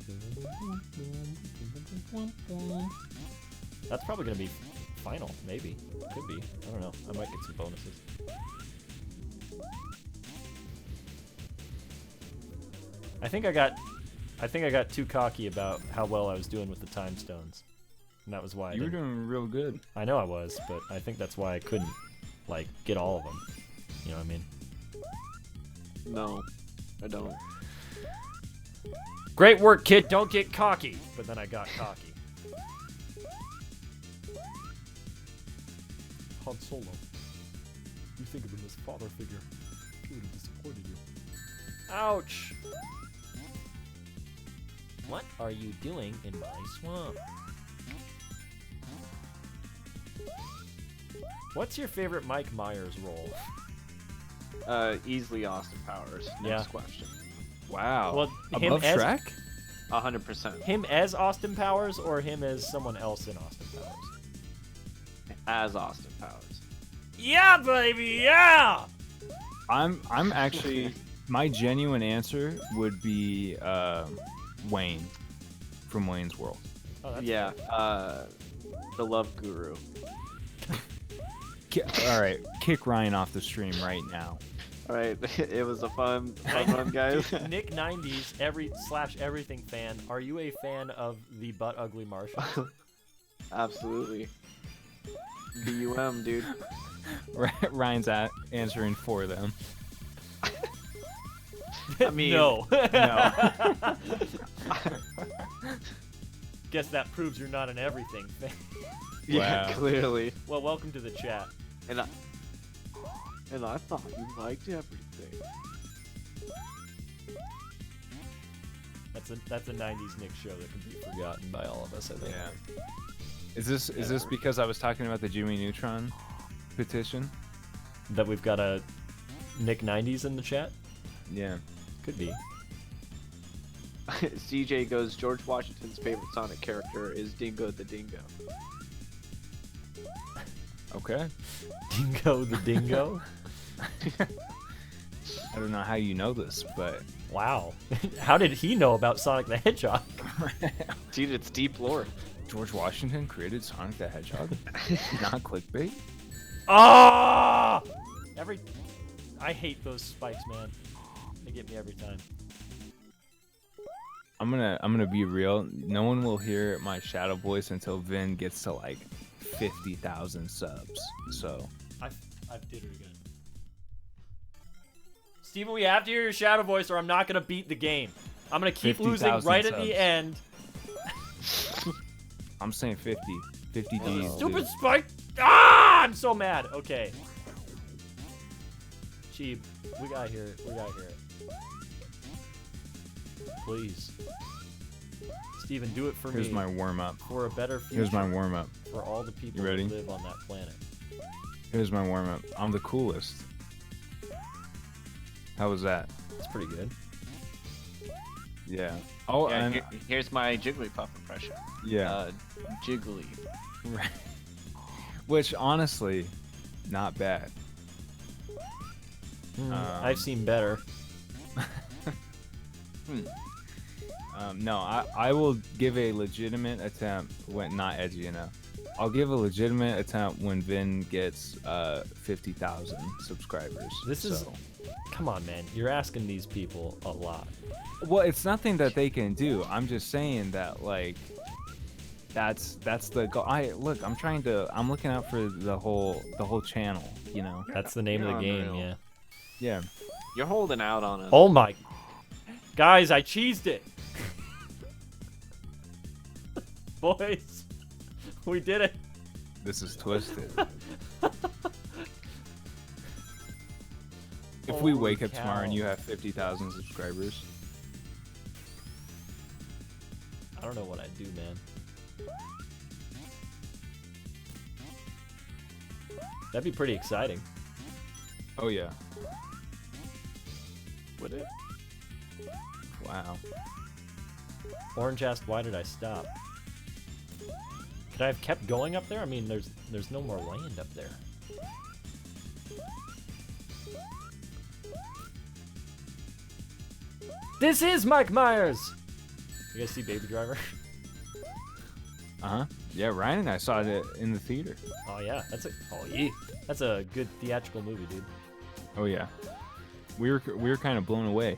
That's probably gonna be final, maybe. Could be. I don't know. I might get some bonuses. I think I got too cocky about how well I was doing with the time stones. And that was why You were doing real good. I know I was, but I think that's why I couldn't like get all of them. You know what I mean? No, I don't. Great work, kid. Don't get cocky. But then I got cocky. Han Solo. You think of him as father figure. He would have disappointed you. Ouch. What are you doing in my swamp? What's your favorite Mike Myers role? Easily Austin Powers. Next Yeah. question. Wow. Well, him Above as Shrek? 100%. him as Austin Powers or him as someone else in Austin Powers? As Austin Powers. Yeah, baby, yeah. I'm actually my genuine answer would be Wayne from Wayne's World. Oh, that's Yeah, good. the love guru. All right, kick Ryan off the stream right now. All right, it was a fun run, guys. Dude, Nick 90s everything fan. Are you a fan of the Butt Ugly Marshall? Absolutely. BUM, dude. Ryan's answering for them. I mean, no. no. Guess that proves you're not an everything fan. Yeah, Wow. clearly. Well, welcome to the chat. And I thought you liked everything. That's a 90s Nick show that can be forgotten by all of us, I think. Yeah. Is this because I was talking about the Jimmy Neutron petition? That we've got a Nick 90s in the chat? Yeah. Could be. CJ goes, George Washington's favorite Sonic character is Dingo the Dingo. Okay. Dingo the Dingo? I don't know how you know this, but Wow. How did he know about Sonic the Hedgehog? Dude, it's deep lore. George Washington created Sonic the Hedgehog. Not clickbait. Ah! I hate those spikes, man. They get me every time. I'm gonna be real. No one will hear my shadow voice until Vin gets to like 50,000 subs. So I did it again. Steven, we have to hear your shadow voice or I'm not gonna beat the game. I'm gonna keep losing 50,000 right at subs. the end. I'm saying 50 Gs. Stupid dude. spike! Ah! I'm so mad. Okay. Cheeb, we gotta hear it. We gotta hear it. Please. Steven, do it for Here's me. my warm up. For a better future. Here's my warm up. For all the people You ready? who live on that planet. Here's my warm up. I'm the coolest. How was that? It's pretty good. Yeah. Oh, Yeah, and here's my Jigglypuff impression. yeah. Jiggly. Right. Which honestly, not bad. I've seen better. No, I will give a legitimate attempt when not edgy enough. I'll give a legitimate attempt when Vin gets 50,000 subscribers. This is, come on, man. You're asking these people a lot. Well, it's nothing that they can do. I'm just saying that like that's the goal. I'm looking out for the whole channel, you know. That's the name of the You're game, unreal. yeah. Yeah. You're holding out on us. Oh my, guys, I cheesed it. Boys, we did it. This is twisted. If we Holy wake up tomorrow and cow. you have 50,000 subscribers, I don't know what I'd do, man. That'd be pretty exciting. oh yeah. Would it? Wow. Orange asked, why did I stop? Could I have kept going up there? I mean, there's no more land up there. This is Mike Myers! You guys see Baby Driver? Uh-huh. Yeah, Ryan and I saw it in the theater. Oh yeah, that's a good theatrical movie, dude. Oh yeah. We were kind of blown away.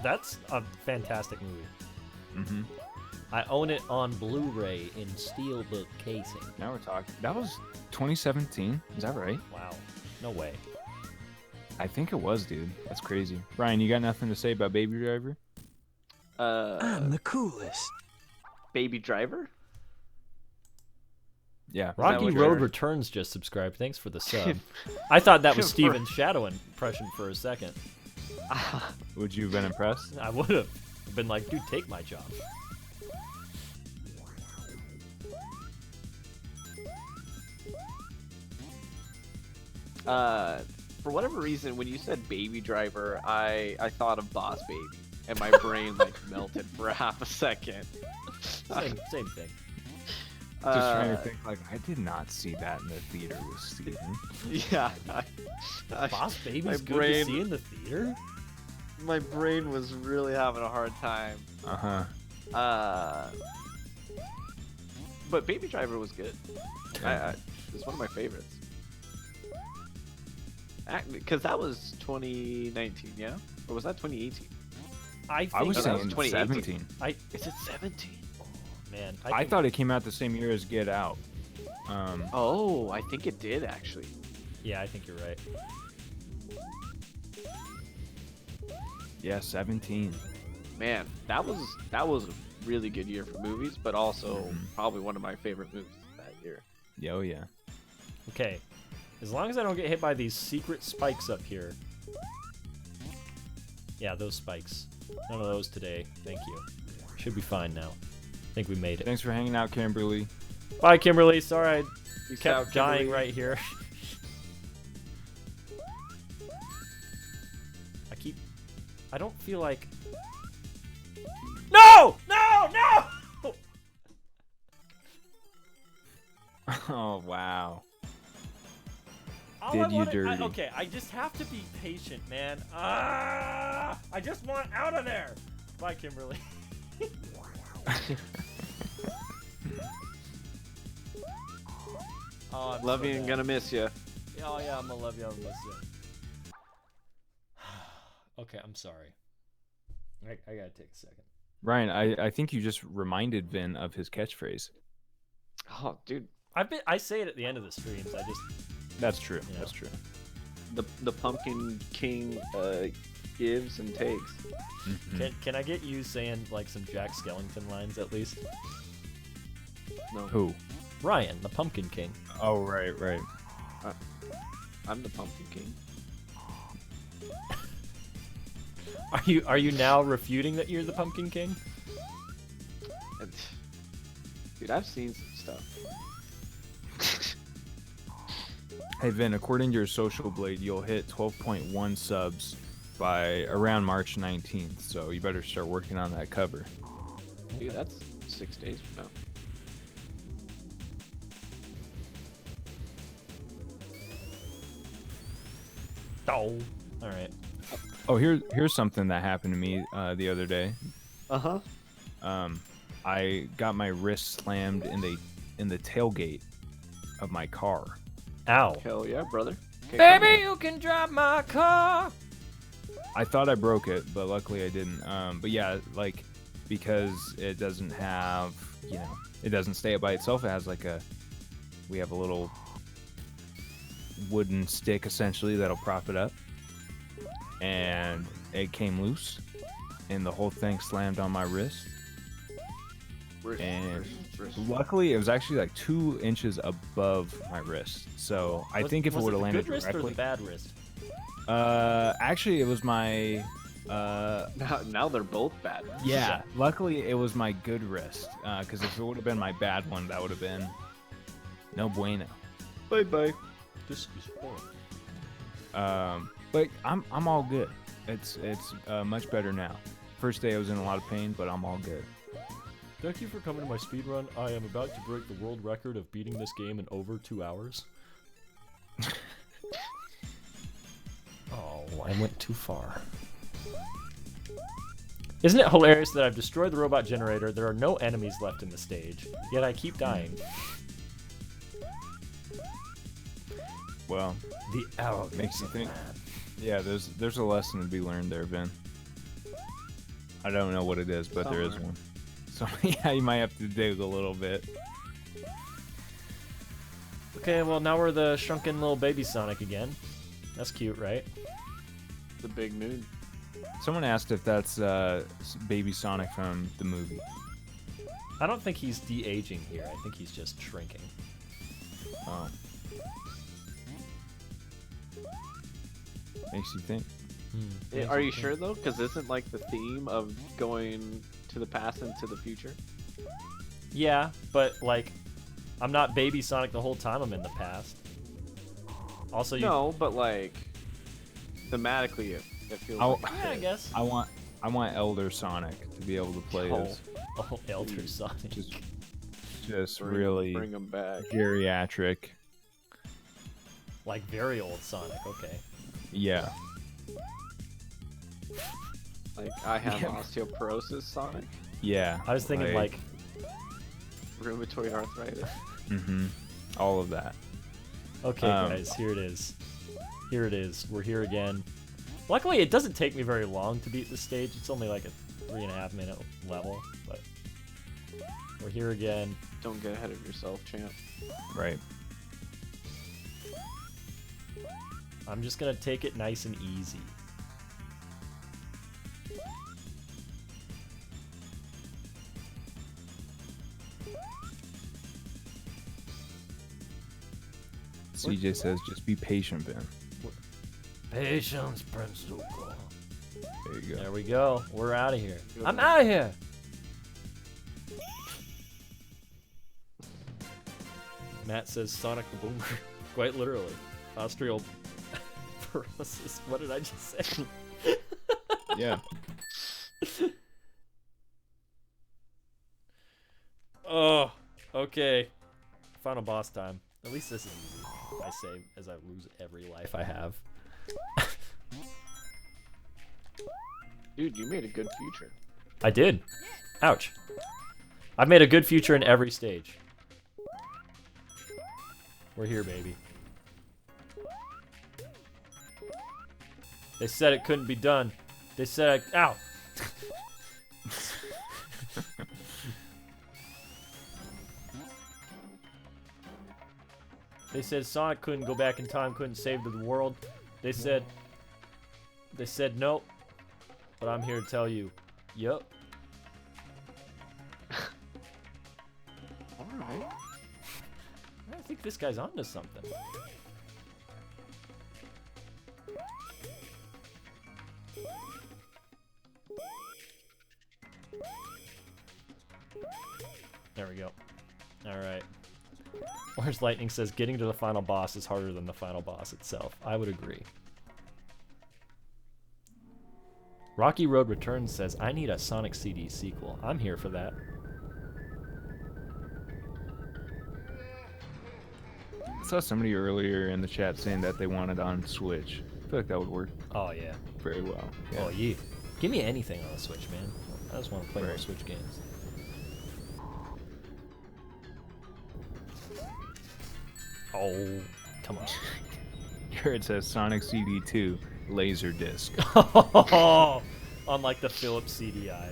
That's a fantastic movie. Mm-hmm. I own it on Blu-ray in steelbook casing. Now we're talking. That was 2017. Is that right? Wow, no way. I think it was, dude. That's crazy. Ryan, you got nothing to say about Baby Driver? I'm the coolest. Baby Driver? Yeah. Rocky what Road you're- Returns just subscribed. Thanks for the sub. I thought that was Steven's shadow impression for a second. Would you have been impressed? I would have been like, dude, take my job. For whatever reason, when you said Baby Driver, I thought of Boss Baby, and my brain like melted for half a second. Same thing. Just trying to think, like, I did not see that in the theater with Steven. Yeah. Boss my Baby's good brain- to see in the theater? My brain was really having a hard time. Uh-huh. but Baby Driver was good. It's one of my favorites. Because that was 2019, yeah? Or was that 2018? I think I was No, that was saying 2018. 17. Is it 17? Man, I think- thought it came out the same year as Get Out. Oh, I think it did actually. Yeah, I think you're right. Yeah, 17. Man, that was a really good year for movies, but also probably one of my favorite movies that year. Yeah, oh yeah. Okay, as long as I don't get hit by these secret spikes up here. Yeah, those spikes. None of those today. Thank you. Should be fine now. I think we made it. Thanks for hanging out, Kimberly. Bye, Kimberly. Sorry I Peace kept out, dying Kimberly. right here. I don't feel like... No! No! No! Oh, wow. All Did I you wanna- dirty. okay, I just have to be patient, man. I just want out of there. Bye, Kimberly. Oh, I'm Love so you and mad. gonna miss you. Oh yeah, I'm gonna love you. I'm gonna miss you. Okay, I'm sorry. I gotta take a second. Ryan, I think you just reminded Vin of his catchphrase. Oh, dude, I say it at the end of the streams. I just That's true. Yeah. That's true. the Pumpkin King gives and takes. Mhm. can I get you saying like some Jack Skellington lines at least? No, Who? Ryan, the Pumpkin King. Oh, right, right. I'm the Pumpkin King. Are you now refuting that you're the Pumpkin King? And, dude, I've seen some stuff. Hey, Vin, according to your social blade, you'll hit 12.1 subs by around March 19th, so you better start working on that cover. Dude, that's 6 days from now. Oh. All right. Oh, here's something that happened to me the other day. Uh-huh. I got my wrist slammed in the tailgate of my car. Ow. Hell yeah, brother. Okay, Baby, you can drive my car. I thought I broke it, but luckily I didn't. But yeah, like, because it doesn't have, it doesn't stay up by itself. It has we have a little wooden stick essentially that'll prop it up, and it came loose, and the whole thing slammed on my wrist. And luckily, it was actually like 2 inches above my wrist. So I think if it would have landed the good wrist directly, or the bad wrist? actually, it was my. Now they're both bad. Yeah, luckily it was my good wrist. Because if it would have been my bad one, that would have been no bueno. Bye bye. This is horrible. But I'm all good. It's much better now. First day I was in a lot of pain, but I'm all good. Thank you for coming to my speedrun. I am about to break the world record of beating this game in over 2 hours. Oh, I went too far. Isn't it hilarious that I've destroyed the robot generator, there are no enemies left in the stage, yet I keep dying? Well, The arrow makes you think. Yeah, there's a lesson to be learned there, Ben. I don't know what it is, but there is Somewhere. one. So yeah, you might have to dig a little bit. Okay, well now we're the shrunken little baby Sonic again. That's cute, right? The big moon. Someone asked if that's Baby Sonic from the movie. I don't think he's de-aging here. I think he's just shrinking. Oh. Makes you think. Are you sure though? Because isn't like the theme of going to the past and to the future? Yeah, but like, I'm not baby Sonic the whole time I'm in the past. Also, you. No, but like thematically, it feels. I'll- Like Yeah, I guess. I want Elder Sonic to be able to play as Oh, Elder Sonic. just really bring them back. geriatric. Like very old Sonic. Okay. Yeah. Like I have Yeah. osteoporosis, Sonic. Yeah. I was thinking like Rheumatoid arthritis. Mm-hmm. All of that. Okay, guys, here it is. Here it is. We're here again. Luckily, it doesn't take me very long to beat the stage. It's only like a 3.5 minute level, but we're here again. Don't get ahead of yourself, champ. Right. I'm just gonna take it nice and easy. CJ says, just be patient, Ben. Patience, Prince-uko. There you go. There we go. We're out of here. I'm out of here. Matt says Sonic the Boomer. Quite literally. Austrial Ferocious. What did I just say? Yeah. Oh, okay. Final boss time. At least this is easy. I say as I lose every life I have. Dude, you made a good future. I did. Ouch. I've made a good future in every stage. We're here, baby. They said it couldn't be done. They said ow! They said Sonic couldn't go back in time, couldn't save the world. They said nope. But I'm here to tell you, yup. Alright. I think this guy's onto something. There we go. Alright. Where's Lightning says getting to the final boss is harder than the final boss itself. I would agree. Rocky Road Returns says, I need a Sonic CD sequel. I'm here for that. I saw somebody earlier in the chat saying that they wanted on Switch. I feel like that would work Oh, yeah. very well. Yeah. Oh, yeah. Give me anything on the Switch, man. I just want to play more Right. Switch games. Oh, come on. Here it says Sonic CD2 laser disc. On like the Philips CDI.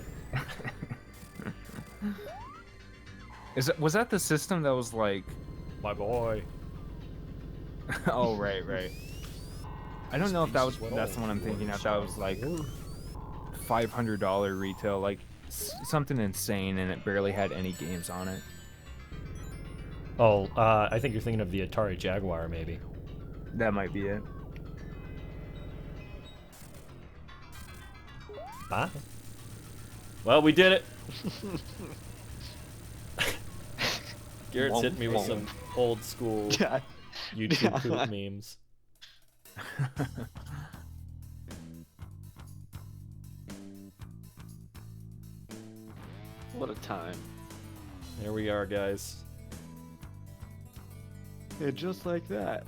Was that the system that was like? My boy. Oh right. I don't know if that was. That's the one I'm thinking of. That was like $500 retail, like something insane, and it barely had any games on it. Oh, I think you're thinking of the Atari Jaguar, maybe. That might be it. Bye. Well, we did it. Garrett's hit me with some old school YouTube poop memes. What a time. There we are, guys. And just like that.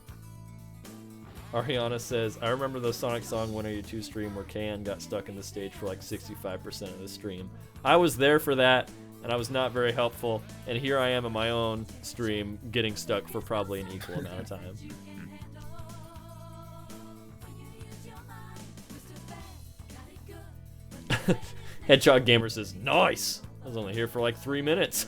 Ariana says, I remember the Sonic Song 182 stream where KN got stuck in the stage for like 65% of the stream. I was there for that, and I was not very helpful, and here I am in my own stream getting stuck for probably an equal amount of time. Hedgehog Gamer says, nice! I was only here for like 3 minutes.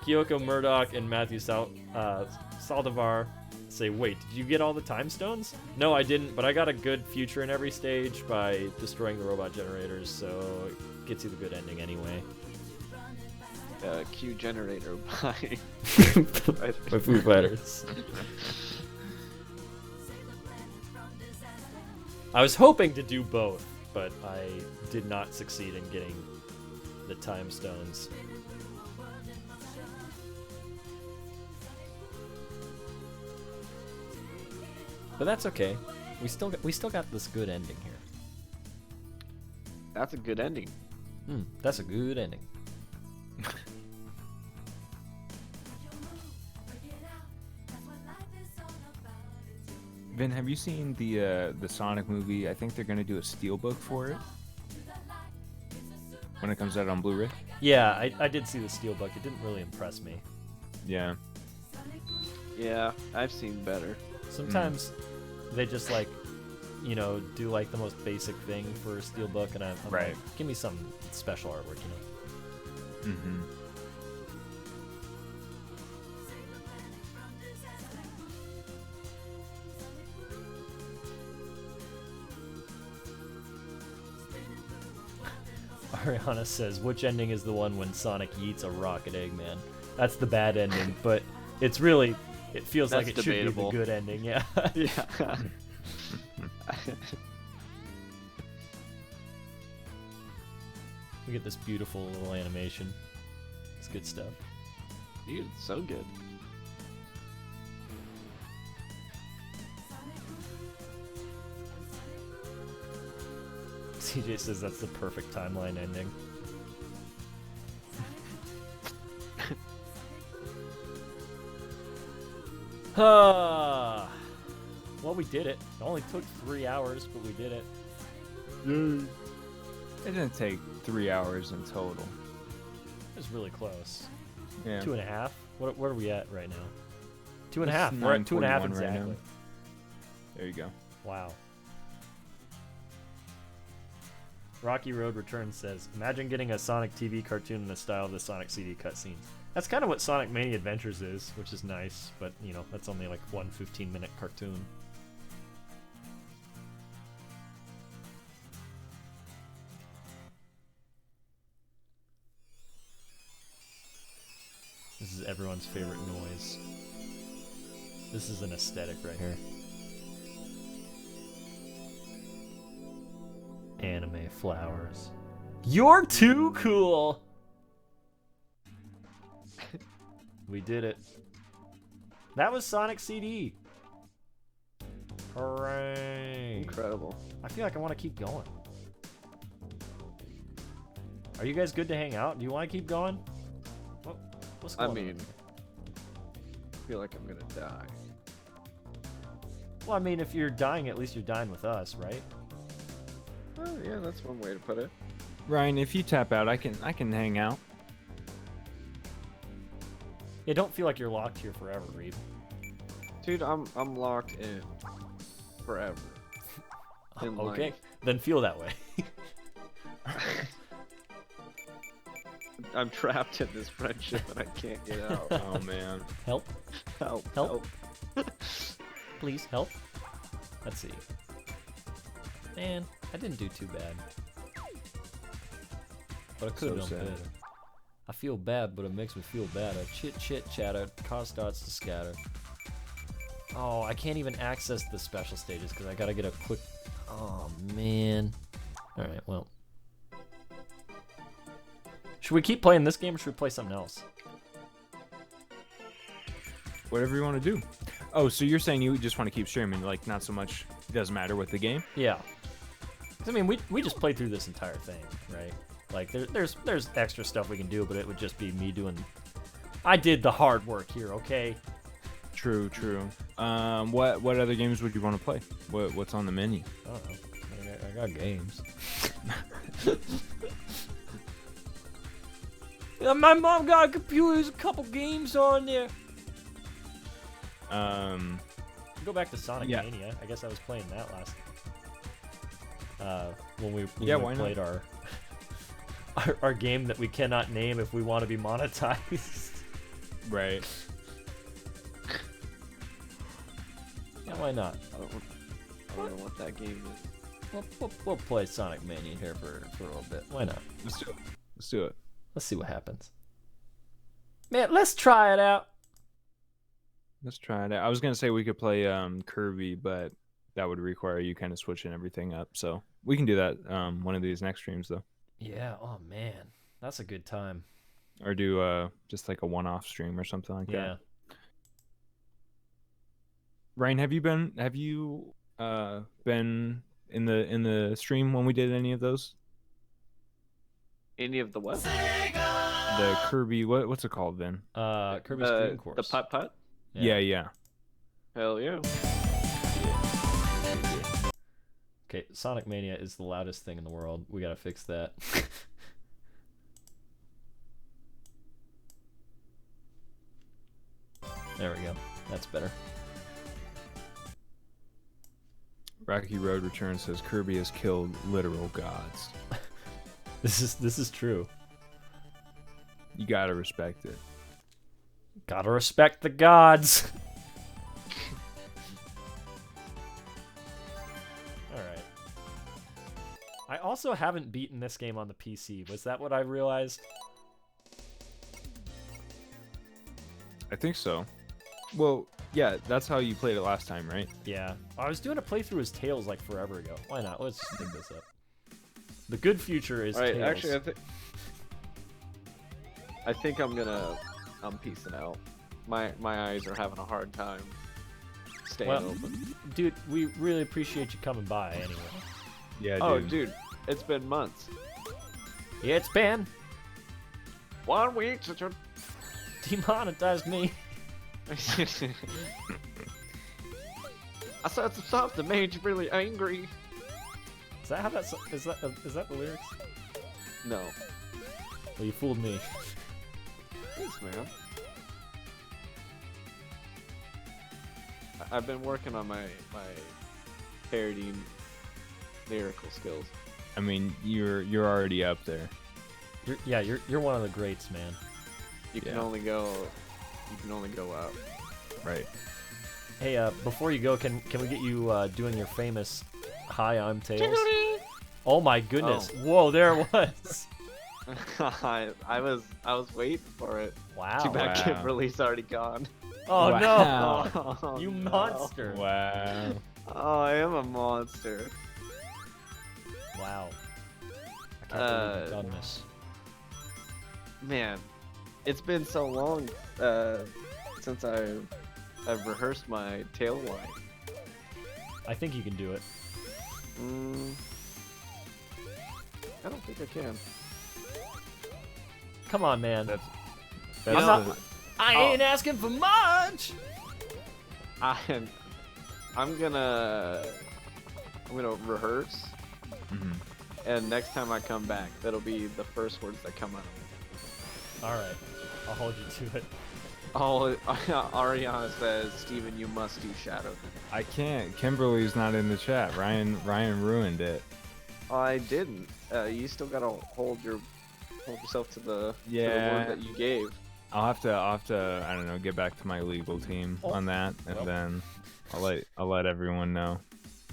Kyoko Murdoch and Matthew Saldivar say, wait, did you get all the time stones? No, I didn't, but I got a good future in every stage by destroying the robot generators, so it gets you the good ending anyway. Q generator by By Foo Fighters. I was hoping to do both, but I did not succeed in getting the time stones. But that's okay. We still got this good ending here. That's a good ending. That's a good ending. Vin, have you seen the Sonic movie? I think they're gonna do a steelbook for it. when it comes out on Blu-ray. Yeah, I did see the Steelbook. It didn't really impress me. Yeah. Yeah, I've seen better. Sometimes they just like, you know, do like the most basic thing for a Steelbook, and I'm Right. like, give me some special artwork, you know. Mm-hmm. Ariana says, which ending is the one when Sonic yeets a rocket Eggman? That's the bad ending, but it's really, it feels That's like it debatable. should be the good ending, yeah. Yeah. We get this beautiful little animation. It's good stuff. Dude, so good. CJ says that's the perfect timeline ending. Well, we did it. It only took 3 hours, but we did it. It didn't take 3 hours in total. It was really close. Yeah. 2.5. What are we at right now? 2.5. It's We're at 2.5 9:41 right exactly. now. There you go. Wow. Rocky Road Returns says, imagine getting a Sonic TV cartoon in the style of the Sonic CD cutscenes. That's kind of what Sonic Mania Adventures is, which is nice, but, you know, that's only like one 15-minute cartoon. This is everyone's favorite noise. This is an aesthetic right here. Anime flowers. You're too cool! We did it. That was Sonic CD. Hooray. Incredible. I feel like I want to keep going. Are you guys good to hang out? Do you want to keep going? What's going I on? mean, I feel like I'm gonna die. Well, I mean, if you're dying, at least you're dying with us, right? Oh, yeah, that's one way to put it. Ryan, if you tap out, I can hang out. Yeah, don't feel like you're locked here forever, Reed. Dude, I'm locked in forever. In Okay, life. then feel that way. I'm trapped in this friendship and I can't get out. Oh man. Help, Help. help. Please help. Let's see. Man, I didn't do too bad. But I could have So done sad. better. I feel bad, but it makes me feel better. Chit chit chatter, car starts to scatter. Oh, I can't even access the special stages because I gotta get a quick. Oh man. All right, well. Should we keep playing this game or should we play something else? Whatever you want to do. Oh, so you're saying you just want to keep streaming, like not so much, it doesn't matter with the game? Yeah. 'Cause, I mean, we just played through this entire thing, right? Like, there's extra stuff we can do, but it would just be me doing. I did the hard work here, okay? True, true. What other games would you want to play? What's on the menu? I don't know. I got games. My mom got a computer. There's a couple games on there. Go back to Sonic Yeah. Mania. I guess I was playing that last. When we Yeah, why not? played our game that we cannot name if we want to be monetized. Right. Yeah, why not? I don't know what that game is. We'll play Sonic Mania here for a little bit. Why not? Let's do it. Let's do it. Let's see what happens. Man, let's try it out. Let's try it out. I was gonna say we could play Kirby, but that would require you kind of switching everything up. So we can do that one of these next streams though, Yeah. Oh man, that's a good time. or do just like a one-off stream or something like Yeah. that. Ryan, have you been in the stream when we did any of those? Any of the what? The Kirby, what's it called then? Kirby's Dream Course. The putt-putt? Yeah. Hell yeah. Okay, Sonic Mania is the loudest thing in the world. We gotta fix that. There we go. That's better. Rocky Road Return says Kirby has killed literal gods. This is true. You gotta respect it. Gotta respect the gods. Alright. I also haven't beaten this game on the PC. Was that what I realized? I think so. Well, yeah, that's how you played it last time, right? Yeah. I was doing a playthrough as Tails like forever ago. Why not? Let's just dig this up. The good future is Alright, Tails. actually, I think I'm peacing out. My eyes are having a hard time staying open. Dude, we really appreciate you coming by anyway. Yeah, dude. Oh, dude, it's been months. Yeah, it's been 1 week since you demonetized me. I said some stuff that made you really angry. Is that how is that the lyrics? No. Well, you fooled me. Thanks, man. I've been working on my parody lyrical skills. I mean, you're already up there. You're one of the greats, man. You can only go up. Right. Hey, before you go, can we get you doing your famous "Hi, I'm Tails"? Oh my goodness! Oh. Whoa, there it was. I was waiting for it. Wow. Too bad Wow. Kimberly's already gone. Oh Wow. no! Oh, You no. monster! Wow. Oh, I am a monster. Wow. I can't believe you've done this. Man, it's been so long since I've rehearsed my tail line. I think you can do it. I don't think I can. Come on, man. That's I'm know- not. I ain't asking for much. I'm gonna rehearse, Mhm. and next time I come back, that'll be the first words that come out. All right, I'll hold you to it. Oh, Ariana says, Steven, you must do Shadow. I can't. Kimberly's not in the chat. Ryan ruined it. I didn't. You still gotta hold yourself to the Yeah. word that you gave. I'll have to I don't know, get back to my legal team on that, and Well. then I'll let everyone know.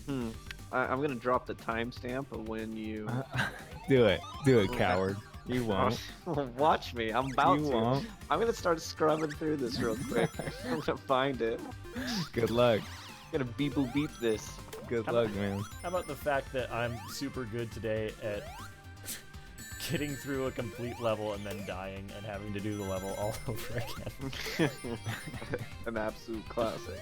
I'm gonna drop the timestamp of when you. Do it, coward. You won't. Watch me. I'm about You to. won't. I'm gonna start scrubbing through this real quick. I'm gonna find it. Good luck. I'm gonna beep boop beep this. Good luck, man. How about the fact that I'm super good today at getting through a complete level and then dying and having to do the level all over again? An absolute classic.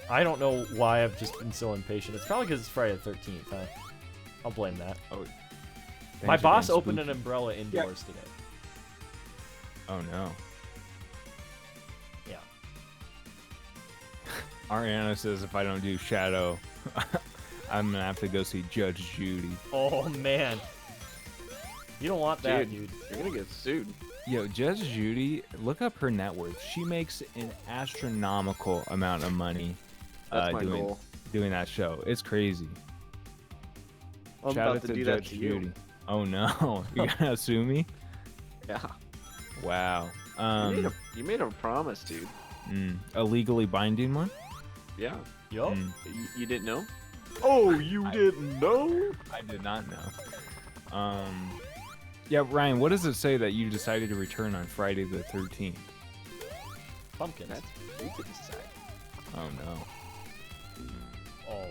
I don't know why I've just been so impatient. It's probably because it's Friday the 13th, huh? I'll blame that. Oh, My things are boss getting opened an spooky. umbrella indoors today. Oh no. Yeah. Ariana says if I don't do Shadow, I'm gonna have to go see Judge Judy. Oh man. You don't want that, dude. You're gonna get sued. Yo, Judge Judy, look up her net worth. She makes an astronomical amount of money That's my goal. doing that show. It's crazy. I'm Shout about out to to do Judge that to Judy. you. Oh no, you gonna sue me? Yeah. Wow. You made a promise, dude. A legally binding one? Yeah. Yup. You didn't know? Oh, you didn't know? I did not know. Yeah, Ryan, what does it say that you decided to return on Friday the 13th? Pumpkins. That's you can decide. Oh no. Oh.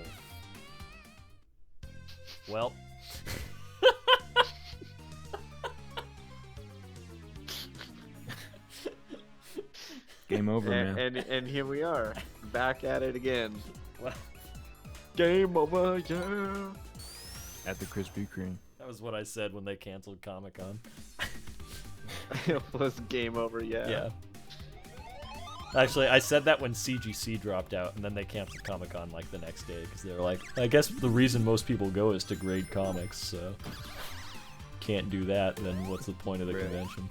Well. Game over, man. And here we are, back at it again. Well, Game over, yeah. At the Krispy Kreme. that was what I said when they canceled Comic-Con. It was game over, yeah. Yeah. Actually, I said that when CGC dropped out, and then they canceled Comic-Con like the next day because they were like, I guess the reason most people go is to grade comics, so can't do that, then what's the point of the Right. convention?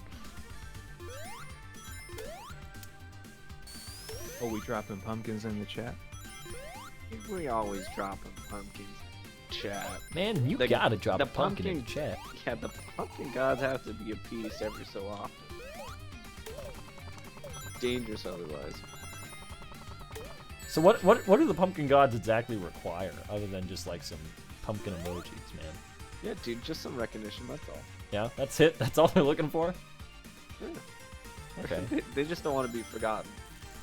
Oh, we dropping pumpkins in the chat? We always dropping pumpkins. Chat. Man, you The- gotta drop the a pumpkin in the pumpkin- chat. Yeah, the pumpkin gods have to be appeased every so often. Dangerous otherwise. So what do the pumpkin gods exactly require, other than just like some pumpkin emojis, man? Yeah, dude, just some recognition, that's all. Yeah, that's it? That's all they're looking for? Yeah. Okay. They just don't want to be forgotten.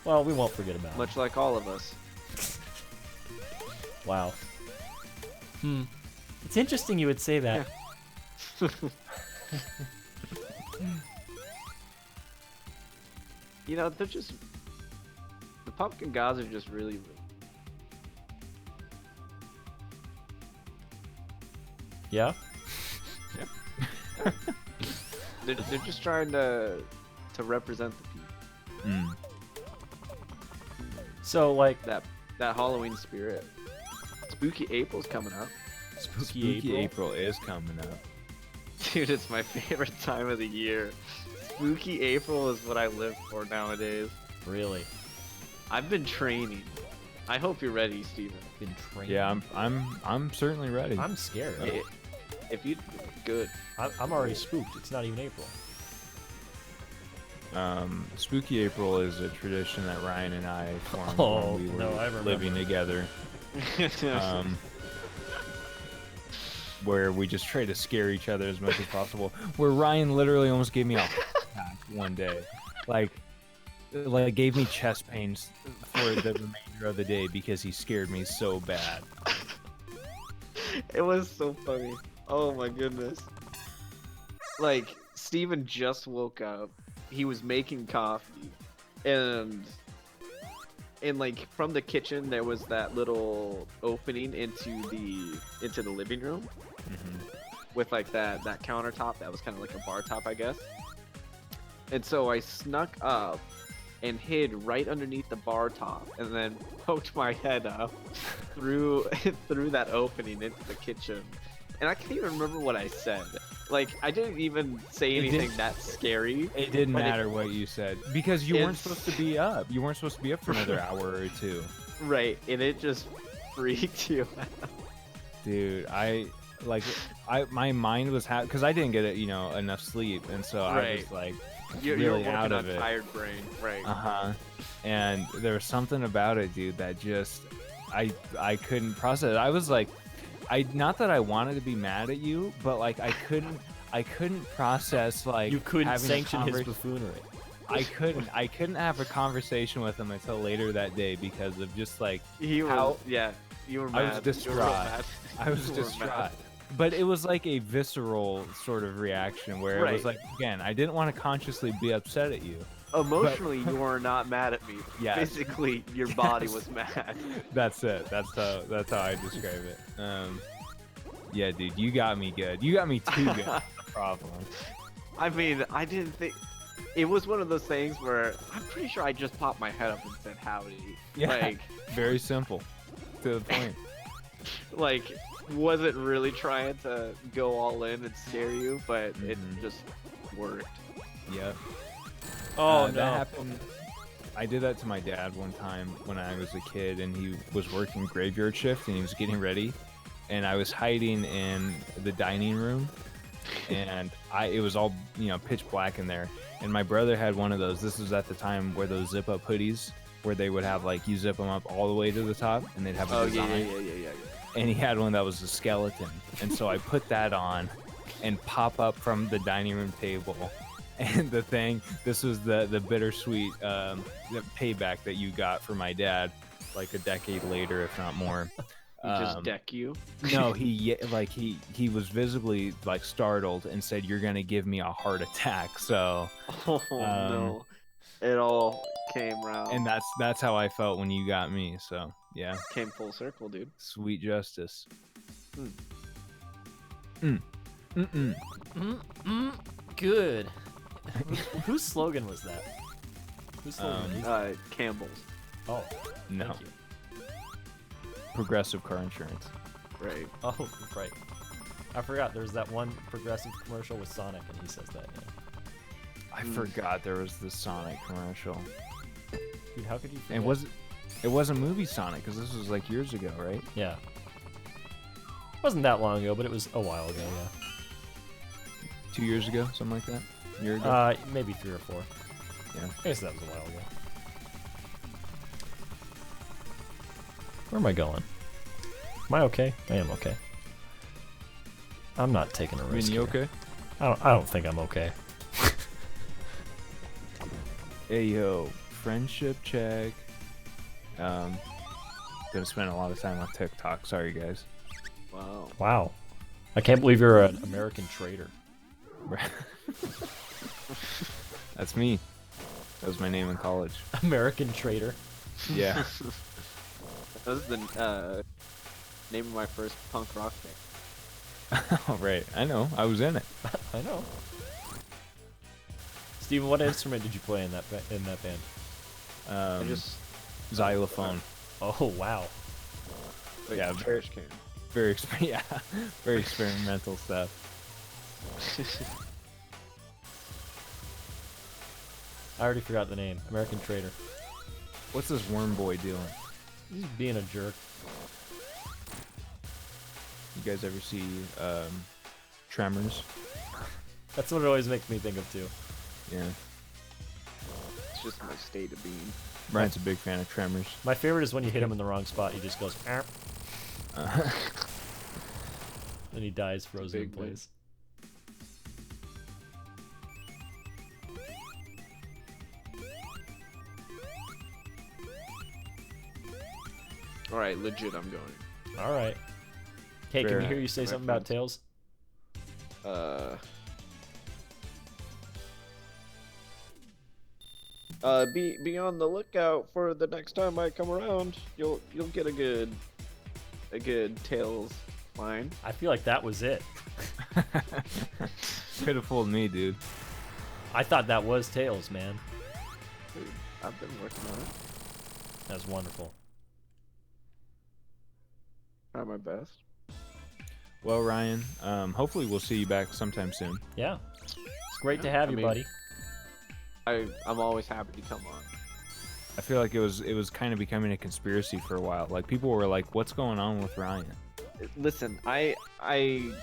Well, we won't forget about it. Much like all of us. Wow. It's interesting you would say that. You know, they're just... The pumpkin gods are just really... Yeah? They're just trying to represent the people. So, like, That Halloween spirit. Spooky April's coming up. Spooky April? is coming up. Dude, it's my favorite time of the year. Spooky April is what I live for nowadays. Really? I've been training. I hope you're ready, Steven. Been training. Yeah, I'm certainly ready. I'm scared. If you... Good. I'm already spooked. It's not even April. Spooky April is a tradition that Ryan and I formed Oh, when we were no, I remember. living together. Where we just try to scare each other as much as possible. Where Ryan literally almost gave me a heart attack one day, like gave me chest pains for the remainder of the day because he scared me so bad. It was so funny. Oh my goodness. Like, Steven just woke up. He was making coffee. And like from the kitchen there was that little opening into the living room. With like that countertop that was kind of like a bar top, I guess. And so I snuck up and hid right underneath the bar top and then poked my head up through that opening into the kitchen. And I can't even remember what I said. Like, I didn't even say anything that scary. It didn't but matter what you said because you weren't It's- supposed to be up. You weren't supposed to be up for another hour or two. Right, and it just freaked you out. Dude, my mind was because I didn't get enough sleep, and so I Right. was like You're really working out on of it. tired brain, right? And there was something about it, dude, that just I couldn't process it. I was like, not that I wanted to be mad at you, but like I couldn't process like You couldn't having a sanction his convers- buffoonery. I couldn't have a conversation with him until later that day because of just like You were, how yeah, you were I mad. was You were real distraught. mad. I was You were distraught. mad. But it was like a visceral sort of reaction where it was Right. like, again, I didn't want to consciously be upset at you. Emotionally, you were not mad at me. Yes. Physically, your body was mad. That's it. That's how I describe it. Yeah, dude, you got me good. You got me too good. That's the problem. I mean, I didn't think... It was one of those things where I'm pretty sure I just popped my head up and said howdy. Yeah. Like, Very simple. To the point. like, wasn't really trying to go all in and scare you, but it Mhm. just worked. Yep. Oh, no. That happened. I did that to my dad one time when I was a kid, and he was working graveyard shift, and he was getting ready, and I was hiding in the dining room, and it was all pitch black in there, and my brother had one of those. This was at the time where those zip up hoodies, where they would have like you zip them up all the way to the top, and they'd have a Oh, design. yeah. And he had one that was a skeleton, and so I put that on and pop up from the dining room table. And this was the bittersweet the payback that you got for my dad like a decade later, if not more. He just deck you. No, he was visibly like startled and said, "You're gonna give me a heart attack." So, Oh, no. It all came round. and that's how I felt when you got me. So yeah, Came full circle, dude. sweet justice. Good. Whose slogan was that? Whose slogan? Campbell's. Oh, No, thank you. Progressive car insurance. Right. Oh, right. I forgot there's that one Progressive commercial with Sonic, and he says that. Yeah. I forgot there was this Sonic commercial. Dude, how could you forget? And it wasn't movie Sonic because this was like years ago, right? Yeah. It wasn't that long ago, but it was a while ago, yeah. 2 years ago, something like that. A year ago. Maybe 3 or 4. Yeah. I guess that was a while ago. Where am I going? Am I okay? I am okay. I'm not taking a risk. You here. okay? I don't think I'm okay. Hey yo, friendship check. Gonna spend a lot of time on TikTok. Sorry guys. Wow. Wow. I can't believe you're an American traitor. That's me. That was my name in college. American traitor. Yeah. That was the name of my first punk rock band. Oh, right. I know. I was in it. I know. Steven, what instrument did you play in that band? I just Xylophone. Oh wow. like Yeah, a trash can. Very very experimental stuff. I already forgot the name. American traitor. What's this worm boy doing? He's being a jerk. You guys ever see Tremors? That's what it always makes me think of too. Yeah. It's just my state of being. Brian's a big fan of Tremors. My favorite is when you hit him in the wrong spot. He just goes, "Arp," and he dies frozen in big one. place. All right, legit, I'm going. All right. Hey, can we Fair. hear you say My something about friends. Tails? Be on the lookout for the next time I come around. You'll get a good Tails line. I feel like that was it. Could have fooled me, dude. I thought that was Tails, man. Dude, I've been working on it. That was wonderful. Try my best. Well, Ryan, hopefully we'll see you back sometime soon. Yeah. It's great to Yeah, have I you, mean- buddy. I'm always happy to come on. I feel like it was kind of becoming a conspiracy for a while. Like people were like, "What's going on with Ryan?" Listen, I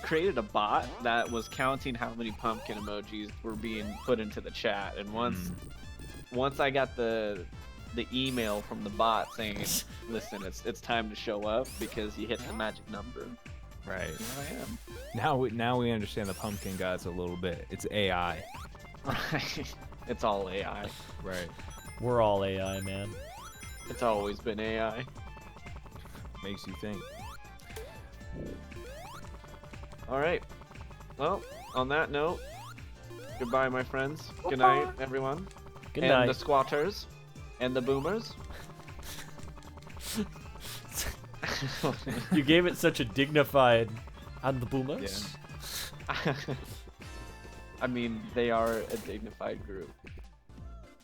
created a bot that was counting how many pumpkin emojis were being put into the chat, and once I got the email from the bot saying, "Listen, it's time to show up because you hit the magic number." Right. Here I am. Now we understand the pumpkin gods a little bit. It's AI. Right. It's all AI. Right. We're all AI, man. It's always been AI. Makes you think. All right. Well, on that note, goodbye, my friends. Good night, everyone. Good and night. the squatters and the boomers. You gave it such a dignified and the boomers. I mean, they are a dignified group.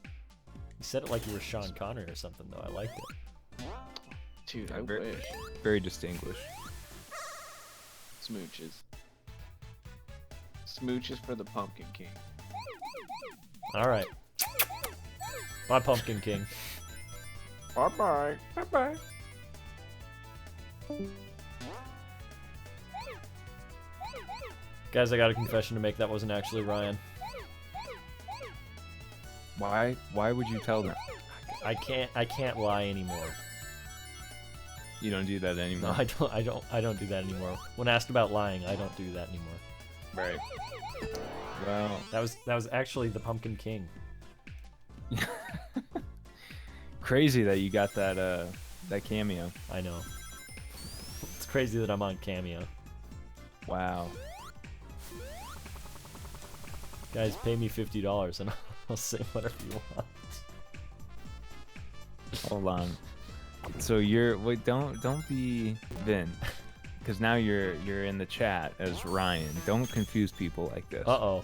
You said it like you were Sean Connery or something, though. I liked it. Dude, Yeah, I very- wish. Very distinguished. Smooches. Smooches for the Pumpkin King. All right. Bye, Pumpkin King. Bye-bye. Bye-bye. Guys, I got a confession to make. That wasn't actually Ryan. Why would you tell them? I can't lie anymore. You don't do that No, anymore. I don't do that anymore. When asked about lying, I don't do that anymore. Right. Well, That was actually the Pumpkin King. crazy that you got that that cameo. I know. It's crazy that I'm on Cameo. Wow. Guys, pay me $50 and I'll say whatever you want. Hold on. So don't be Vin, because now you're in the chat as Ryan. Don't confuse people like this. Uh-oh.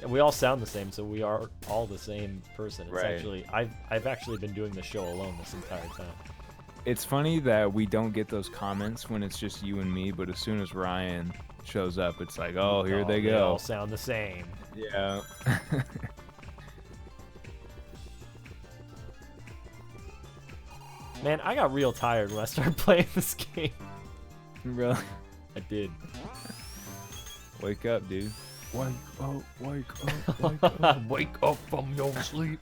Yeah, we all sound the same, so we are all the same person. It's Right. actually I've actually been doing the show alone this entire time. It's funny that we don't get those comments when it's just you and me, but as soon as Ryan shows up, it's like, oh, here they They go. all sound the same. Yeah. Man, I got real tired when I started playing this game. Really? I did. Wake up, dude. Wake up, wake up, wake up. Wake up from your sleep.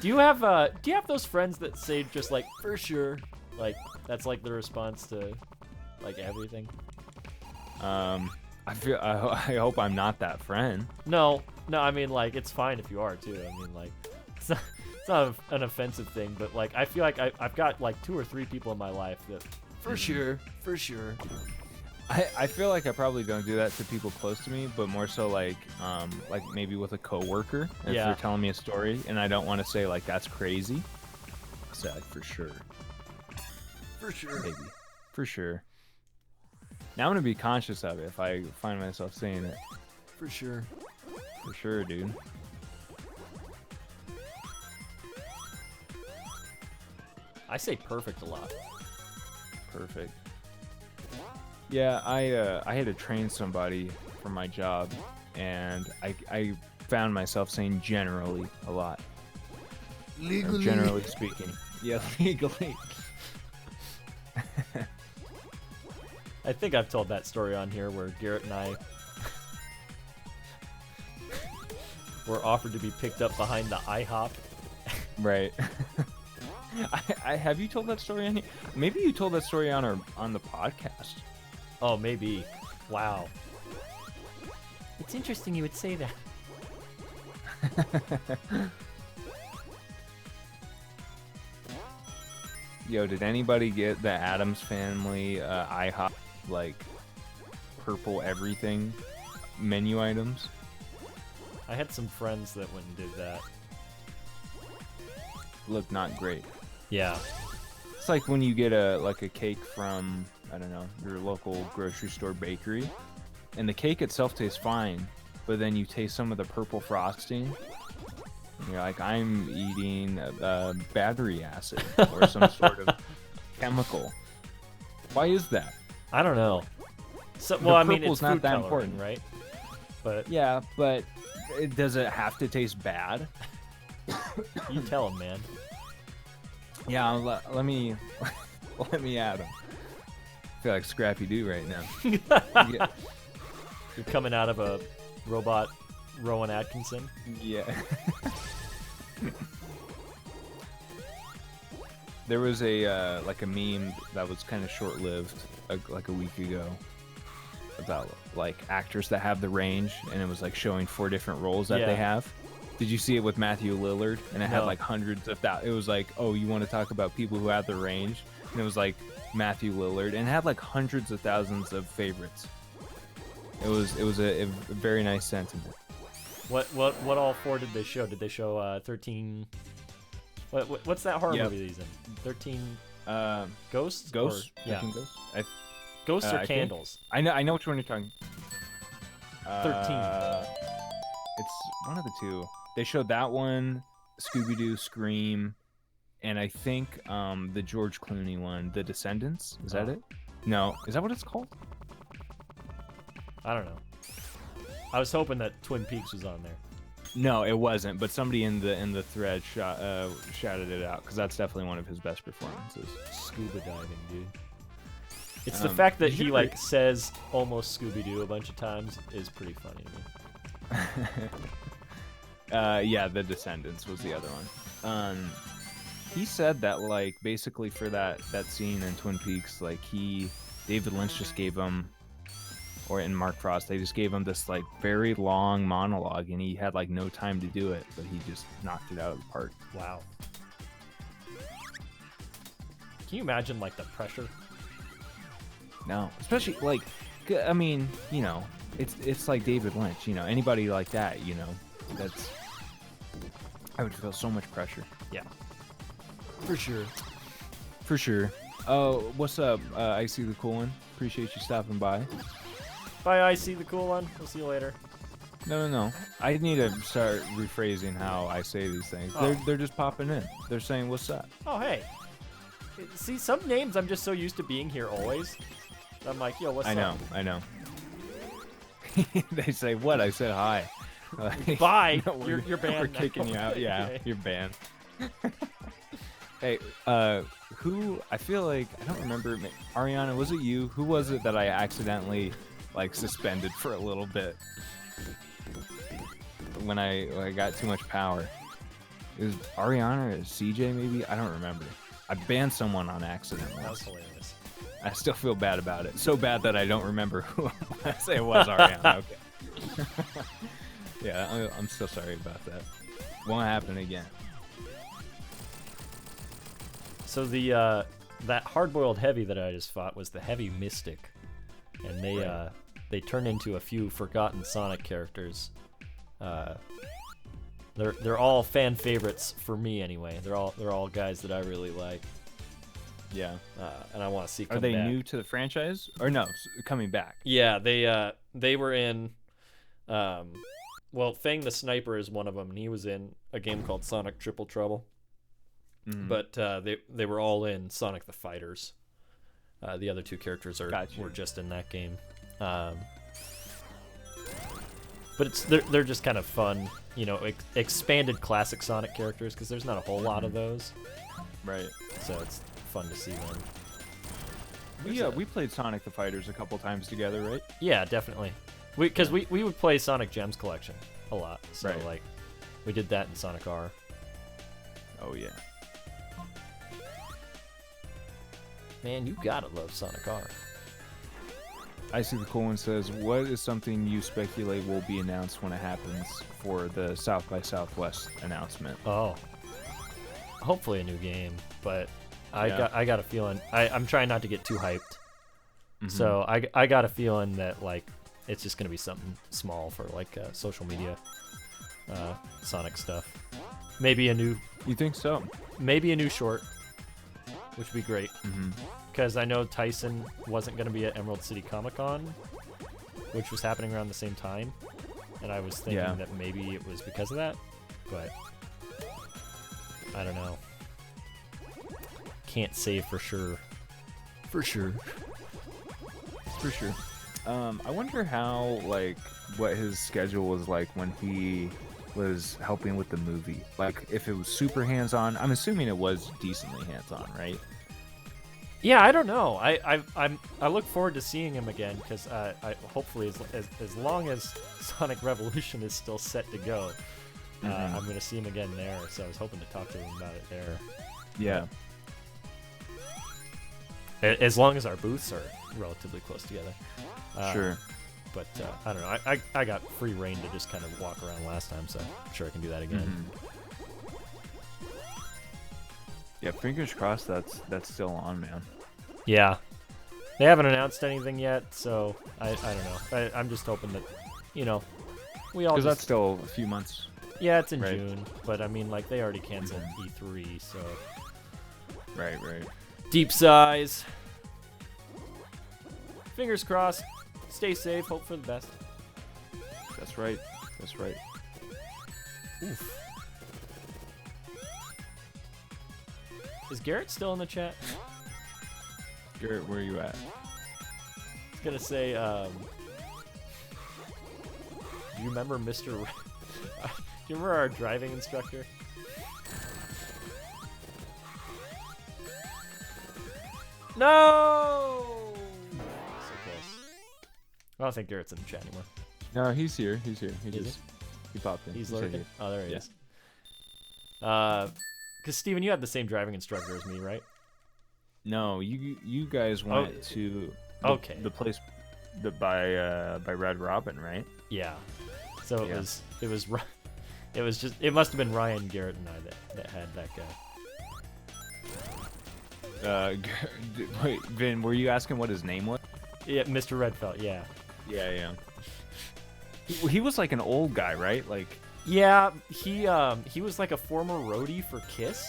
Do you have those friends that say just like for sure? Like that's like the response to like everything? I hope I'm not that friend. No, I mean like it's fine if you are too. I mean like it's not an offensive thing, but like I feel like I've got like 2 or 3 people in my life that for sure. I feel like I probably don't do that to people close to me, but more so like maybe with a coworker. If Yeah. they're telling me a story and I don't want to say like that's crazy, I'll say like for sure. For sure. Maybe. For sure. Now I'm gonna be conscious of it if I find myself saying it. For sure. For sure, dude. I say perfect a lot. Perfect. Yeah, I had to train somebody for my job, and I found myself saying generally a lot. Or generally speaking. Yeah, legally. I think I've told that story on here where Garrett and I were offered to be picked up behind the IHOP. Right. I have you told that story on here? Maybe you told that story on the podcast. Oh, maybe. Wow. It's interesting you would say that. Yo, did anybody get the Addams Family IHOP like purple everything menu items? I had some friends that went and did that. Look not great. Yeah. It's like when you get a cake from, I don't know, your local grocery store bakery, and the cake itself tastes fine, but then you taste some of the purple frosting, and you're like, I'm eating battery acid or some sort of chemical. Why is that? I don't know. So, well, I mean, purple's it's not food that coloring, important. right? But Yeah, but does it have to taste bad? you tell him, man. Yeah, let me let me add them. I feel like Scrappy Doo right now. Yeah. You're coming out of a robot Rowan Atkinson. Yeah. There was a like a meme that was kind of short-lived, like a week ago, about like actors that have the range, and it was like showing 4 different roles that Yeah. they have. Did you see it with Matthew Lillard? And it had No. like hundreds of that. It was like, oh, you want to talk about people who have the range? And it was like Matthew Lillard, and it had like hundreds of thousands of favorites. It was a very nice sentiment. What all 4 did they show? Did they show 13? What's that horror Yep. movie that he's in? 13 Ghosts? Ghosts? Or, yeah. 13 Ghosts? Ghosts or I think- Candles? I know which one you're talking. 13. It's one of the 2. They showed that one, Scooby-Doo, Scream, and I think the George Clooney one, The Descendants. Is that Oh. it? No, is that what it's called? I don't know. I was hoping that Twin Peaks was on there. No, it wasn't. But somebody in the thread shouted it out because that's definitely one of his best performances. Scuba diving, dude. It's the Um, fact that did you he ever- like says almost Scooby-Doo a bunch of times is pretty funny to me. Yeah, The Descendants was the other one. He said that like basically for that scene in Twin Peaks, like David Lynch just gave him, or in Mark Frost, they just gave him this like very long monologue, and he had like no time to do it, but he just knocked it out of the park. Wow. Can you imagine like the pressure? No, especially like, I mean, you know, it's like David Lynch, you know, anybody like that, you know, that's, I would feel so much pressure. Yeah. For sure. For sure. Oh, what's up? I see the cool one. Appreciate you stopping by. Bye, I see the cool one. We'll see you later. No. I need to start rephrasing how I say these things. Oh. They're just popping in. They're saying, "What's up?" Oh, hey. See, some names I'm just so used to being here always. I'm like, yo, what's up? I know. They say what? I said hi. Like, Bye. no, You're banned. We're now. kicking you out. Yeah, Okay. you're banned. Hey, who? I feel like I don't remember. Ariana, was it you? Who was it that I accidentally like suspended for a little bit when I got too much power? It was Ariana or CJ maybe? I don't remember. I banned someone on accident That was once. hilarious. I still feel bad about it. So bad that I don't remember who I say it was Ariana. Okay. Yeah, I'm so sorry about that. Won't happen again. So the that hard-boiled heavy that I just fought was the heavy mystic, and they turn into a few forgotten Sonic characters. They're all fan favorites for me anyway. They're all guys that I really like. Yeah. And I want to see. Are they new to the franchise or no? Coming back? Yeah, they were in. Well, Fang the Sniper is one of them, and he was in a game called Sonic Triple Trouble. Mhm. But they were all in Sonic the Fighters. The other two characters Gotcha. were just in that game. But they're just kind of fun, expanded classic Sonic characters because there's not a whole lot of those. Right. So it's fun to see them. We played Sonic the Fighters a couple times together, right? Yeah, definitely. Because we would play Sonic Gems Collection a lot. So Right. like we did that in Sonic R. Oh yeah. Man, you gotta love Sonic R. I see the cool one says, what is something you speculate will be announced when it happens for the South by Southwest announcement? Oh. Hopefully a new game, but Yeah. I got a feeling I'm trying not to get too hyped. Mhm. So I got a feeling that like it's just gonna be something small for like social media Sonic stuff. Maybe a new You think so? short, which would be great. Mm-hmm. Because I know Tyson wasn't going to be at Emerald City Comic Con, which was happening around the same time. And I was thinking Yeah. that maybe it was because of that. But I don't know. Can't say for sure. For sure. For sure. I wonder how, like, what his schedule was like when he was helping with the movie. Like, if it was super hands-on. I'm assuming it was decently hands-on, right? Yeah, I don't know. I look forward to seeing him again because I hopefully as long as Sonic Revolution is still set to go, Mhm. I'm gonna see him again there. So I was hoping to talk to him about it there. Yeah. As long as our booths are relatively close together. Sure. But I don't know. I got free reign to just kind of walk around last time, so I'm sure I can do that again. Mhm. Yeah, fingers crossed that's still on, man. Yeah. They haven't announced anything yet, so I don't know. I'm just hoping that, we all Because just... that's still a few months. Yeah, it's in right. June, but I mean, like, they already canceled E3, so... Right. Deep sighs. Fingers crossed. Stay safe. Hope for the best. That's right. Oof. Is Garrett still in the chat? Garrett, where are you at? I was gonna say, do you remember Mr. do you remember our driving instructor? No! So close. I don't think Garrett's in the chat anymore. No, he's here. He Is he popped in. He's He said lurking. he- Oh, there he Yeah. is. Because Steven, you had the same driving instructor as me, right? No, you guys went to Okay. the place by Red Robin, right? Yeah. So it Yeah. was it must have been Ryan, Garrett, and I that had that guy. Wait, Vin, were you asking what his name was? Yeah, Mr. Redfelt. Yeah. Yeah. He was like an old guy, right? Like, Yeah, he was like a former roadie for Kiss,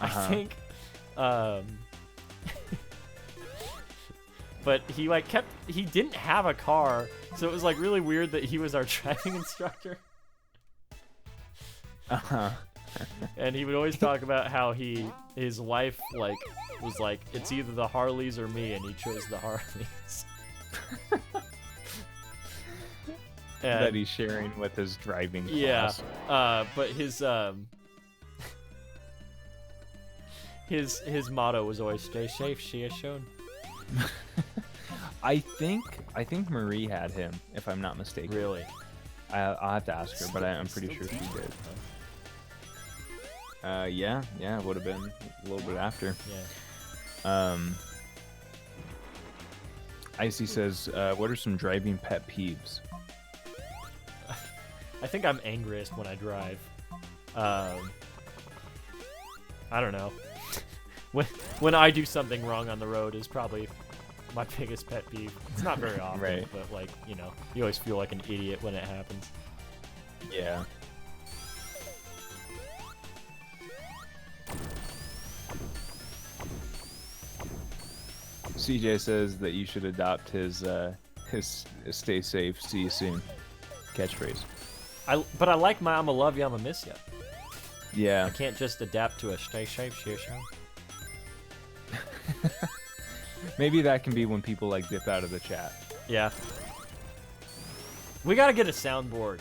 I Uh-huh. think. But he didn't have a car, so it was like really weird that he was our driving instructor. And he would always talk about how his wife was like, it's either the Harleys or me, and he chose the Harleys. That he's sharing with his driving yeah, class. but his motto was always "Stay safe, she has shown." I think Marie had him, if I'm not mistaken. Really? I'll have to ask her, but I'm pretty sure she did. Yeah, it would have been a little bit after. Yeah. Icy says, what are some driving pet peeves? I think I'm angriest when I drive. I don't know. when I do something wrong on the road is probably my biggest pet peeve. It's not very often, Right. but like, you know, you always feel like an idiot when it happens. Yeah. CJ says that you should adopt his "Stay safe, see you soon" catchphrase. But I like my "I'ma love you, I'ma miss you." Yeah. I can't just adapt to a "Stay safe, see you soon." Maybe that can be when people like dip out of the chat. Yeah. We gotta get a soundboard.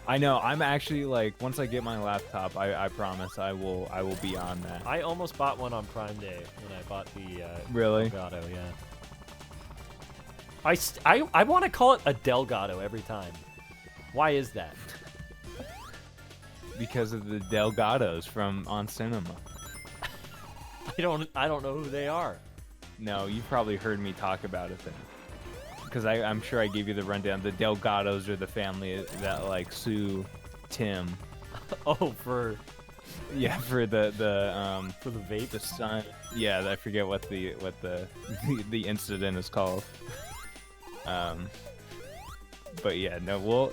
I know. I'm actually like, once I get my laptop, I promise I will be on that. I almost bought one on Prime Day when I bought the Really? Delgado, yeah. I want to call it a Delgado every time. Why is that? Because of the Delgados from On Cinema. I don't know who they are. No, you've probably heard me talk about it then. Because I'm sure I gave you the rundown. The Delgados are the family that like sue Tim. Oh, for for the vape? the son. Yeah, I forget what the incident is called. But yeah, no. Well,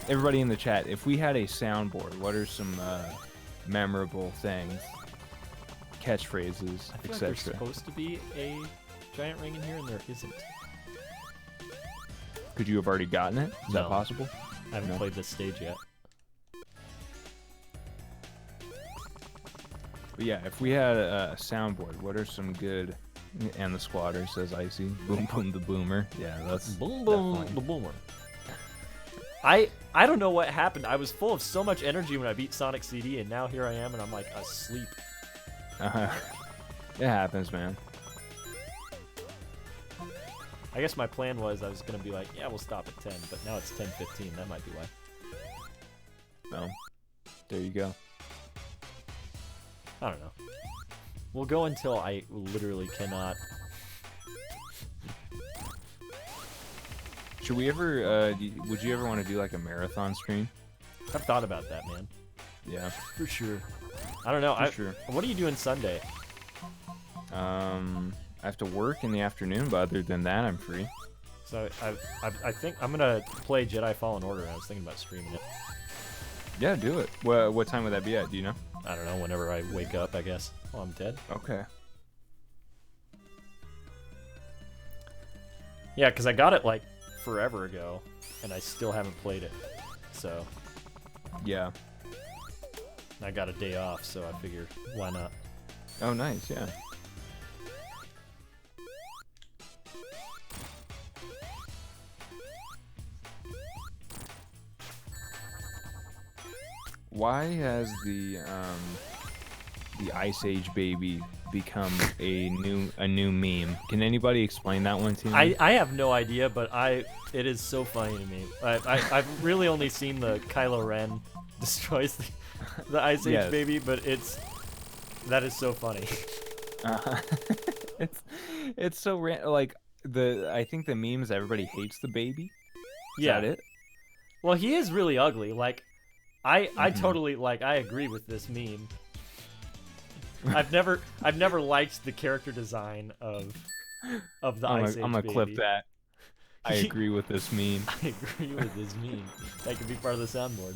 everybody in the chat, if we had a soundboard, what are some memorable things, catchphrases, I feel like there's etc.? supposed to be a giant ring in here, and there isn't. Could you have already gotten it? Is that No. possible? I haven't No. played this stage yet. But yeah, if we had a soundboard, what are some good? And the squatter says Icy. Boom boom the boomer. Yeah, that's Boom boom definitely- the boomer. I don't know what happened. I was full of so much energy when I beat Sonic CD, and now here I am, and I'm like asleep. It happens, man. I guess my plan was I was gonna be like, yeah, we'll stop at 10, but now it's 10:15. That might be why. No. There you go. I don't know. We'll go until I literally cannot. Should we ever? Would you ever want to do like a marathon stream? I've thought about that, man. Yeah, For sure. I don't know. for sure. What are you doing Sunday? I have to work in the afternoon, but other than that, I'm free. So I think I'm gonna play Jedi Fallen Order. I was thinking about streaming it. Yeah, do it. What time would that be at? Do you know? I don't know. Whenever I wake up, I guess. Oh, I'm dead. Okay. Yeah, because I got it like forever ago, and I still haven't played it. So Yeah. I got a day off, so I figured why not? Oh, nice. Yeah. Why has the Ice Age baby become a new meme? Can anybody explain that one to me? I have no idea, but it is so funny to me. I've really only seen the Kylo Ren destroys the Ice Age Yes. baby, but that is so funny. It's so like I think the meme is everybody hates the baby. Is Yeah. that it? Well, he is really ugly. Like, I Mhm. totally I agree with this meme. I've never liked the character design of the Ice Age I'm gonna baby. clip that. I agree with this meme. I agree with this meme. That could be part of the soundboard.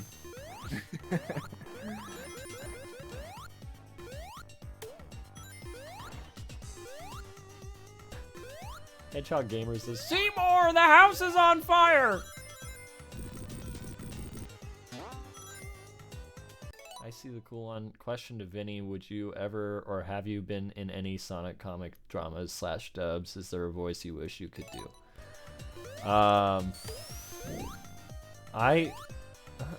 Hedgehog Gamer says, Seymour, the house is on fire! see the cool one. Question to Vinny: would you ever, or have you been in any Sonic comic dramas / dubs? Is there a voice you wish you could do? I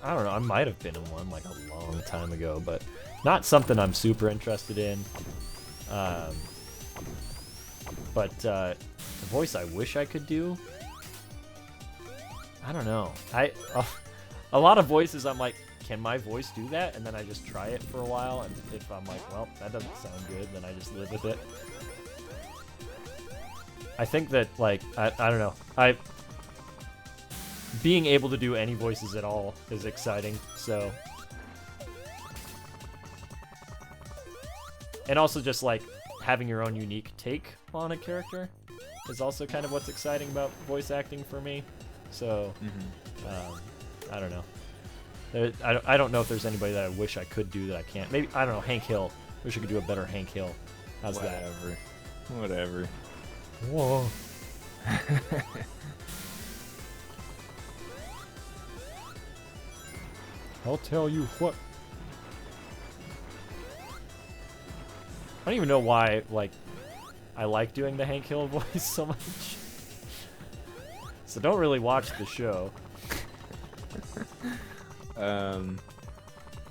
don't know. I might have been in one like a long time ago, but not something I'm super interested in. But the voice I wish I could do, I don't know. A lot of voices I'm like, can my voice do that? And then I just try it for a while, and if I'm like, well, that doesn't sound good, then I just live with it. I think that, like, I don't know. Being able to do any voices at all is exciting, so. And also just, like, having your own unique take on a character is also kind of what's exciting about voice acting for me. So, I don't know. I don't know if there's anybody that I wish I could do that I can't. Maybe, I don't know, Hank Hill. Wish I could do a better Hank Hill. How's that? Whatever. Whoa. I'll tell you what. I don't even know why, like, I like doing the Hank Hill voice so much. So don't really watch the show.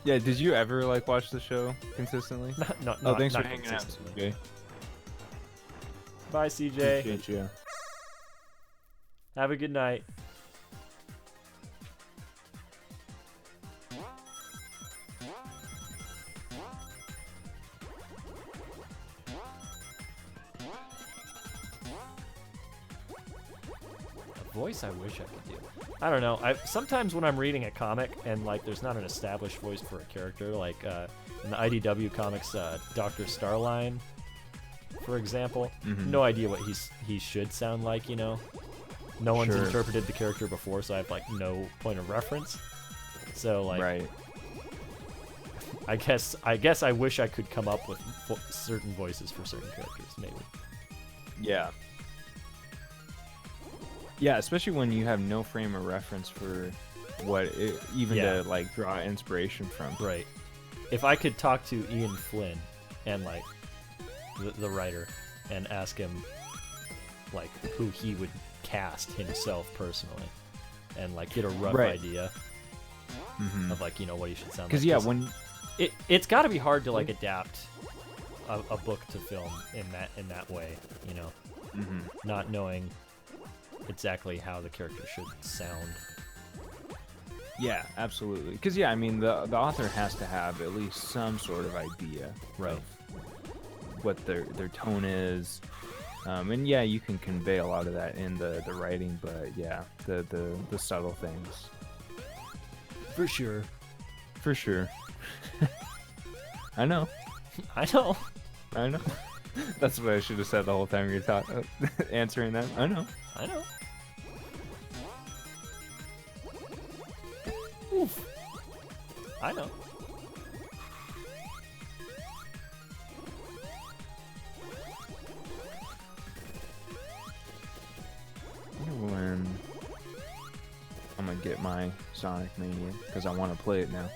Yeah, did you ever like watch the show consistently? No, thanks not for hanging out, consistently. CJ. Bye, CJ. Appreciate you. Have a good night. Voice I wish I could do. I don't know. Sometimes when I'm reading a comic and like there's not an established voice for a character, like in the IDW comics, Dr. Starline, for example, no idea what he should sound like. You know, no one's interpreted the character before, so I have like no point of reference. So like, Right. I guess I wish I could come up with certain voices for certain characters, maybe. Yeah. Yeah, especially when you have no frame of reference for to like draw inspiration from. Right. If I could talk to Ian Flynn and like the writer and ask him like who he would cast himself personally and like get a rough idea of like, you know, what he should sound like. Because when it's got to be hard to like adapt a book to film in that way, you know, not knowing exactly how the character should sound. Yeah, absolutely. Because yeah, I mean the author has to have at least some sort of idea of what their tone is, and yeah, you can convey a lot of that in the writing, but yeah, the subtle things. For sure. I know. That's what I should have said the whole time you're answering that. I know. Oof. I know. When I'm gonna get my Sonic Mania because I want to play it now.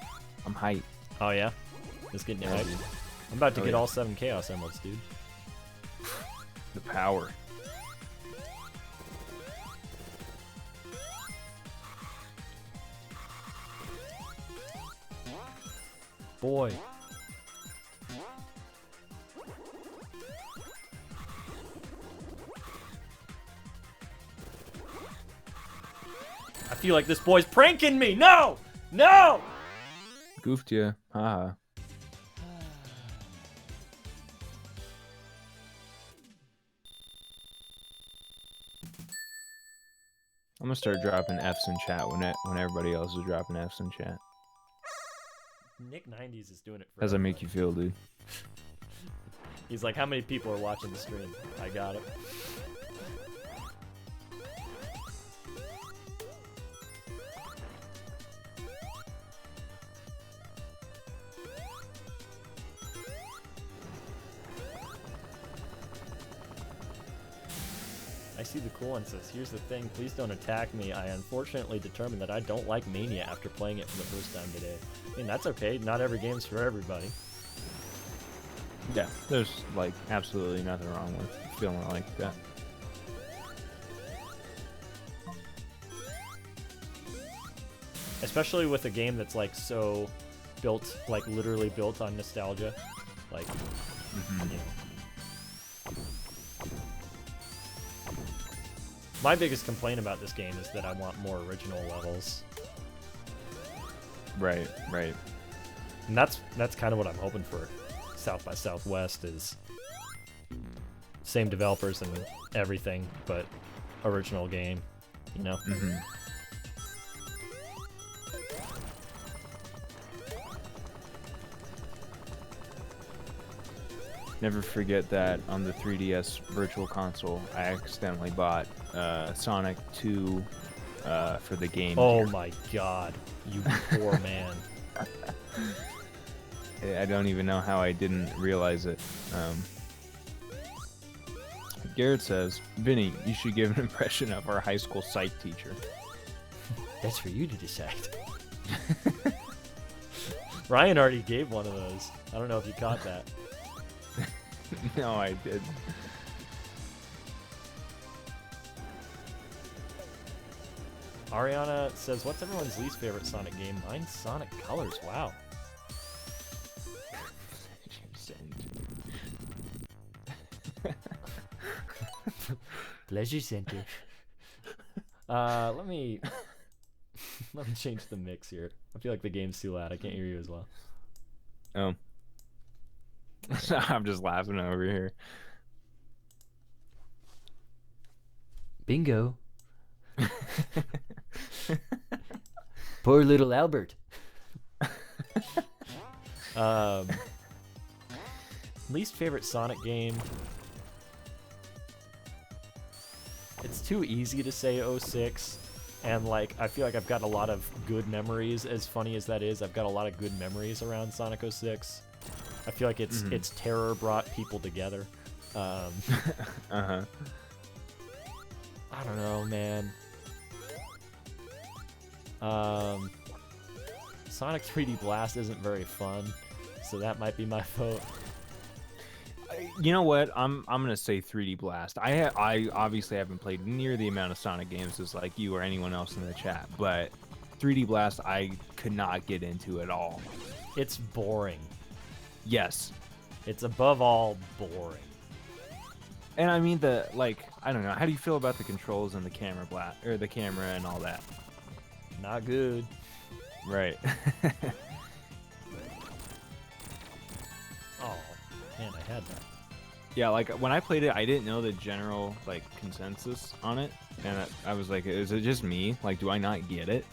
I'm hyped. Oh yeah? Just getting it Yeah, right. dude. I'm about to get yeah. all 7 Chaos Emeralds, dude. The power. Boy. I feel like this boy's pranking me. No! No! Goofed ya. Haha. I'm gonna start dropping F's in chat when everybody else is dropping F's in chat. Nick 90s is doing it for How's that everybody. make you feel, dude? He's like, how many people are watching the stream? I got it. I see the cool one says, here's the thing, please don't attack me. I unfortunately determined that I don't like Mania after playing it for the first time today. I mean, that's okay. Not every game's for everybody. Yeah, there's like absolutely nothing wrong with feeling like that. Especially with a game that's like so built, like literally built on nostalgia. Like, you know. My biggest complaint about this game is that I want more original levels. Right, right. And that's kind of what I'm hoping for South by Southwest is same developers and everything, but original game, you know? Mm-hmm. Never forget that on the 3DS Virtual Console, I accidentally bought Sonic 2 for the game. Oh my god, you poor man. I don't even know how I didn't realize it. Garrett says, Vinny, you should give an impression of our high school psych teacher. That's for you to decide. Ryan already gave one of those. I don't know if you caught that. No, I did. Ariana says, what's everyone's least favorite Sonic game? Mine's Sonic Colors. Wow. Pleasure Center. Let me change the mix here. I feel like the game's too loud. I can't hear you as well. Oh. I'm just laughing over here. Bingo. Poor little Albert. Least favorite Sonic game. It's too easy to say 06, and like I feel like I've got a lot of good memories. As funny as that is, I've got a lot of good memories around Sonic 06. I feel like its terror brought people together. Uh-huh. I don't know, man. Sonic 3D Blast isn't very fun, so that might be my vote. You know what? I'm gonna say 3D Blast. I obviously haven't played near the amount of Sonic games as like you or anyone else in the chat, but 3D Blast I could not get into at all. It's boring. Yes. It's above all boring. And I mean I don't know. How do you feel about the controls and the camera or the camera and all that? Not good. Right. Oh, man, I had that. Yeah, like when I played it, I didn't know the general like consensus on it, and I was like, is it just me? Like, do I not get it?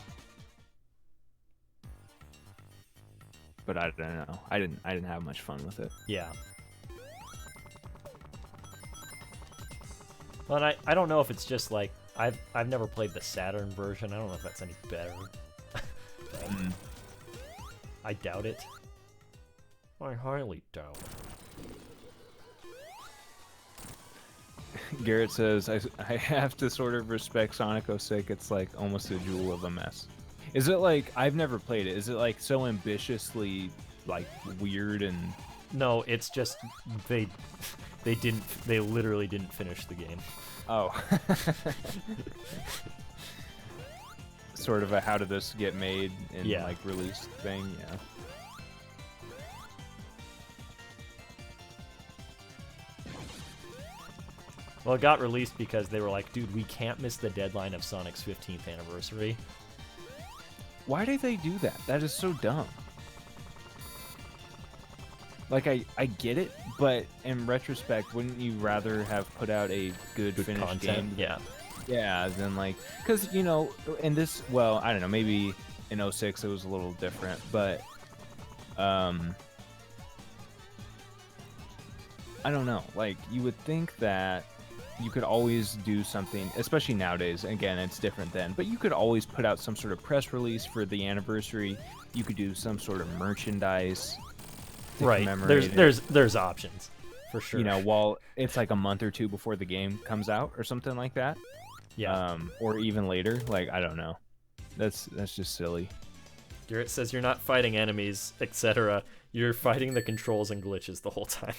But I don't know. I didn't have much fun with it. Yeah. Well, and I don't know if it's just like I've never played the Saturn version. I don't know if that's any better. I doubt it. I highly doubt it. Garrett says, I have to sort of respect Sonic 06. It's like almost a jewel of a mess. Is it like, I've never played it. Is it like so ambitiously like weird and... No, it's just they literally didn't finish the game. Oh. Sort of a how did this get made and like released thing, yeah. Well, it got released because they were like, dude, we can't miss the deadline of Sonic's 15th anniversary. Why did they do that? That is so dumb. Like, I get it, but in retrospect, wouldn't you rather have put out a good finished content? game? Yeah. Yeah, than like, because, you know, in this, well, I don't know, maybe in 06 it was a little different, but, I don't know, like, you would think that you could always do something, especially nowadays, again, it's different then, but you could always put out some sort of press release for the anniversary, you could do some sort of merchandise. Right, there's options. For sure. You know, while it's like a month or two before the game comes out or something like that. Yeah. Or even later. Like, I don't know. That's just silly. Garrett says you're not fighting enemies, etc. You're fighting the controls and glitches the whole time.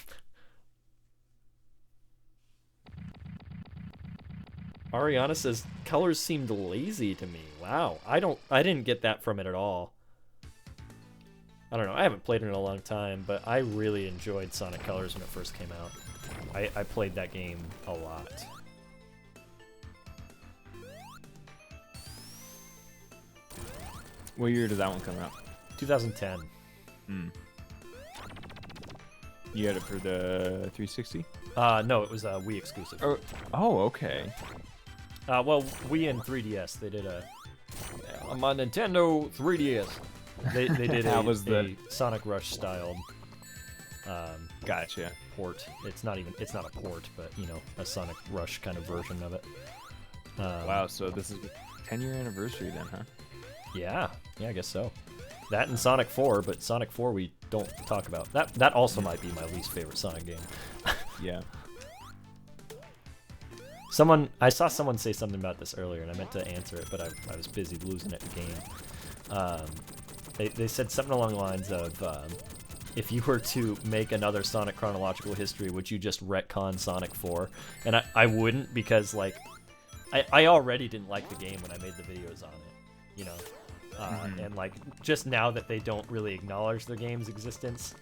Ariana says colors seemed lazy to me. Wow, I didn't get that from it at all. I don't know. I haven't played it in a long time, but I really enjoyed Sonic Colors when it first came out. I played that game a lot. What year did that one come out? 2010. You had it for the 360? No, it was a Wii exclusive. Oh, okay. Well, Wii and 3DS, they did I'm on Nintendo 3DS. They did That a, was a Sonic Rush styled Gotcha. port. It's not a port, but you know, a Sonic Rush kind of version of it. Wow, so this is 10-year anniversary then, huh? Yeah, I guess so. That and Sonic 4, but Sonic 4 we don't talk about. That also might be my least favorite Sonic game. Yeah. I saw someone say something about this earlier, and I meant to answer it, but I was busy losing at the game. They said something along the lines of, if you were to make another Sonic chronological history, would you just retcon Sonic 4? And I wouldn't, because like I already didn't like the game when I made the videos on it, you know. And like just now that they don't really acknowledge the game's existence,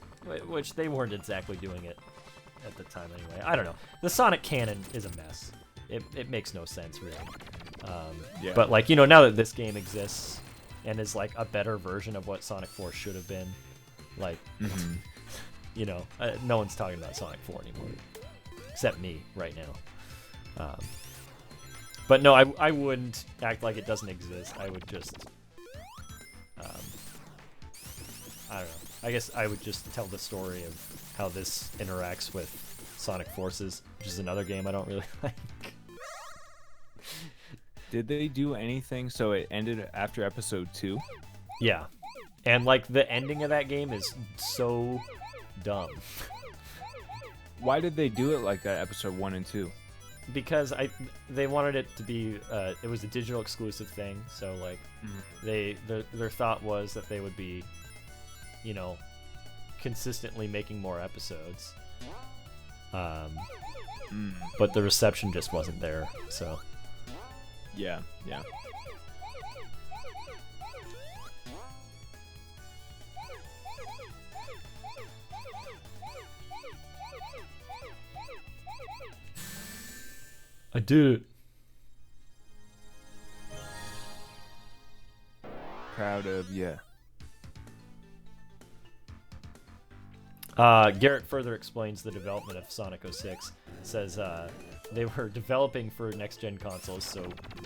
which they weren't exactly doing it at the time anyway. I don't know. The Sonic canon is a mess. It makes no sense really. Yeah. But like, you know, now that this game exists and is like a better version of what Sonic 4 should have been, like, you know, no one's talking about Sonic 4 anymore, except me right now. But no, I wouldn't act like it doesn't exist. I would just, I don't know. I guess I would just tell the story of how this interacts with Sonic Forces, which is another game I don't really like. Did they do anything so it ended after episode 2? Yeah. And like the ending of that game is so dumb. Why did they do it like that, episode 1 and 2? Because they wanted it to be it was a digital exclusive thing, so like their thought was that they would be, you know, consistently making more episodes. But the reception just wasn't there, so Yeah. I did it. Proud of ya. Garrett further explains the development of Sonic 06. Says they were developing for next-gen consoles, so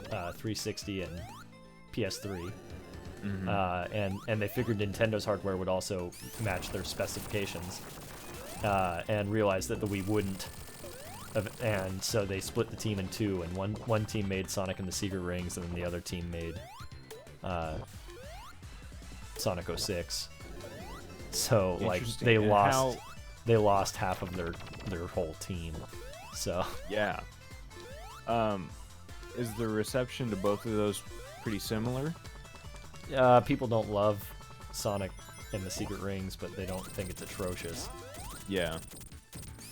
360 and PS3, and they figured Nintendo's hardware would also match their specifications, and realized that the Wii wouldn't, and so they split the team in two, and one team made Sonic and the Secret Rings, and then the other team made Sonic 06. So like they lost half of their whole team. So Yeah. Is the reception to both of those pretty similar? people don't love Sonic and the Secret Rings, but they don't think it's atrocious. Yeah.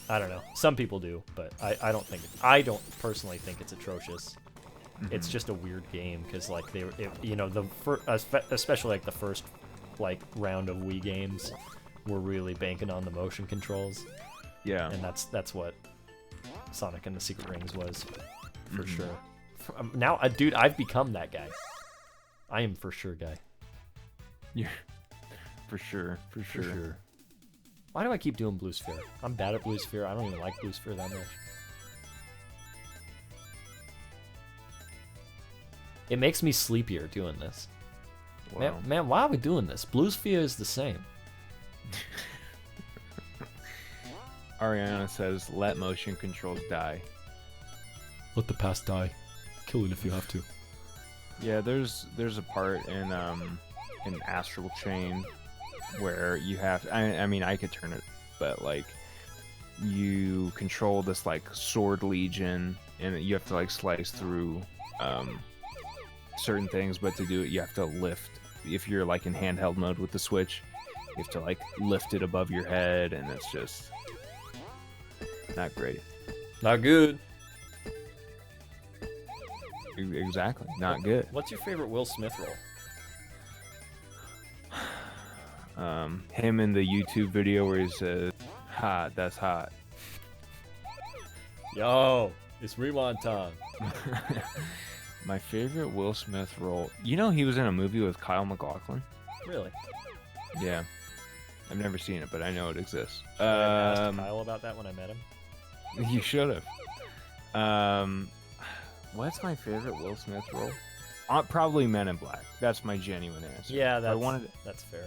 I don't know. Some people do, but I don't personally think it's atrocious. It's just a weird game because like especially like the first like round of Wii games were really banking on the motion controls. Yeah. And that's what Sonic and the Secret Rings was, for sure. Now, dude, I've become that guy. I am for sure guy. Yeah. For sure. Why do I keep doing Blue Sphere? I'm bad at Blue Sphere. I don't even like Blue Sphere that much. It makes me sleepier doing this. Wow. Man, why are we doing this? Blue Sphere is the same. Ariana says, "Let motion controls die." Let the past die. Kill it if you have to. Yeah, there's a part in Astral Chain where you have. I mean, I could turn it, but like you control this like sword legion, and you have to like slice through certain things, but to do it you have to lift. If you're like in handheld mode with the Switch, you have to like lift it above your head, and it's just not great. Not good. Exactly, not good. What's your favorite Will Smith role? Him in the YouTube video where he says, "Hot, that's hot." Yo, it's rewind time. My favorite Will Smith role. You know, he was in a movie with Kyle MacLachlan. Really? Yeah, I've never seen it, but I know it exists. I asked Kyle about that when I met him. You should have. What's my favorite Will Smith role? Probably Men in Black. That's my genuine answer. Yeah, If that's fair.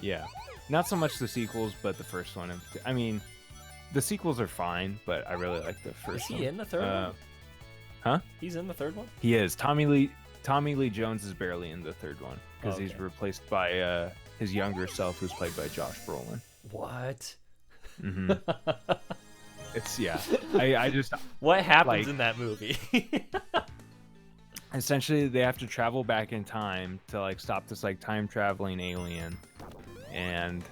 Yeah, not so much the sequels, but the first one. I mean, the sequels are fine, but I really like the first one. Is he in the third one? Huh? He's in the third one? He is. Tommy Lee Jones is barely in the third one because he's Okay. replaced by his younger self, who's played by Josh Brolin. What? Hmm It's I just What happens Like- in that movie? essentially they have to travel back in time to like stop this like time traveling alien, and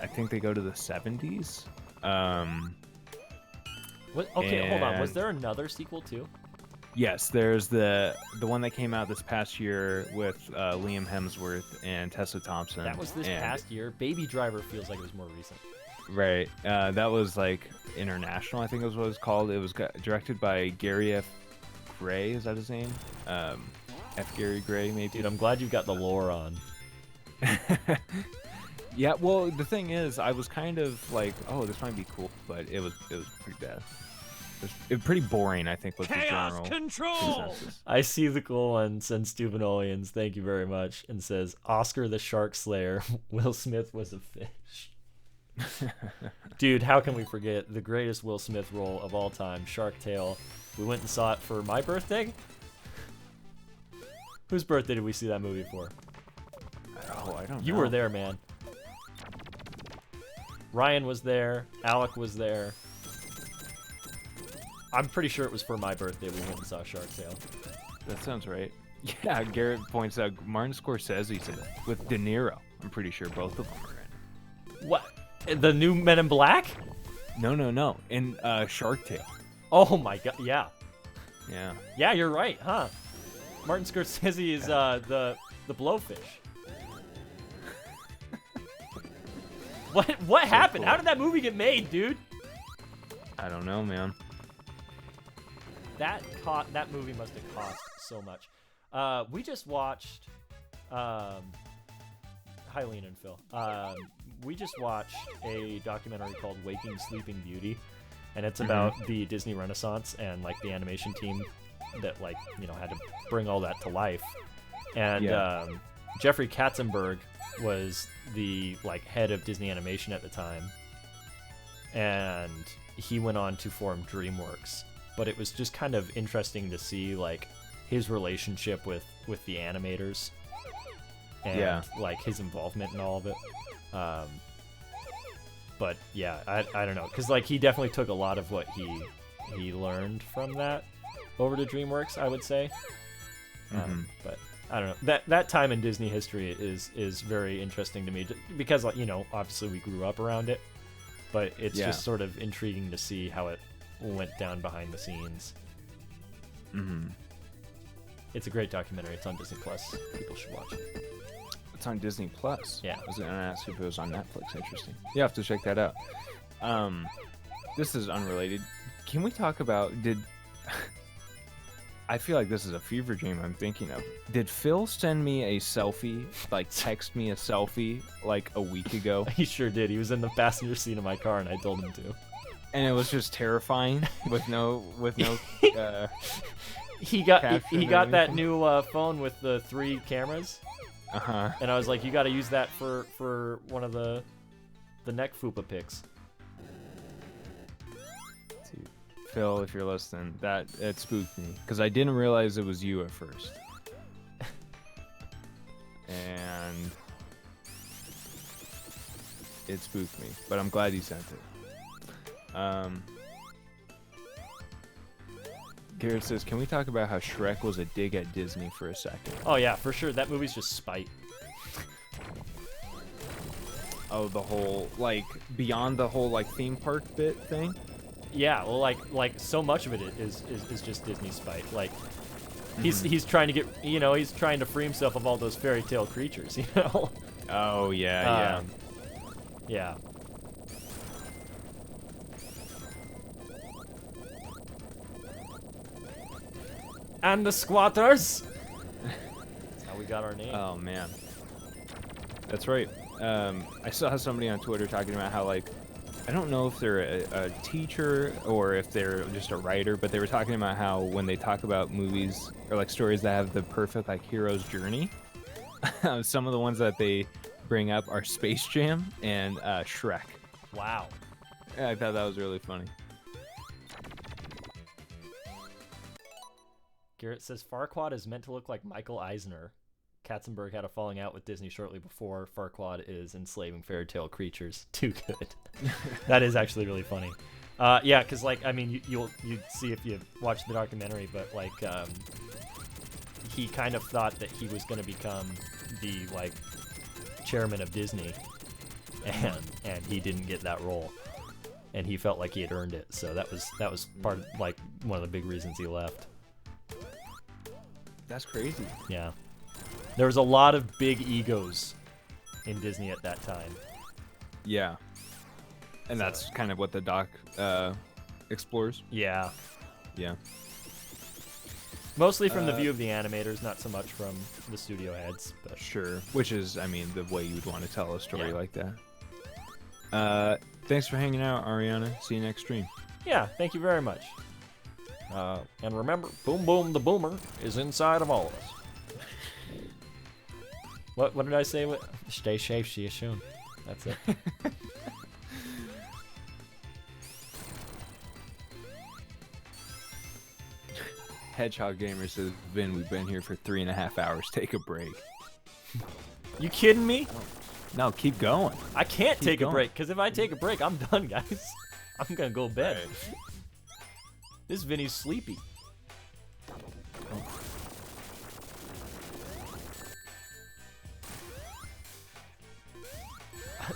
I think they go to the 70s. What? Okay, hold on. Was And- there another sequel too? Yes, there's the one that came out this past year with Liam Hemsworth and Tessa Thompson. That was this and- past year. Baby Driver feels like it was more recent. Right. That was like international, I think is what it was called. It was directed by Gary F. Gray. Is that his name? F. Gary Gray, maybe. Dude, I'm glad you've got the lore on. Yeah. Well, the thing is, I was kind of like, oh, this might be cool, but it was pretty bad. It was pretty boring, I think, was the general consensus. I see the cool one, sends Stupinolians, thank you very much, and says, Oscar the Shark Slayer, Will Smith was a fish. Dude, how can we forget the greatest Will Smith role of all time, Shark Tale. We went and saw it for my birthday. Whose birthday did we see that movie for? Oh, I don't know. You were there, man. Ryan was there. Alec was there. I'm pretty sure it was for my birthday we went and saw Shark Tale. That sounds right. Yeah, Garrett points out Martin Scorsese's in it with De Niro. I'm pretty sure both of them are in. What? The new Men in Black? No. In Shark Tale. Oh my god, yeah. Yeah. Yeah, you're right, huh? Martin Scorsese is the blowfish. What happened? cool. How did that movie get made, dude? I don't know, man. That movie must have cost so much. We just watched hi Lean and Phil. We just watched a documentary called Waking Sleeping Beauty, and it's about the Disney Renaissance and like the animation team that like, you know, had to bring all that to life. And Yeah. Jeffrey Katzenberg was the like head of Disney Animation at the time, and he went on to form DreamWorks. But it was just kind of interesting to see like his relationship with the animators and like his involvement in all of it. But yeah, I don't know, because like he definitely took a lot of what he learned from that over to DreamWorks, I would say. But I don't know, that time in Disney history is very interesting to me because, like, you know, obviously we grew up around it, but it's just sort of intriguing to see how it went down behind the scenes. It's a great documentary. It's on Disney Plus. People should watch it. It's on Disney Plus. Yeah. I was gonna ask if it was on Netflix. Interesting. You have to check that out. This is unrelated. Can we talk about I feel like this is a fever dream I'm thinking of. Did Phil send me a selfie, like text me a selfie like a week ago? He sure did. He was in the passenger seat of my car, and I told him to. And it was just terrifying with no He got caption he or got that anything? new phone with the 3 cameras, uh-huh. and I was like, you got to use that for one of the neck fupa pics. Dude, Phil, if you're listening, it spooked me because I didn't realize it was you at first. And it spooked me, but I'm glad you sent it. Garrett says, "Can we talk about how Shrek was a dig at Disney for a second?" Oh yeah, for sure. That movie's just spite. Oh, the whole like beyond the whole like theme park bit thing. Yeah, well, like so much of it is just Disney spite. Like, he's trying to get, he's trying to free himself of all those fairy tale creatures, Oh yeah, yeah. And the squatters. That's how we got our name. Oh man, that's right. I saw somebody on Twitter talking about how like I don't know if they're a teacher or if they're just a writer, but they were talking about how when they talk about movies or like stories that have the perfect like hero's journey, some of the ones that they bring up are Space Jam and Shrek. Wow. Yeah, I thought that was really funny. Garrett says Farquaad is meant to look like Michael Eisner. Katzenberg had a falling out with Disney shortly before. Farquaad is enslaving fairy tale creatures. Too good. That is actually really funny. Yeah, because like I mean, you'd see if you watch the documentary, but like he kind of thought that he was going to become the like chairman of Disney, and he didn't get that role, and he felt like he had earned it. So that was part of like one of the big reasons he left. That's crazy. Yeah. There was a lot of big egos in Disney at that time. Yeah. And that's kind of what the doc explores. Yeah. Yeah. Mostly from the view of the animators, not so much from the studio heads. But Sure. Which is, I mean, the way you would want to tell a story Yeah. like that. Thanks for hanging out, Ariana. See you next stream. yeah, thank you very much. And remember, Boom Boom the Boomer is inside of all of us. What did I say? Stay safe, see you soon. That's it. Hedgehog Gamer says, Vin, we've been here for 3.5 hours. Take a break. You kidding me? No, keep going. I can't take a going. break, because if I take a break, I'm done, guys. I'm gonna go to bed. This Vinny's sleepy.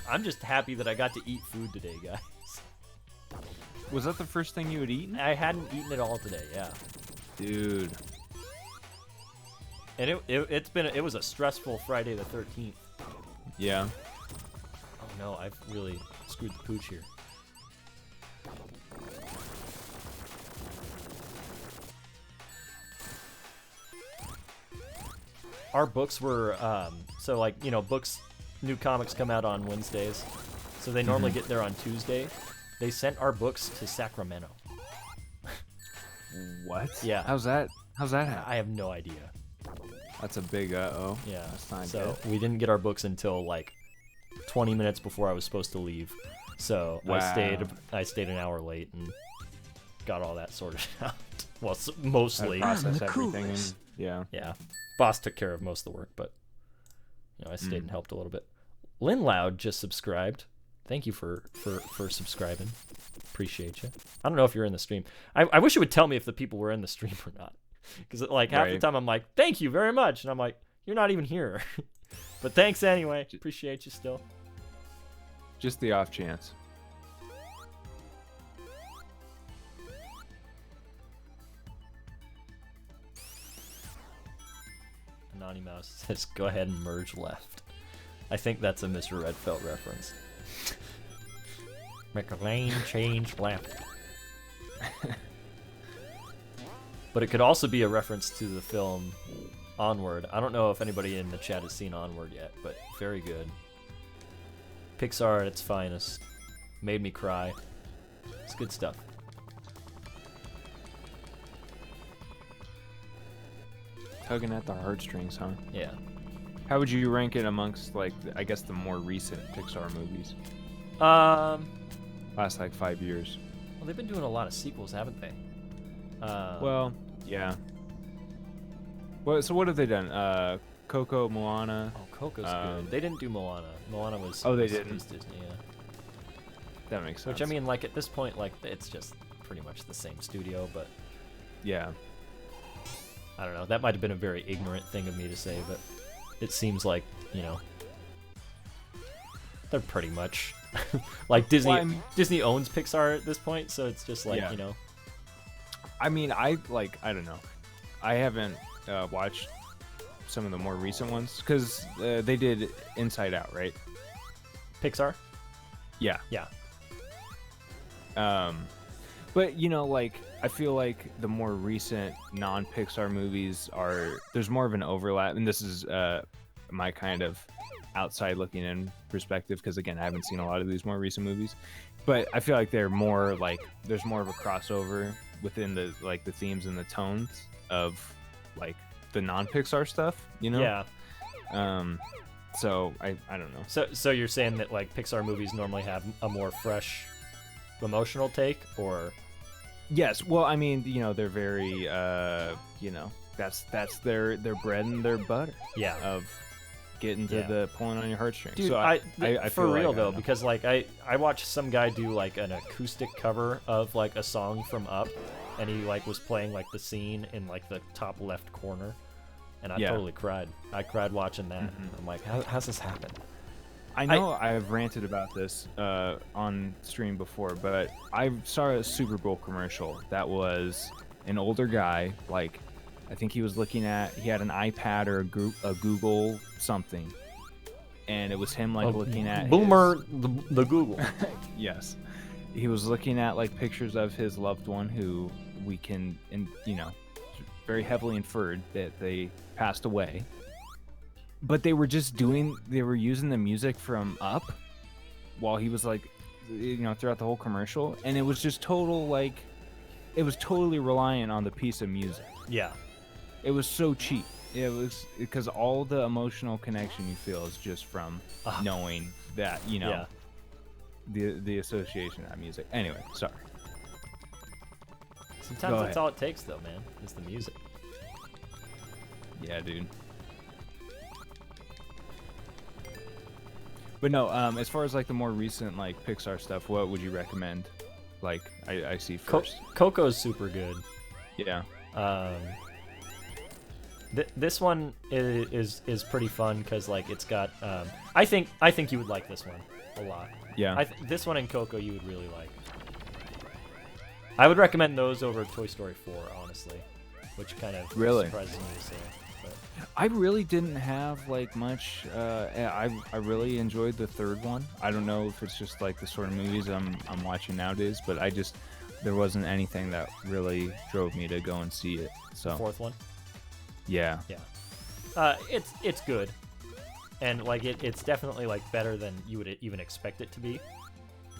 I'm just happy that I got to eat food today, guys. Was that the first thing you had eaten? I hadn't eaten it all today, yeah. Dude. And it was a stressful Friday the 13th. Yeah. Oh no, I've really screwed the pooch here. Our books were so like, books, new comics come out on Wednesdays. So they normally get there on Tuesday. They sent our books to Sacramento. What? Yeah. How's that happen? I have no idea. That's a big uh-oh. Yeah. That's not So good. we didn't get our books until like 20 minutes before I was supposed to leave. So Wow. I stayed an hour late and got all that sorted out. Well, mostly. Process everything. And, yeah. Yeah. Boss took care of most of the work, but I stayed and helped a little bit. Lynn Loud just subscribed. Thank you for subscribing. Appreciate you. I don't know if you're in the stream. I wish it would tell me if the people were in the stream or not. Because like half the Right. time I'm like, thank you very much. And I'm like, you're not even here. But thanks anyway. Appreciate you still. Just the off chance. Anonymous says, go ahead and merge left. I think that's a Mr. Redfeld reference. Make a lane change left. But it could also be a reference to the film Onward. I don't know if anybody in the chat has seen Onward yet, but very good. Pixar at its finest. Made me cry. It's good stuff. Tugging at the heartstrings, huh? Yeah. How would you rank it amongst, like, I guess the more recent Pixar movies? Well, Last, like, 5 years. they've been doing a lot of sequels, haven't they? Well, yeah. Well, so what have they done? Coco, Moana. Oh, Coco's good. They didn't do Moana. Moana was. Oh, they was didn't? Disney, yeah. That makes sense. Which, I mean, like, at this point, like, it's just pretty much the same studio, but yeah. I don't know. That might have been a very ignorant thing of me to say, but it seems like, you know, they're pretty much like Disney. Well, I mean- Disney owns Pixar at this point, so it's just like, Yeah. you know. I mean, I don't know. I haven't watched some of the more recent ones because they did Inside Out, right? Pixar? Yeah. Yeah. But you know, like I feel like the more recent non-Pixar movies there's more of an overlap, and this is my kind of outside looking in perspective because again, I haven't seen a lot of these more recent movies, but I feel like they're more like there's more of a crossover within the like the themes and the tones of like the non-Pixar stuff, you know? Yeah. So I don't know. So you're saying that like Pixar movies normally have a more fresh emotional take, or Yes, well, I mean, you know, they're very, you know, that's their bread and their butter yeah. of getting to Yeah. the pulling on your heartstrings. Dude, so I feel for like, real I though, don't know. because like I watched some guy do like an acoustic cover of like a song from Up, and he like was playing like the scene in like the top left corner, and I Yeah. totally cried. I cried watching that. Mhm. I'm like, how's this happen? I know I've ranted about this on stream before, but I saw a Super Bowl commercial that was an older guy, like I think he had an iPad or a Google something, and it was him like looking at Boomer the Google. Yes, he was looking at like pictures of his loved one who we can, you know, very heavily inferred that they passed away. But they were using the music from Up while he was like, you know, throughout the whole commercial, and it was just it was totally reliant on the piece of music. Yeah. It was so cheap. It was because all the emotional connection you feel is just from knowing that, you know, the association of that music. Anyway, sorry. Sometimes Go that's ahead. all it takes though, man, is the music. Yeah, dude. But no, as far as like the more recent like Pixar stuff, what would you recommend? Like I see first. Coco's super good. Yeah. This one is pretty fun because like it's got. I think you would like this one a lot. Yeah. This one and Coco you would really like. I would recommend those over Toy Story 4, honestly, which kind of Really? surprises me to say. But I really didn't have like much. I really enjoyed the third one. I don't know if it's just like the sort of movies I'm watching nowadays, but there wasn't anything that really drove me to go and see it. So fourth one, yeah. it's good, and like it's definitely like better than you would even expect it to be.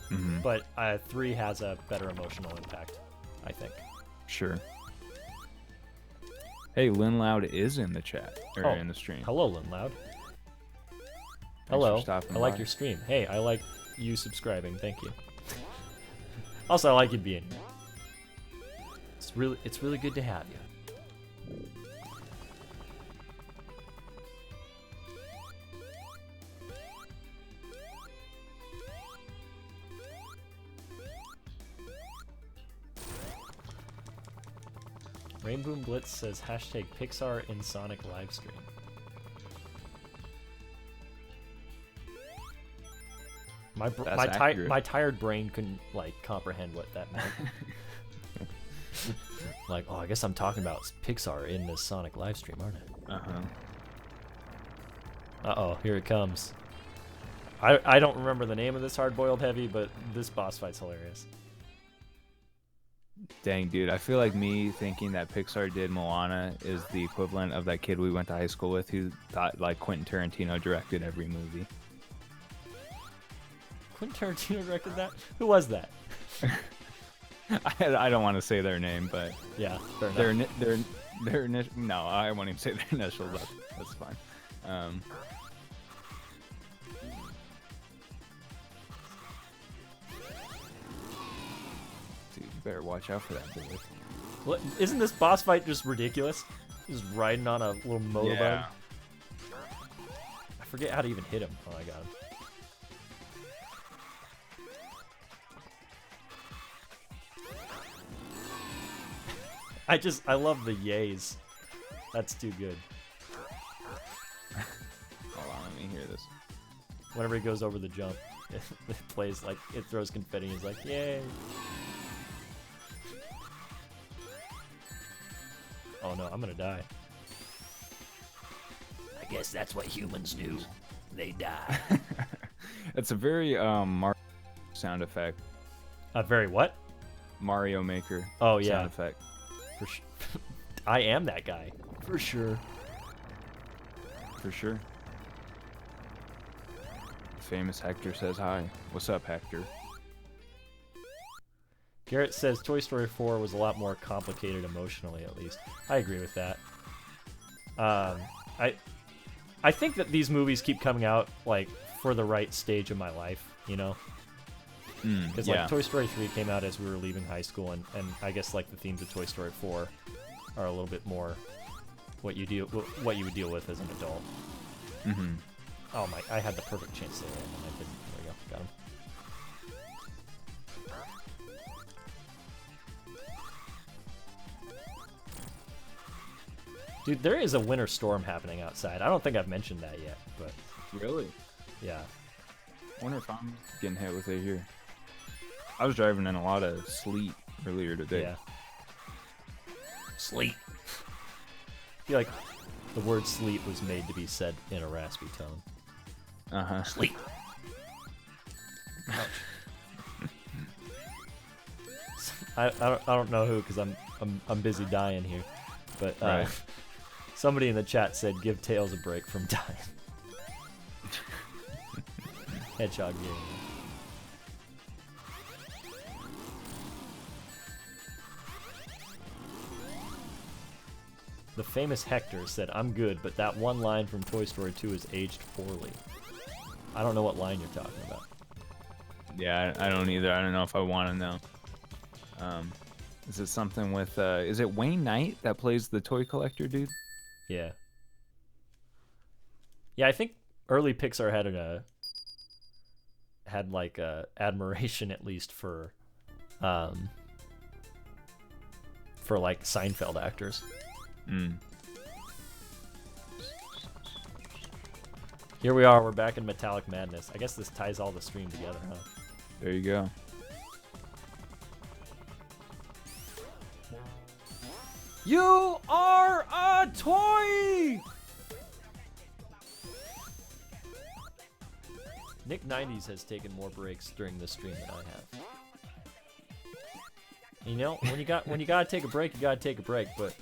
Mhm. But 3 has a better emotional impact, I think. Sure. Hey, Lynn Loud is in the chat or Oh, in the stream. Hello, Lynn Loud. for Hello. stopping I like by. your stream. Hey, I like you subscribing. Thank you. Also, I like you being here. It's really good to have you. Rainbow Blitz says hashtag Pixar in Sonic livestream. That's accurate. My tired brain couldn't like comprehend what that meant. Like, oh, I guess I'm talking about Pixar in this Sonic livestream, aren't I? Uh-huh. Uh-oh, here it comes. I don't remember the name of this hard-boiled heavy, but this boss fight's hilarious. Dang, dude. I feel like me thinking that Pixar did Moana is the equivalent of that kid we went to high school with who thought like Quentin Tarantino directed every movie. Quentin Tarantino directed that? Who was that? I don't want to say their name, but Yeah, fair enough. their initial, no, I won't even say their initials. That's fine. Dude, you better watch out for that boy. What, isn't this boss fight just ridiculous? Just riding on a little motorbike. Yeah. I forget how to even hit him. Oh, I got him. I love the yays. That's too good. Hold on, let me hear this. Whenever he goes over the jump, it plays like it throws confetti. He's like, yay! Oh no, I'm gonna die. I guess that's what humans do. They die. It's a very Mario sound effect. Very what? Mario Maker. Oh yeah, Sound effect. for sure. I am that guy. For sure. For sure. Famous Hector says hi. What's up, Hector? Garrett says Toy Story 4 was a lot more complicated emotionally, at least. I agree with that. I think that these movies keep coming out like for the right stage of my life, you know? Because yeah. like Toy Story 3 came out as we were leaving high school, and I guess like the themes of Toy Story 4 are a little bit more what you would deal with as an adult. Mm-hmm. Oh my! I had the perfect chance to land, and I didn't. There we go. Got him. Dude, there is a winter storm happening outside. I don't think I've mentioned that yet, but Really? yeah. I wonder if I'm getting hit with it here. I was driving in a lot of sleet earlier today. Yeah. Sleet. I feel like the word sleet was made to be said in a raspy tone. Uh-huh. Sleet. I don't know who, because I'm busy dying here, but Right. somebody in the chat said give Tails a break from dying. Hedgehog game. The famous Hector said, "I'm good, but that one line from Toy Story 2 is aged poorly." I don't know what line you're talking about. Yeah, I don't either. I don't know if I want to know. Is it something with, is it Wayne Knight that plays the toy collector dude? Yeah. Yeah, I think early Pixar had like admiration at least for like Seinfeld actors. Here we are, we're back in Metallic Madness. I guess this ties all the stream together, huh? There you go. You are a toy! Nick 90s has taken more breaks during this stream than I have. You know, when you gotta take a break, you gotta take a break, but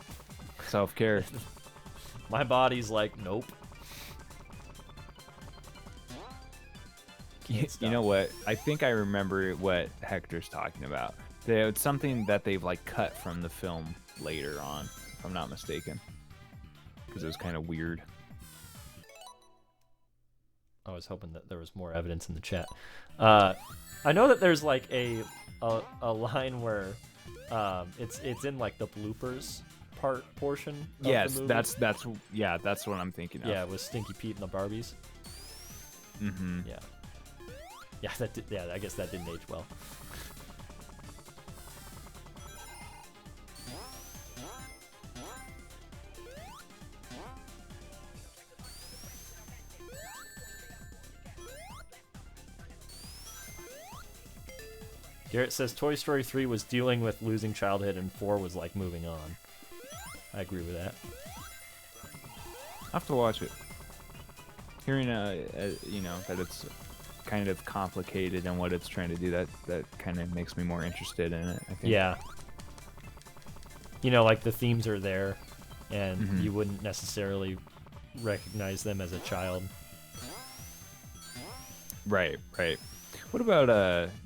Self-care. my body's like, nope. You know what? I think I remember what Hector's talking about. It's something that they've like cut from the film later on, if I'm not mistaken, because it was kind of weird. I was hoping that there was more evidence in the chat. I know that there's like a line where it's in like the bloopers portion of Yes, the movie. that's what I'm thinking of. Yeah, with Stinky Pete and the Barbies. Mm-hmm. Yeah. Yeah, I guess that didn't age well. Garrett says Toy Story 3 was dealing with losing childhood and 4 was like moving on. I agree with that. I have to watch it. Hearing, you know, that it's kind of complicated and what it's trying to do, that kind of makes me more interested in it, I think. Yeah. You know, like the themes are there, and Mhm. you wouldn't necessarily recognize them as a child. Right. What about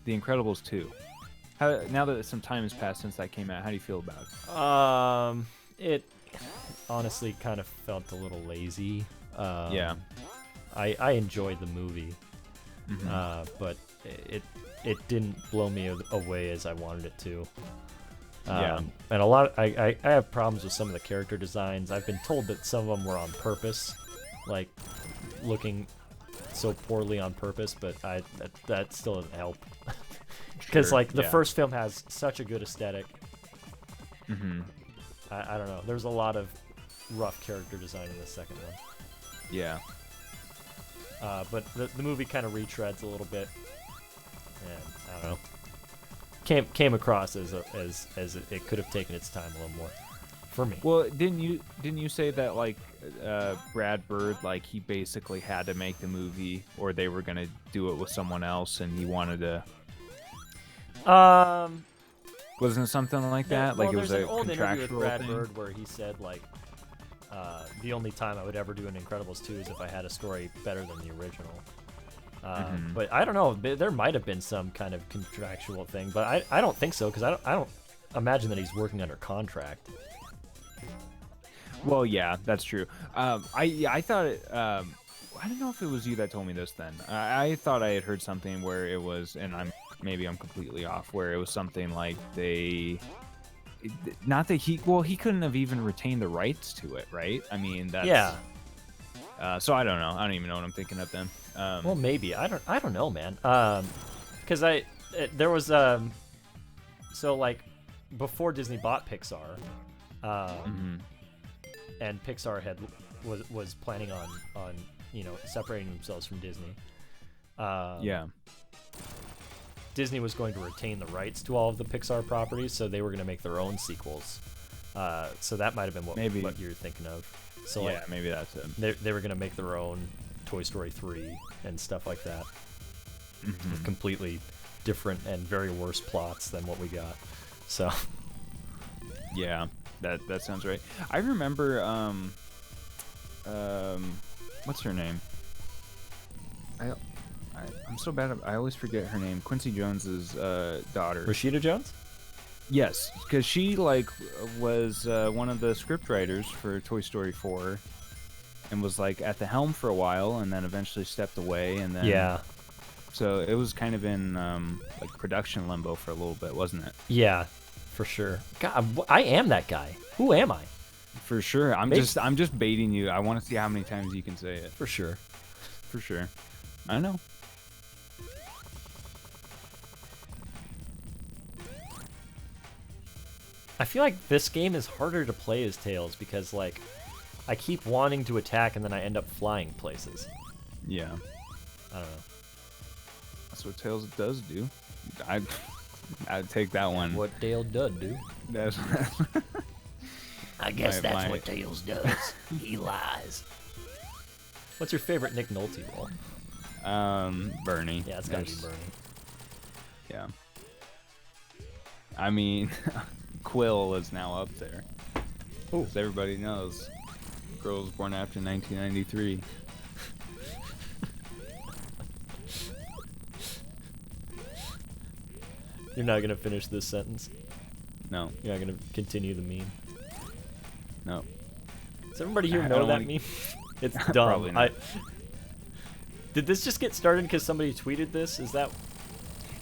The Incredibles 2? Now that some time has passed since that came out, how do you feel about it? It honestly kind of felt a little lazy. Yeah. I enjoyed the movie, Mhm. but it didn't blow me away as I wanted it to. Yeah. And a lot. I have problems with some of the character designs. I've been told that some of them were on purpose, like looking so poorly on purpose, but that still doesn't help. Because Sure, like the yeah. first film has such a good aesthetic, Mhm. I don't know. There's a lot of rough character design in the second one. Yeah. But the movie kind of retreads a little bit, and I don't know. Came across as it could have taken its time a little more, for me. Well, didn't you say that like Brad Bird, like he basically had to make the movie, or they were gonna do it with someone else, and he wanted to? Wasn't it something like that? Well, Like it was there's a an old interview with contractual Brad thing? Bird where he said like, the only time I would ever do an Incredibles 2 is if I had a story better than the original. But I don't know. There might have been some kind of contractual thing, but I don't think so because I don't imagine that he's working under contract. Well, yeah, that's true. I thought I don't know if it was you that told me this. Then I thought I had heard something where it was, and I'm completely off. Where it was something like not that he couldn't have even retained the rights to it, right? I mean, that's Yeah. So I don't know. I don't even know what I'm thinking of then. Well, maybe I don't know, man. Because there was so like before Disney bought Pixar, and Pixar was planning on separating themselves from Disney. Yeah. Disney was going to retain the rights to all of the Pixar properties, so they were going to make their own sequels. So that might have been what you're thinking of. So yeah, maybe that's it. They were going to make their own Toy Story 3 and stuff like that, with completely different and very worse plots than what we got. So yeah, that sounds right. I remember what's her name? I'm so bad I always forget her name. Quincy Jones's daughter. Rashida Jones? Yes, because she was one of the script writers for Toy Story 4, and was like at the helm for a while, and then eventually stepped away, and then Yeah. So it was kind of in like production limbo for a little bit, wasn't it? Yeah, for sure. God, I am that guy. Who am I? For sure. I'm just baiting you. I want to see how many times you can say it. For sure. For sure. I know. I feel like this game is harder to play as Tails because, like, I keep wanting to attack and then I end up flying places. Yeah. I don't know. That's what Tails does do. I'd take that one. What Tails does do. That's I guess that's my- what Tails does. He lies. What's your favorite Nick Nolte role? Bernie. Yeah, it's gotta be There's- Bernie. Yeah. I mean, Quill is now up there. Ooh. As everybody knows, girl was born after 1993. You're not gonna finish this sentence. No, You're not gonna continue the meme. no. Does everybody here I know don't that wanna- meme? It's dumb. Probably not. Did this just get started because somebody tweeted this? Is that?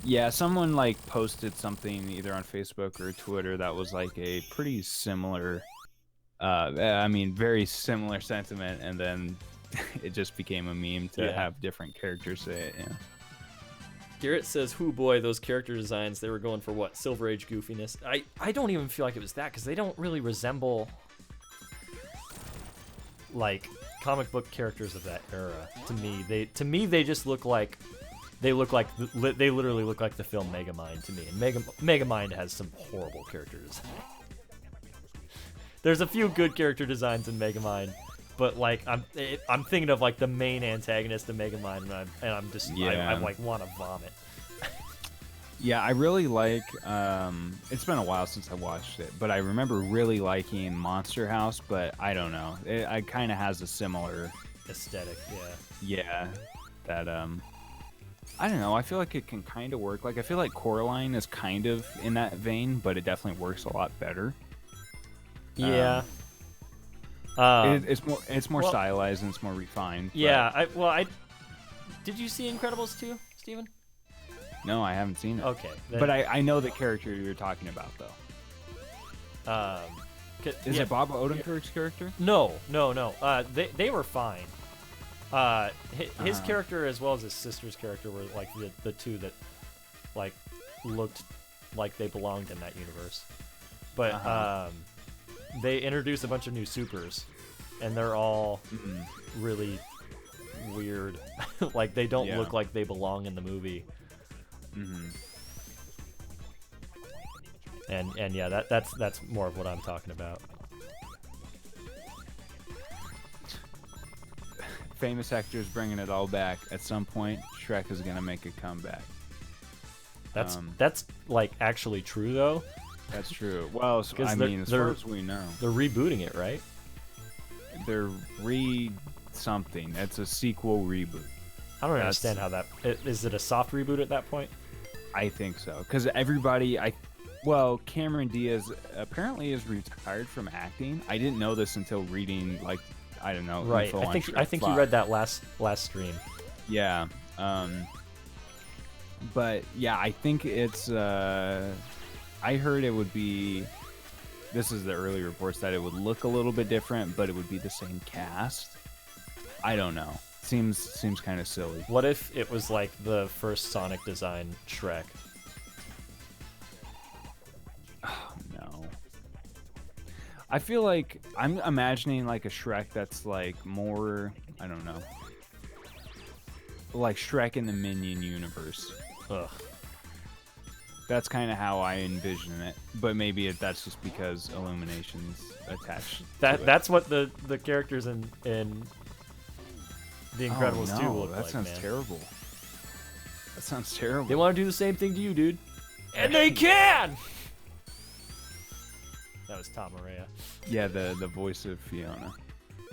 Yeah, someone like posted something either on Facebook or Twitter that was like a pretty similar, very similar sentiment, and then it just became a meme to Yeah. have different characters say it. Yeah. Garrett says, "Whoo boy, those character designs, they were going for what? Silver Age goofiness." I don't even feel like it was that because they don't really resemble like comic book characters of that era. To me they just look like they literally look like the film Megamind to me. And Megamind has some horrible character design. There's a few good character designs in Megamind, but like I'm thinking of like the main antagonist of Megamind, and I'm just Yeah. I like want to vomit. Yeah, I really like. It's been a while since I watched it, but I remember really liking Monster House. But I don't know, it kind of has a similar Aesthetic, yeah. Yeah, that I don't know. I feel like it can kind of work. Like I feel like Coraline is kind of in that vein, but it definitely works a lot better. Yeah. It's more well- stylized and it's more refined. but- Yeah. Did you see Incredibles 2, Steven? No, I haven't seen it. Okay. But I know the character you're talking about though. Is yeah, it Bob Odenkirk's character? No. They were fine. His character as well as his sister's character were like the two that like looked like they belonged in that universe. But they introduce a bunch of new supers, and they're all really weird. Like they don't look like they belong in the movie. And yeah, that's more of what I'm talking about. Famous actors bringing it all back. At some point, Shrek is gonna make a comeback. That's like actually true though. That's true. Well, I mean, as far as we know, they're rebooting it, right? They're something. It's a sequel reboot. I don't understand how that is. It a soft reboot at that point? I think so, because Cameron Diaz apparently is retired from acting. I didn't know this until reading, like, I don't know. Right. I think you read that last stream. Yeah. But yeah, I think it's. I heard it would be. This is the early reports that it would look a little bit different, but it would be the same cast. I don't know. Seems kind of silly. What if it was like the first Sonic design Shrek? Oh no. I feel like I'm imagining like a Shrek that's like more, I don't know, like Shrek in the Minion universe. Ugh. That's kind of how I envision it, but maybe that's just because Illumination's attached. That's what the characters in The Incredibles 2 look that like. sounds man. terrible. That sounds terrible. They want to do the same thing to you, dude, and they can. That was Tom Araya. Yeah, the voice of Fiona.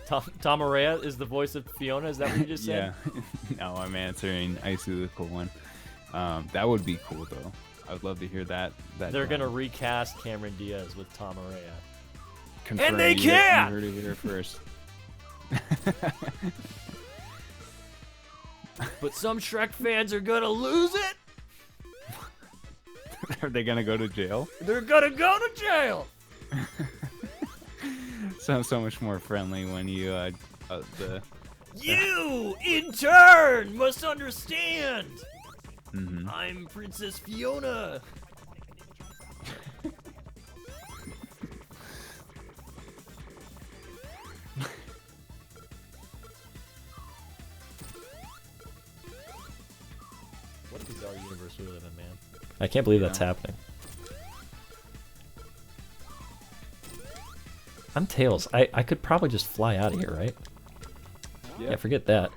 Tom Araya is the voice of Fiona. Is that what you just said? Yeah. No, I'm answering Icy the Cool One. That would be cool though. I would love to hear that. They're gonna recast Cameron Diaz with Tom Araya. Confirmed. And they can! You heard it here first. But some Shrek fans are gonna lose it. Are they gonna go to jail? They're gonna go to jail. Sounds so much more friendly when you You, in turn, must understand. Mhm. I'm Princess Fiona. What a bizarre universe we live in, man. I can't believe that's happening. I'm Tails. I could probably just fly out of here, right? Yeah, forget that.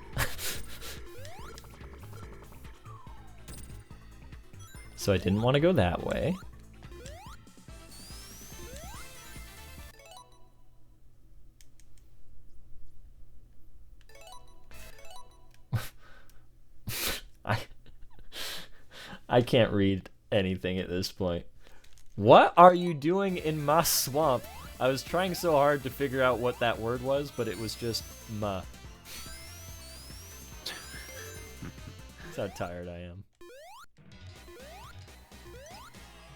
So I didn't want to go that way. I can't read anything at this point. What are you doing in my swamp? I was trying so hard to figure out what that word was, but it was just ma. That's how tired I am.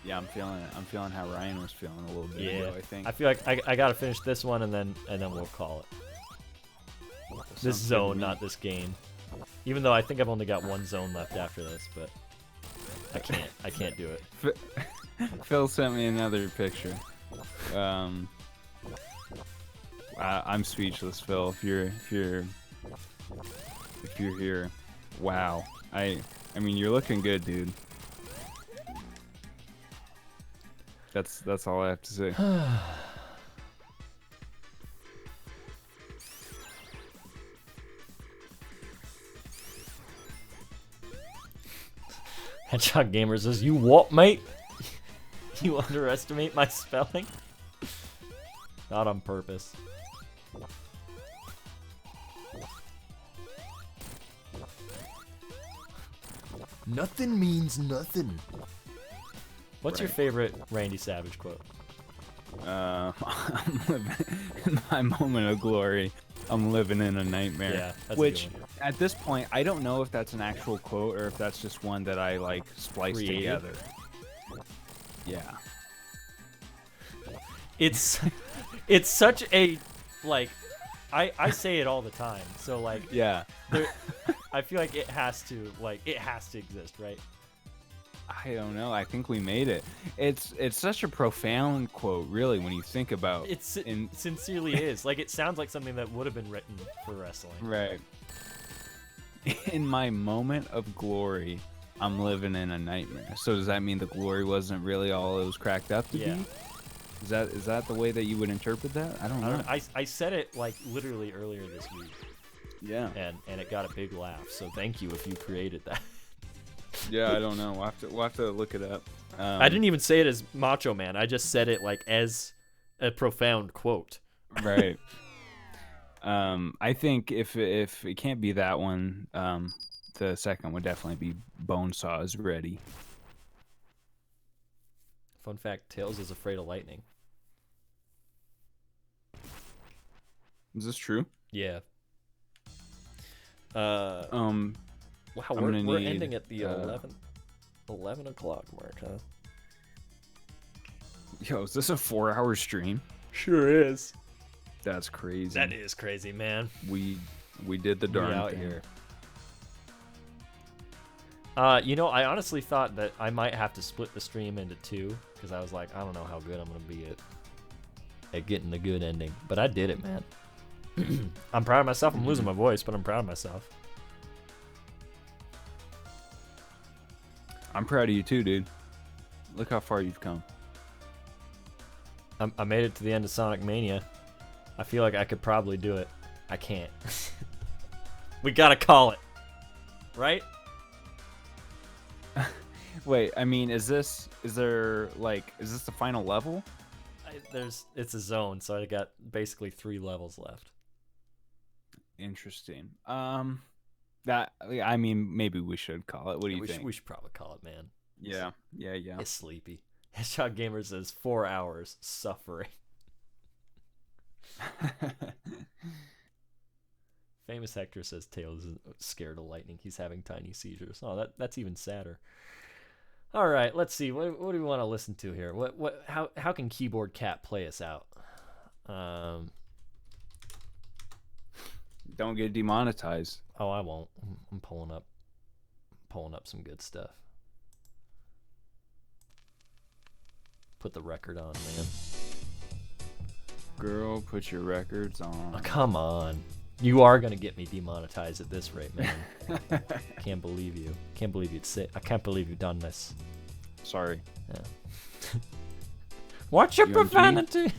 Yeah, I'm feeling it. I'm feeling how Ryan was feeling a little bit ago, I think. I feel like I gotta finish this one and then we'll call it. This zone, not this game. Even though I think I've only got one zone left after this, but I can't do it. Phil sent me another picture. I'm speechless, Phil. If you're here, wow. I mean, you're looking good, dude. That's all I have to say. Hedgehog Gamer says, "You what, mate? You underestimate my spelling? Not on purpose." Nothing means nothing. What's your favorite Randy Savage quote? I'm living in my moment of glory. I'm living in a nightmare. Yeah, that's Which, a good one. at this point, I don't know if that's an actual quote or if that's just one that I like spliced Created? together. Yeah. It's such a like I say it all the time. So like Yeah. I feel like it has to exist, right? I don't know. I think we made it. It's such a profound quote, really, when you think about It sincerely is. Like, it sounds like something that would have been written for wrestling. Right. In my moment of glory, I'm living in a nightmare. So does that mean the glory wasn't really all it was cracked up to Yeah. be? Is that the way that you would interpret that? I don't know. I said it like literally earlier this week, Yeah. and it got a big laugh. So thank you if you created that. Yeah, I don't know. We'll have to look it up. I didn't even say it as Macho Man. I just said it like as a profound quote. Right. I think if it can't be that one, the second would definitely be Bonesaw is ready. Fun fact: Tails is afraid of lightning. Is this true? Yeah. Wow, Wow, I'm we're gonna need, ending at the 11 o'clock mark, huh? Yo, is this a 4-hour stream? Sure is. That's crazy. That is crazy, man. We did the We darn out thing. here. You know, I honestly thought that I might have to split the stream into two because I was like, I don't know how good I'm gonna be at getting the good ending, but I did it, man. I'm proud of myself. I'm losing my voice, but I'm proud of myself. I'm proud of you too, dude. Look how far you've come. I made it to the end of Sonic Mania. I feel like I could probably do it. I can't. We gotta call it, right? Wait, I mean, is this the final level? It's a zone, so I got basically 3 levels left. Interesting. I mean, maybe we should call it. What do you think? We should probably call it, man. Yeah. It's sleepy. Headshot Gamer says 4 hours suffering. Famous Hector says Tails is scared of lightning. He's having tiny seizures. Oh, that's even sadder. All right, let's see. What do we want to listen to here? How can Keyboard Cat play us out? Don't get demonetized. Oh, I won't. I'm pulling up some good stuff. Put the record on, man. Girl, put your records on. Oh, come on. You are gonna get me demonetized at this rate, man. Can't believe you. Can't believe you'd say. I can't believe you've done this. Sorry. Yeah. Watch your UMG? profanity.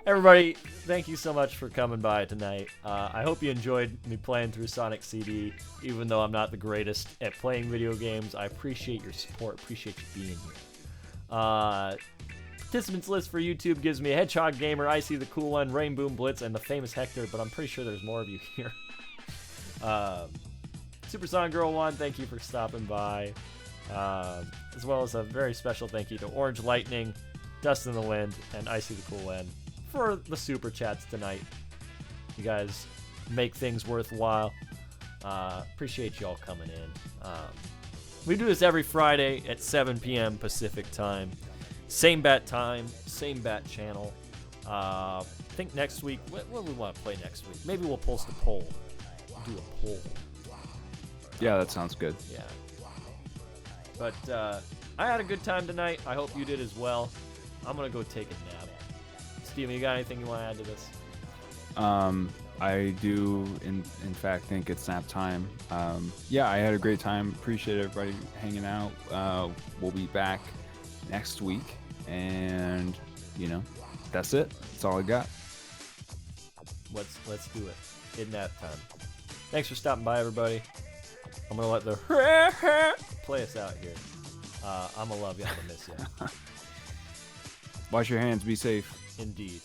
Everybody, thank you so much for coming by tonight. I hope you enjoyed me playing through Sonic CD, even though I'm not the greatest at playing video games. I appreciate your support. Appreciate you being here. Participants list for YouTube gives me Hedgehog Gamer, I See the Cool One, Rainbow Blitz, and the famous Hector, but I'm pretty sure there's more of you here. Super Sonic Girl 1, thank you for stopping by. As well as a very special thank you to Orange Lightning, Dust in the Wind, and I See the Cool One for the super chats tonight. You guys make things worthwhile. Appreciate y'all coming in. We do this every Friday at 7 p.m. Pacific time. Same bat time, same bat channel. I think next week, what do we want to play next week? Maybe we'll post a poll. Do a poll. Yeah, that sounds good. Yeah. But I had a good time tonight. I hope you did as well. I'm going to go take a nap. Steven, you got anything you want to add to this? I do, in fact, think it's nap time. Yeah, I had a great time. Appreciate everybody hanging out. We'll be back next week. And, that's it. That's all I got. Let's do it. In nap time. Thanks for stopping by, everybody. I'm going to let the play us out here. I'm going to love you. I'm going to miss you. Wash your hands. Be safe. Indeed.